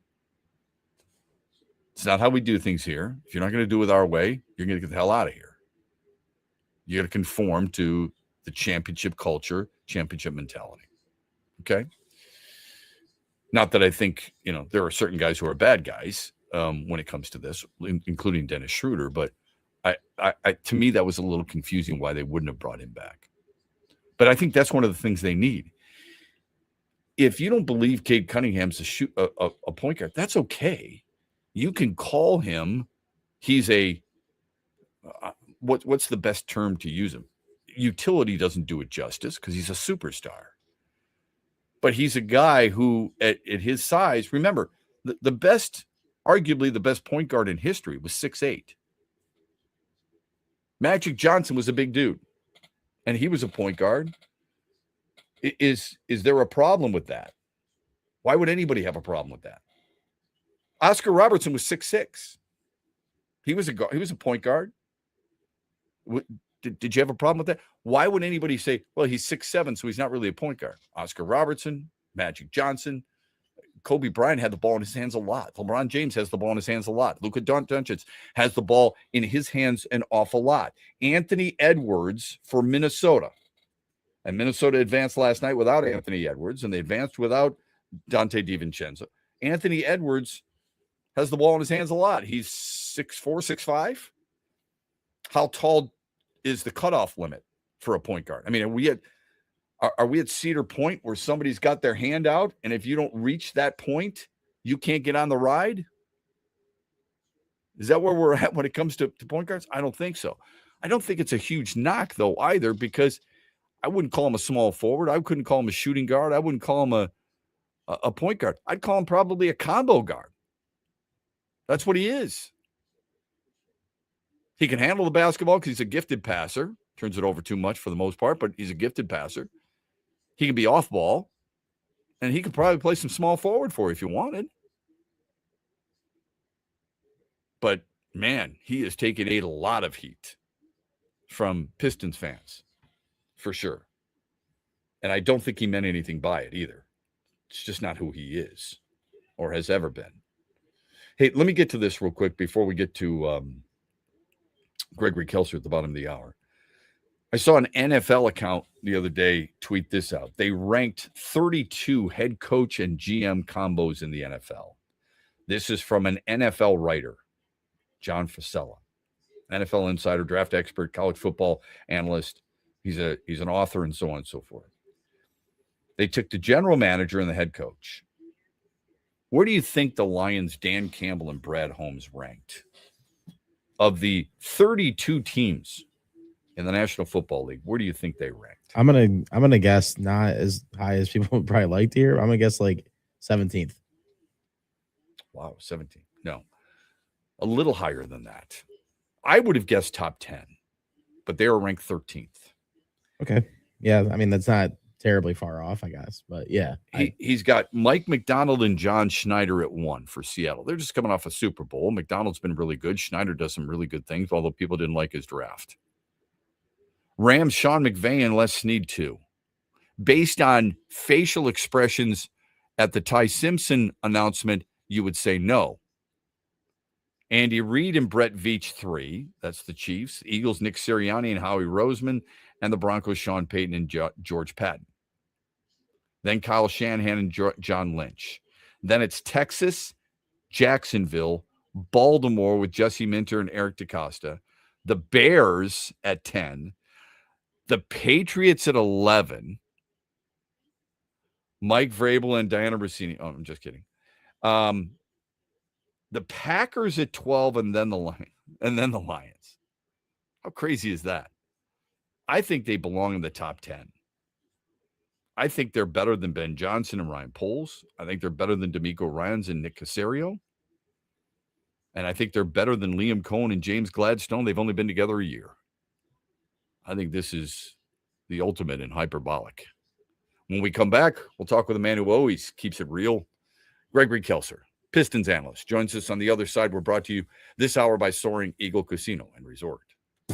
It's not how we do things here. If you're not going to do it our way, you're going to get the hell out of here. You got to conform to the championship culture, championship mentality. Okay? Not that I think, there are certain guys who are bad guys when it comes to this, including Dennis Schroeder, but I to me, that was a little confusing why they wouldn't have brought him back. But I think that's one of the things they need. If you don't believe Cade Cunningham's a point guard, that's okay. You can call him. He's a what's the best term to use him? Utility doesn't do it justice because he's a superstar. But he's a guy who, at his size, remember, arguably the best point guard in history was 6'8". Magic Johnson was a big dude, and he was a point guard. Is there a problem with that? Why would anybody have a problem with that? Oscar Robertson was 6'6". He was a point guard. Did you have a problem with that? Why would anybody say, well, he's 6'7", so he's not really a point guard? Oscar Robertson, Magic Johnson, Kobe Bryant had the ball in his hands a lot. LeBron James has the ball in his hands a lot. Luka Doncic has the ball in his hands an awful lot. Anthony Edwards for Minnesota. And Minnesota advanced last night without Anthony Edwards, and they advanced without Dante DiVincenzo. Anthony Edwards has the ball in his hands a lot. He's 6'4", 6'5". How tall is the cutoff limit for a point guard? I mean, are we at Cedar Point where somebody's got their hand out, and if you don't reach that point, you can't get on the ride? Is that where we're at when it comes to point guards? I don't think so. I don't think it's a huge knock, though, either, because I wouldn't call him a small forward. I couldn't call him a shooting guard. I wouldn't call him a point guard. I'd call him probably a combo guard. That's what he is. He can handle the basketball because he's a gifted passer. Turns it over too much for the most part, but he's a gifted passer. He can be off ball, and he could probably play some small forward for you if you wanted. But, man, he has taken a lot of heat from Pistons fans, for sure. And I don't think he meant anything by it either. It's just not who he is or has ever been. Hey, let me get to this real quick before we get to Gregory Kelser at the bottom of the hour. I saw an NFL account the other day tweet this out. They ranked 32 head coach and GM combos in the NFL. This is from an NFL writer, John Fasella, NFL insider, draft expert, college football analyst. He's an author and so on and so forth. They took the general manager and the head coach. Where do you think the Lions' Dan Campbell and Brad Holmes ranked? Of the 32 teams in the National Football League, where do you think they ranked? I'm gonna guess not as high as people would probably like to hear. I'm gonna guess like 17th. Wow, 17th. No, a little higher than that. I would have guessed top 10, but they were ranked 13th. Okay, yeah, I mean that's not terribly far off, I guess, but yeah, he's got Mike McDonald and John Schneider at 1 for Seattle. They're just coming off a Super Bowl. McDonald's been really good. Schneider does some really good things, although people didn't like his draft. Rams, Sean McVay and Les Snead 2. Based on facial expressions at the Ty Simpson announcement, you would say no. Andy Reid and Brett Veach 3. That's the Chiefs. Eagles, Nick Sirianni and Howie Roseman. And the Broncos, Sean Payton and George Patton. Then Kyle Shanahan and John Lynch. Then it's Texas, Jacksonville, Baltimore with Jesse Minter and Eric DeCosta. The Bears at 10. The Patriots at 11. Mike Vrabel and Diana Rossini. Oh, I'm just kidding. The Packers at 12, and then the Lions. How crazy is that? I think they belong in the top 10. I think they're better than Ben Johnson and Ryan Poles. I think they're better than D'Amico Ryans and Nick Caserio. And I think they're better than Liam Cohen and James Gladstone. They've only been together a year. I think this is the ultimate in hyperbolic. When we come back, we'll talk with a man who always keeps it real, Gregory Kelser, Pistons analyst, joins us on the other side. We're brought to you this hour by Soaring Eagle Casino and Resort.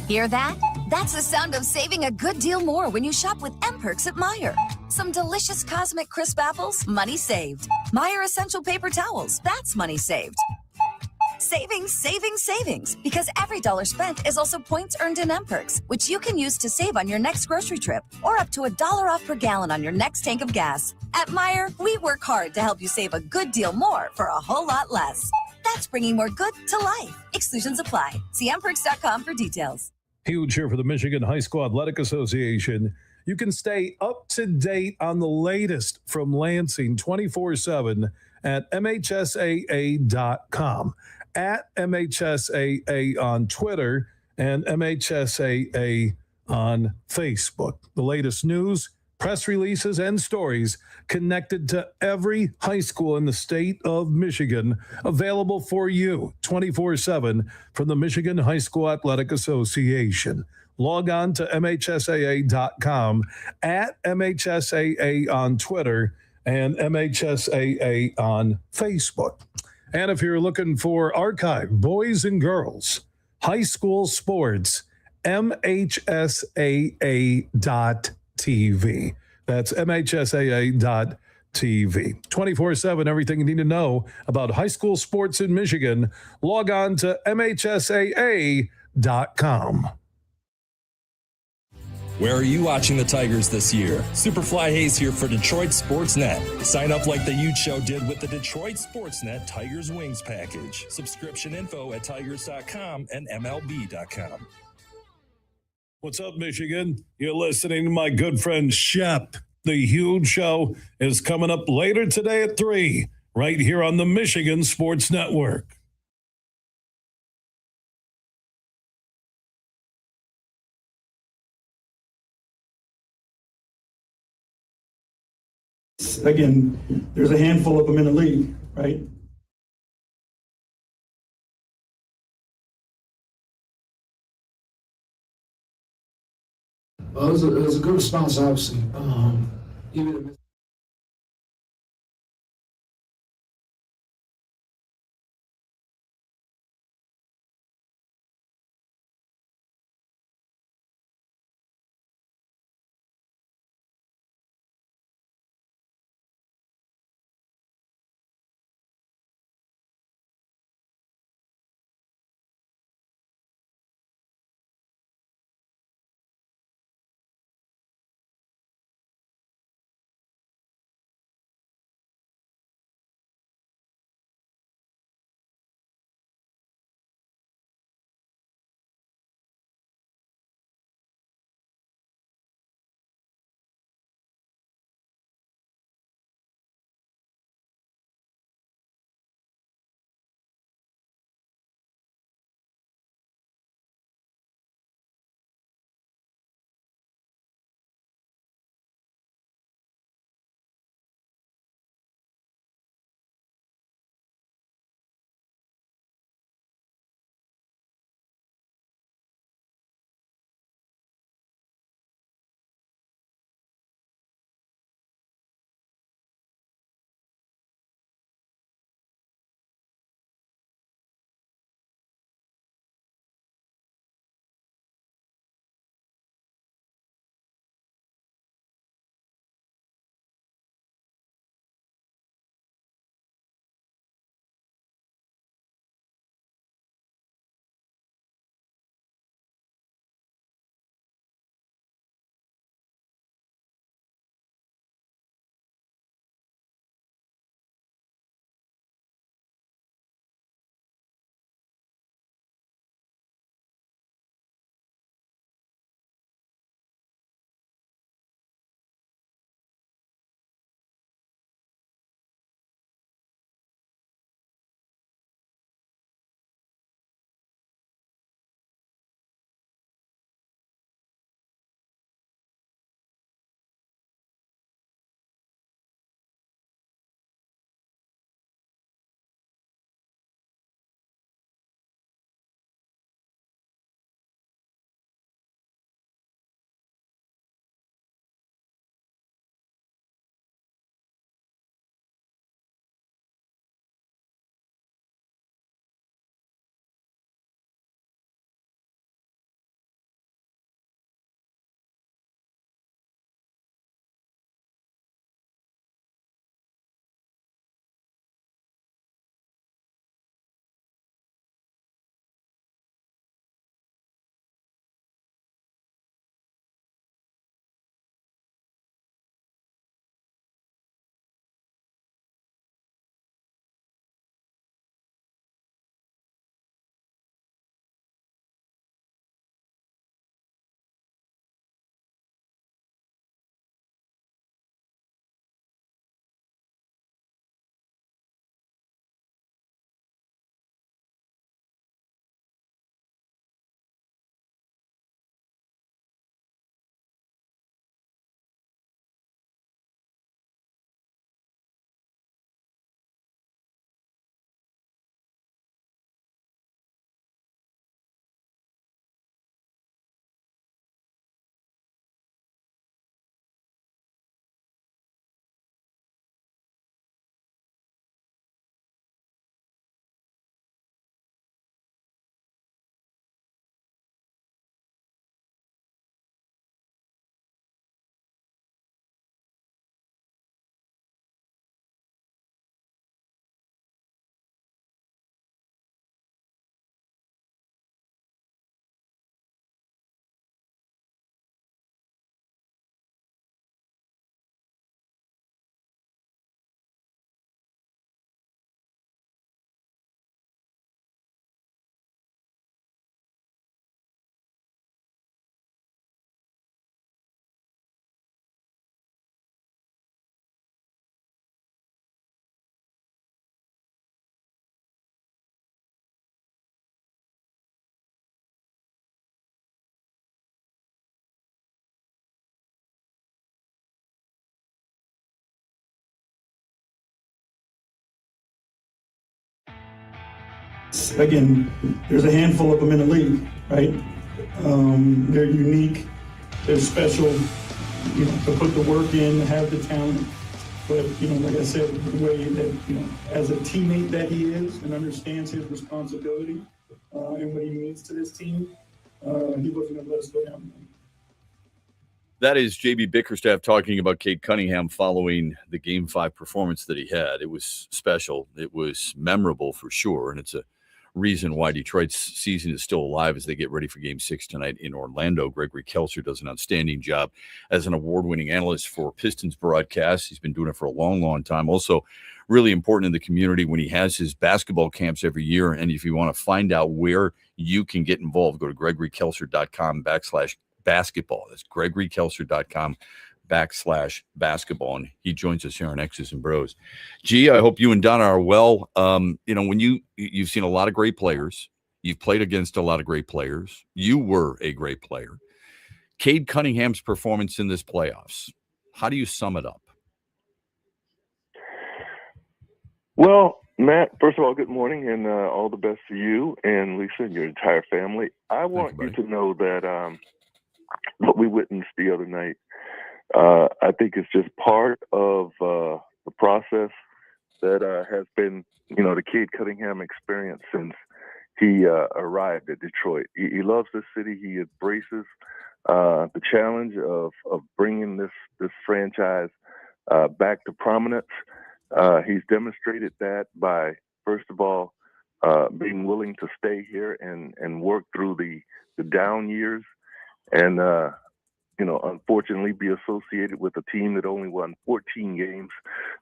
Hear that? That's the sound of saving a good deal more when you shop with M-Perks at Meijer. Some delicious Cosmic Crisp apples, money saved. Meijer Essential Paper Towels, that's money saved. Savings, savings, savings. Because every dollar spent is also points earned in M-Perks, which you can use to save on your next grocery trip or up to $1 off per gallon on your next tank of gas. At Meijer, we work hard to help you save a good deal more for a whole lot less. That's bringing more good to life. Exclusions apply. See mperks.com for details. Huge here for the Michigan High School Athletic Association. You can stay up to date on the latest from Lansing 24/7 at MHSAA.com, at MHSAA on Twitter, and MHSAA on Facebook. The latest news, press releases, and stories connected to every high school in the state of Michigan, available for you 24/7 from the Michigan High School Athletic Association. Log on to MHSAA.com, at MHSAA on Twitter, and MHSAA on Facebook. And if you're looking for archive boys and girls high school sports, MHSAA.TV. That's MHSAA.TV. 24/7, everything you need to know about high school sports in Michigan. Log on to MHSAA.com. Where are you watching the Tigers this year? Superfly Hayes here for Detroit Sportsnet. Sign up like the Ute Show did with the Detroit Sportsnet Tigers Wings package. Subscription info at tigers.com and MLB.com. What's up, Michigan? You're listening to my good friend Shep. The Huge Show is coming up later today at 3, right here on the Michigan Sports Network. Again, there's a handful of them in the league, right? Well, it was a good response, obviously. Even Again, there's a handful of them in the league, right? They're unique, they're special, to put the work in, to have the talent. But, like I said, the way that, as a teammate that he is and understands his responsibility and what he means to this team, he wasn't going to let us go down. That is JB Bickerstaff talking about Cade Cunningham following the Game 5 performance that he had. It was special. It was memorable for sure, and it's a reason why Detroit's season is still alive as they get ready for Game 6 tonight in Orlando. Gregory Kelser does an outstanding job as an award-winning analyst for Pistons broadcasts. He's been doing it for a long, long time. Also, really important in the community when he has his basketball camps every year. And if you want to find out where you can get involved, go to GregoryKelser.com/basketball. That's GregoryKelser.com/basketball. And he joins us here on X's and Bros. G, I hope you and Donna are well. When you've seen a lot of great players, you've played against a lot of great players. You were a great player. Cade Cunningham's performance in this playoffs, how do you sum it up? Well, Matt, first of all, good morning and all the best to you and Lisa and your entire family. I want you to know that what we witnessed the other night, I think it's just part of the process that has been, the Cade Cunningham experience since he arrived at Detroit. He loves this city. He embraces the challenge of bringing this franchise back to prominence. He's demonstrated that by, first of all, being willing to stay here and work through the down years and, unfortunately be associated with a team that only won 14 games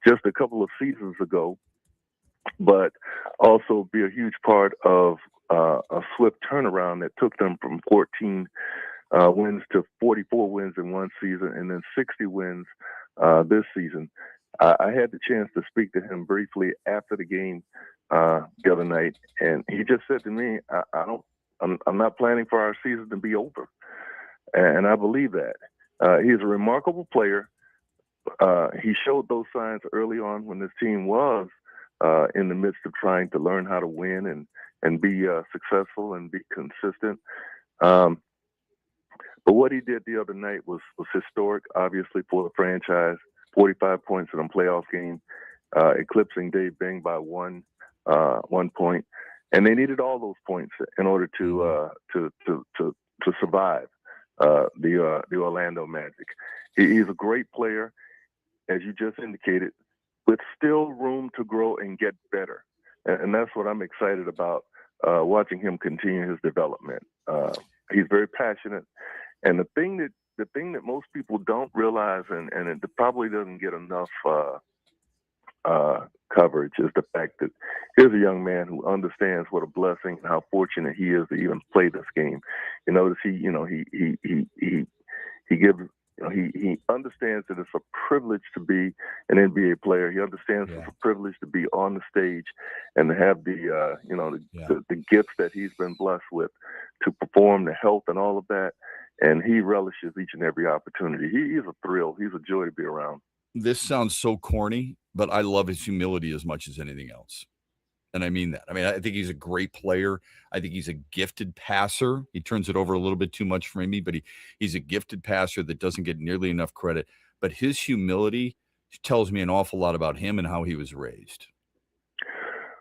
just a couple of seasons ago, but also be a huge part of a swift turnaround that took them from 14 wins to 44 wins in one season and then 60 wins this season. I had the chance to speak to him briefly after the game the other night, and he just said to me, I'm not planning for our season to be over. And I believe that. He's a remarkable player. He showed those signs early on when this team was in the midst of trying to learn how to win and be successful and be consistent. But what he did the other night was historic, obviously, for the franchise. 45 points in a playoff game, eclipsing Dave Bing by one point, and they needed all those points in order to survive the Orlando Magic. He's a great player, as you just indicated, with still room to grow and get better, and that's what I'm excited about. Watching him continue his development. He's very passionate, and the thing that most people don't realize, and it probably doesn't get enough coverage, is the fact that here's a young man who understands what a blessing and how fortunate he is to even play this game. You notice he understands that it's a privilege to be an NBA player. He understands it's a privilege to be on the stage and to have the gifts that he's been blessed with to perform, the health and all of that. And he relishes each and every opportunity. He is a thrill. He's a joy to be around. This sounds so corny, but I love his humility as much as anything else. And I mean that. I think he's a great player. I think he's a gifted passer. He turns it over a little bit too much for me, but he's a gifted passer that doesn't get nearly enough credit. But his humility tells me an awful lot about him and how he was raised.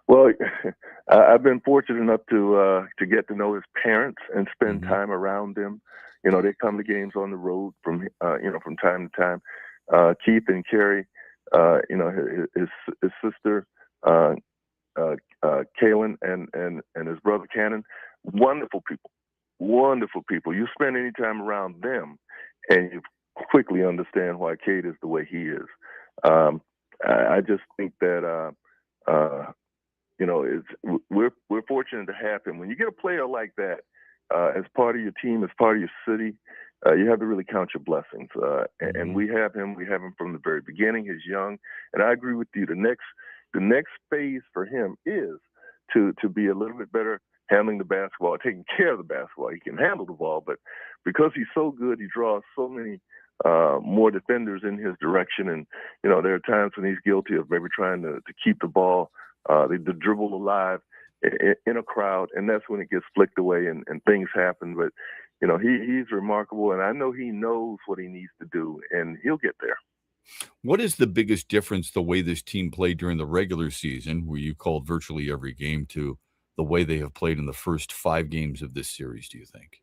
Well, I've been fortunate enough to get to know his parents and spend time around them. They come to games on the road from time to time. Keith and Carrie, his sister, Kaylin and his brother Cannon, wonderful people. You spend any time around them and you quickly understand why Cade is the way he is. I just think that, we're fortunate to have him. When you get a player like that, as part of your team, as part of your city, you have to really count your blessings. And we have him from the very beginning. He's young. And I agree with you. The next phase for him is to be a little bit better handling the basketball, taking care of the basketball. He can handle the ball, but because he's so good, he draws so many more defenders in his direction. And, there are times when he's guilty of maybe trying to keep the ball, the dribble alive. in a crowd, and that's when it gets flicked away and things happen. But, he's remarkable, and I know he knows what he needs to do, and he'll get there. What is the biggest difference the way this team played during the regular season, where you called virtually every game, to the way they have played in the first 5 games of this series, do you think?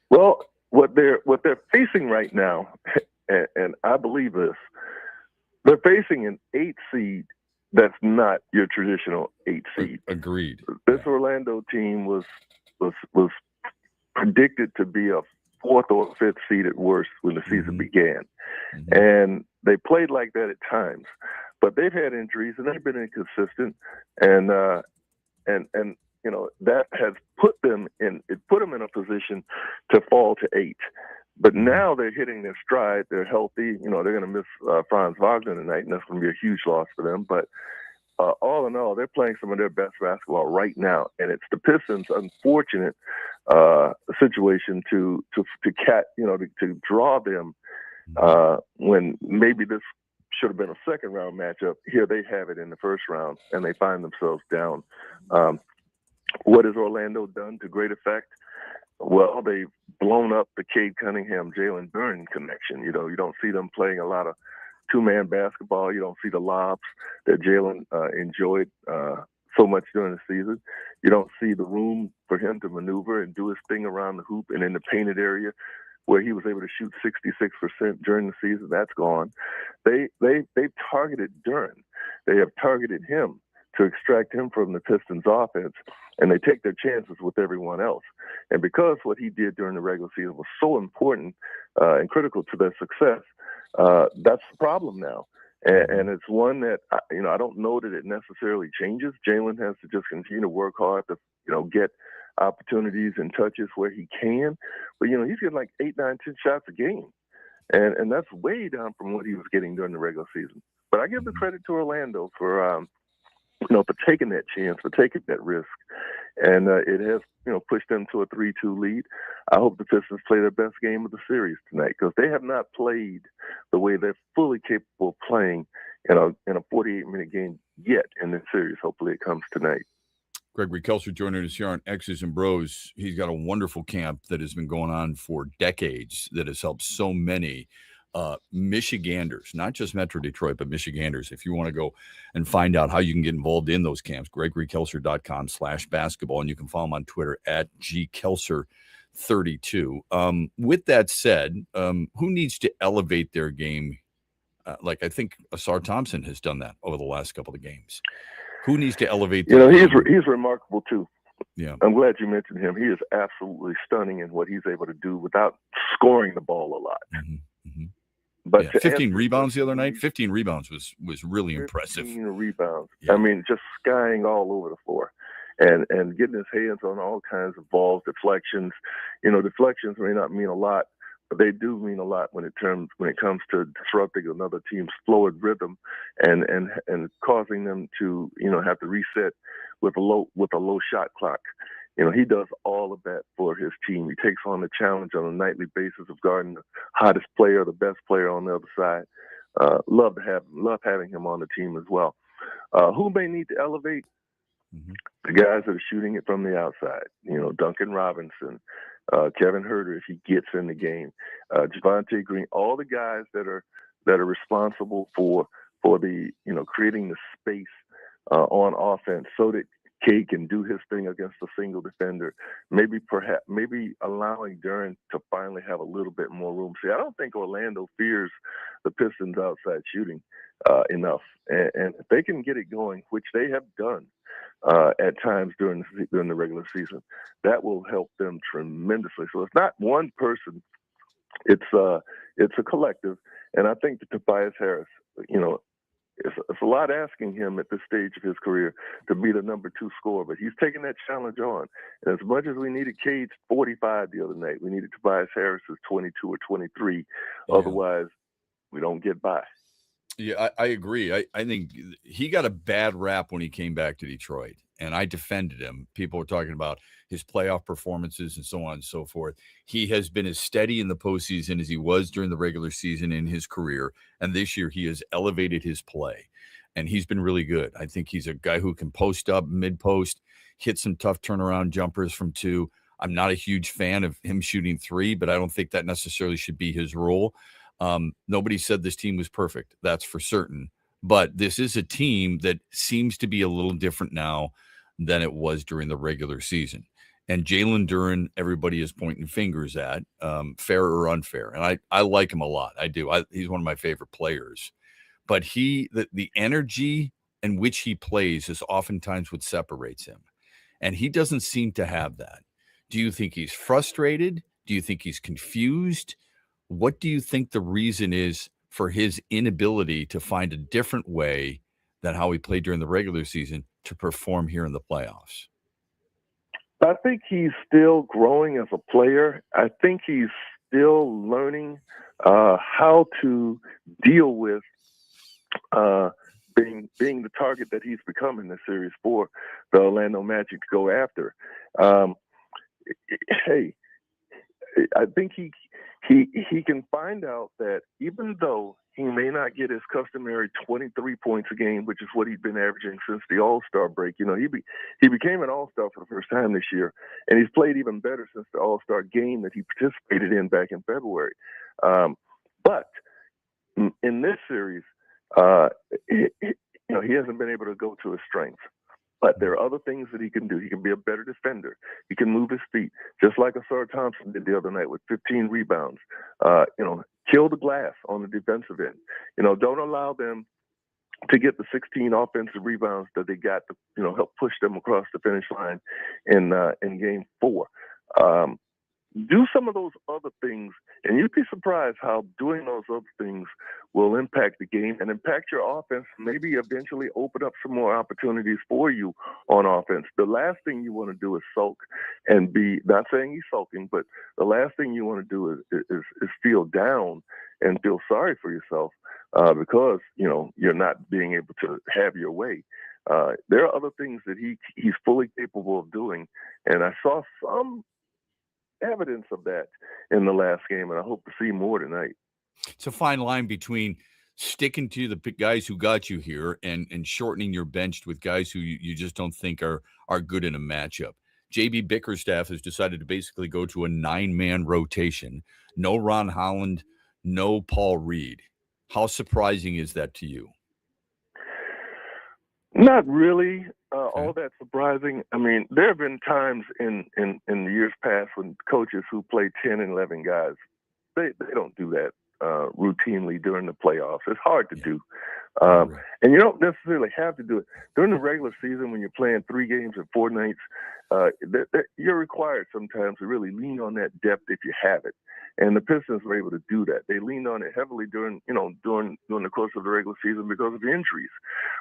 Well, what they're facing right now, and I believe this, they're facing an 8 seed that's not your traditional 8 seed. Agreed. This Orlando team was predicted to be a 4th or 5th seed at worst when the season began. And they played like that at times. But they've had injuries and they've been inconsistent. And that has put them in a position to fall to 8. But now they're hitting their stride. They're healthy. They're going to miss Franz Wagner tonight, and that's going to be a huge loss for them. But all in all, they're playing some of their best basketball right now, and it's the Pistons' unfortunate situation to draw them when maybe this should have been a second round matchup. Here they have it in the first round, and they find themselves down. What has Orlando done to great effect? Well, they've blown up the Cade Cunningham, Jalen Duren connection. You don't see them playing a lot of 2-man basketball. You don't see the lobs that Jalen enjoyed so much during the season. You don't see the room for him to maneuver and do his thing around the hoop and in the painted area where he was able to shoot 66% during the season. That's gone. They've targeted Duren. They have targeted him to extract him from the Pistons offense, and they take their chances with everyone else. And because what he did during the regular season was so important and critical to their success, that's the problem now. And it's one that, I don't know that it necessarily changes. Jalen has to just continue to work hard to, get opportunities and touches where he can. But, he's getting like 8, 9, 10 shots a game. And that's way down from what he was getting during the regular season. But I give the credit to Orlando for taking that chance, for taking that risk. And it has, pushed them to a 3-2 lead. I hope the Pistons play their best game of the series tonight, because they have not played the way they're fully capable of playing in a 48-minute game yet in this series. Hopefully it comes tonight. Gregory Kelser joining us here on X's and Bros. He's got a wonderful camp that has been going on for decades that has helped so many Michiganders, not just Metro Detroit, but Michiganders. If you want to go and find out how you can get involved in those camps, GregoryKelser.com/basketball, and you can follow him on Twitter at GKelser32. With that said, who needs to elevate their game? I think Asar Thompson has done that over the last couple of games. Who needs to elevate their game? He's remarkable too. Yeah, I'm glad you mentioned him. He is absolutely stunning in what he's able to do without scoring the ball a lot. But 15 rebounds the other night. 15 rebounds was really impressive. 15 rebounds. Yeah. I mean, just skying all over the floor, and getting his hands on all kinds of balls, deflections. Deflections may not mean a lot, but they do mean a lot when it comes to disrupting another team's flow and rhythm, and causing them to have to reset with a low shot clock. He does all of that for his team. He takes on the challenge on a nightly basis of guarding the hottest player, the best player on the other side. Love having him on the team as well. Who may need to elevate? The guys that are shooting it from the outside. Duncan Robinson, Kevin Huerter, if he gets in the game, Javonte Green, all the guys that are responsible for the creating the space on offense, so that Cade can do his thing against a single defender. Maybe allowing Duren to finally have a little bit more room. See, I don't think Orlando fears the Pistons outside shooting enough, and if they can get it going, which they have done at times during the regular season, that will help them tremendously. So it's not one person; it's a collective, and I think that Tobias Harris, it's a lot asking him at this stage of his career to be the number 2 scorer, but he's taking that challenge on. And as much as we needed Cade's 45 the other night, we needed Tobias Harris's 22 or 23. Yeah. Otherwise, we don't get by. Yeah, I agree. I think he got a bad rap when he came back to Detroit, and I defended him. People were talking about his playoff performances and so on and so forth. He has been as steady in the postseason as he was during the regular season in his career, and this year he has elevated his play. and he's been really good. I think he's a guy who can post up, mid-post, hit some tough turnaround jumpers from 2. I'm not a huge fan of him shooting 3, but I don't think that necessarily should be his role. Nobody said this team was perfect. That's for certain. But this is a team that seems to be a little different now than it was during the regular season. And Jalen Duren, everybody is pointing fingers at, fair or unfair. And I like him a lot. I do. He's one of my favorite players. But the energy in which he plays is oftentimes what separates him. And he doesn't seem to have that. Do you think he's frustrated? Do you think he's confused? What do you think the reason is for his inability to find a different way than how he played during the regular season to perform here in the playoffs? I think he's still growing as a player. I think he's still learning how to deal with being the target that he's become in this series for the Orlando Magic to go after. Hey, I think he can find out that even though he may not get his customary 23 points a game, which is what he's been averaging since the All-Star break. He became an All-Star for the first time this year, and he's played even better since the All-Star game that he participated in back in February. But in this series, he hasn't been able to go to his strengths. But there are other things that he can do. He can be a better defender. He can move his feet, just like Asar Thompson did the other night with 15 rebounds. Kill the glass on the defensive end. Don't allow them to get the 16 offensive rebounds that they got to, help push them across the finish line in Game 4. Do some of those other things, and you'd be surprised how doing those other things will impact the game and impact your offense, maybe eventually open up some more opportunities for you on offense. The last thing you want to do is sulk and not saying he's sulking, but the last thing you want to do is feel down and feel sorry for yourself because, you're not being able to have your way. There are other things that he's fully capable of doing, and I saw some evidence of that in the last game, and I hope to see more tonight. It's a fine line between sticking to the guys who got you here and shortening your bench with guys who you just don't think are good in a matchup. JB Bickerstaff has decided to basically go to a 9-man rotation. No Ron Holland, no Paul Reed. How surprising is that to you? Not really all that surprising. I mean, there have been times in the years past when coaches who play 10 and 11 guys, they don't do that routinely during the playoffs. It's hard to do. And you don't necessarily have to do it. During the regular season, when you're playing 3 games and 4 nights, you're required sometimes to really lean on that depth if you have it. And the Pistons were able to do that. They leaned on it heavily during the course of the regular season because of injuries.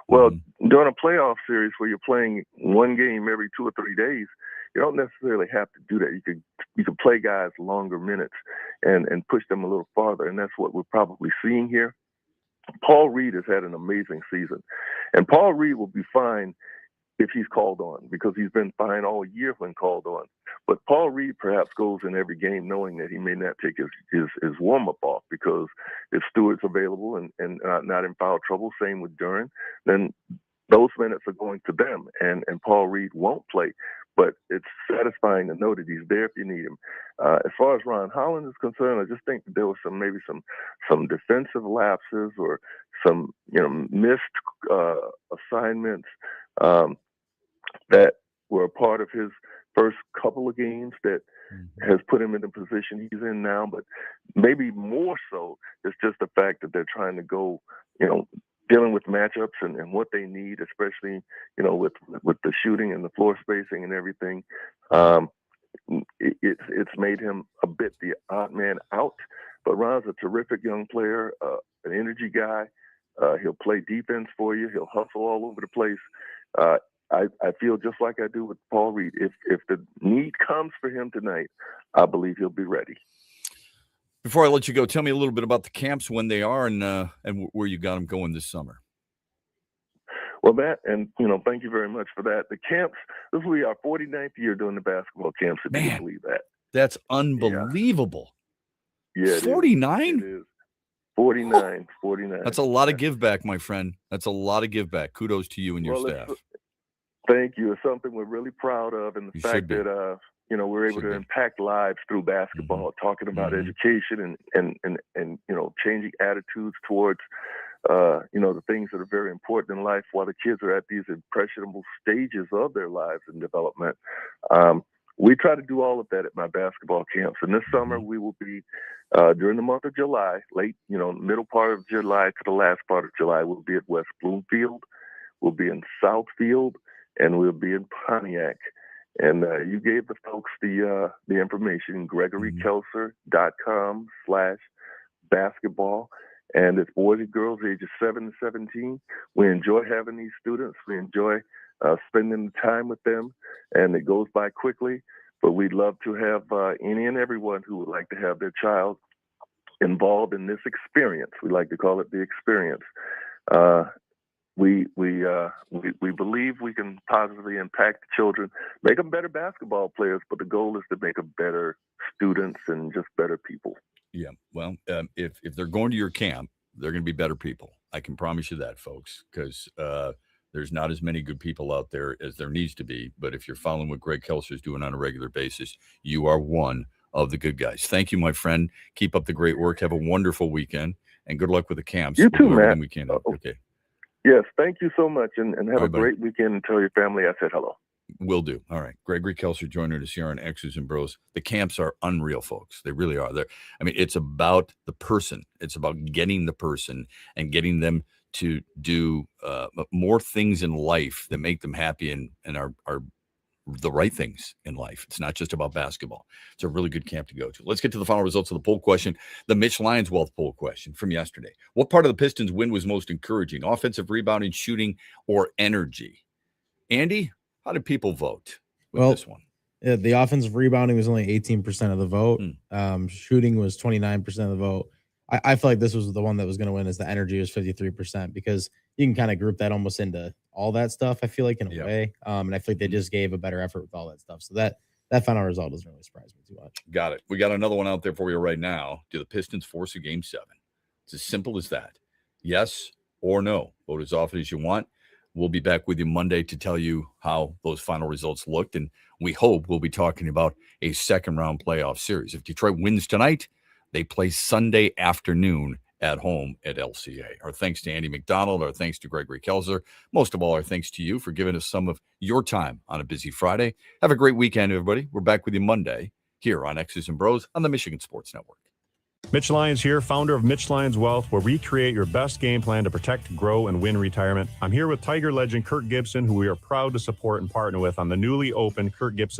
Well, during a playoff series where you're playing 1 game every 2 or 3 days, you don't necessarily have to do that. You can play guys longer minutes and push them a little farther, and that's what we're probably seeing here. Paul Reed has had an amazing season, and Paul Reed will be fine if he's called on, because he's been fine all year when called on. But Paul Reed perhaps goes in every game knowing that he may not take his warm-up off because if Stewart's available and not in foul trouble, same with Duren, then those minutes are going to them, and Paul Reed won't play. But it's satisfying to know that he's there if you need him. As far as Ron Holland is concerned, I just think that there was some defensive lapses or some missed assignments that were a part of his first couple of games that has put him in the position he's in now. But maybe more so, it's just the fact that they're trying to go, dealing with matchups and what they need, especially, with the shooting and the floor spacing and everything. It's made him a bit the odd man out. But Ron's a terrific young player, an energy guy. He'll play defense for you. He'll hustle all over the place. I feel just like I do with Paul Reed. If the need comes for him tonight, I believe he'll be ready. Before I let you go, tell me a little bit about the camps, when they are, and where you got them going this summer. Well, Matt, and thank you very much for that. The camps, this will be our 49th year doing the basketball camps, if you can believe that. That's unbelievable. Yeah, 49? It is. 49. That's a lot of give back, my friend. That's a lot of give back. Kudos to you and your staff. Thank you. It's something we're really proud of, and the fact that we're able to impact lives through basketball, talking about education and changing attitudes towards the things that are very important in life while the kids are at these impressionable stages of their lives and development. We try to do all of that at my basketball camps. And this summer we will be, during the month of July, middle part of July to the last part of July, we'll be at West Bloomfield, we'll be in Southfield, and we'll be in Pontiac. And you gave the folks the information, GregoryKelser.com/basketball. And it's boys and girls ages 7 to 17. We enjoy having these students. We enjoy spending the time with them, and it goes by quickly. But we'd love to have any and everyone who would like to have their child involved in this experience. We like to call it the experience. We believe we can positively impact children, make them better basketball players, but the goal is to make them better students and just better people. Yeah, well, if they're going to your camp, they're going to be better people. I can promise you that, folks, because there's not as many good people out there as there needs to be. But if you're following what Greg Kelser is doing on a regular basis, you are one of the good guys. Thank you, my friend. Keep up the great work. Have a wonderful weekend, and good luck with the camps. You too, Matt. Okay. Yes, thank you so much, and have a great weekend and tell your family I said hello. Will do. All right. Gregory Kelser joining us here on X's and Bros. The camps are unreal, folks. They really are. It's about the person. It's about getting the person and getting them to do more things in life that make them happy and are the right things in life. It's not just about basketball. It's a really good camp to go to. Let's get to the final results of the poll question. The Mitch Lyons Wealth poll question from yesterday. What part of the Pistons win was most encouraging? Offensive rebounding, shooting, or energy? Andy, how did people vote with this one? Yeah, the offensive rebounding was only 18% of the vote. Shooting was 29% of the vote. I feel like this was the one that was going to win, as the energy was 53%, because you can kind of group that almost into all that stuff, I feel like, in a way. And I feel like they just gave a better effort with all that stuff. So that final result doesn't really surprise me too much. Got it. We got another one out there for you right now. Do the Pistons force a Game 7? It's as simple as that. Yes or no. Vote as often as you want. We'll be back with you Monday to tell you how those final results looked. And we hope we'll be talking about a second-round playoff series. If Detroit wins tonight, they play Sunday afternoon at home at LCA. Our thanks to Andy McDonald. Our thanks to Gregory Kelser. Most of all, our thanks to you for giving us some of your time on a busy Friday. Have a great weekend, everybody. We're back with you Monday here on X's and Bros on the Michigan Sports Network. Mitch Lyons here, founder of Mitch Lyons Wealth, where we create your best game plan to protect, grow, and win retirement. I'm here with Tiger legend Kirk Gibson, who we are proud to support and partner with on the newly opened Kirk Gibson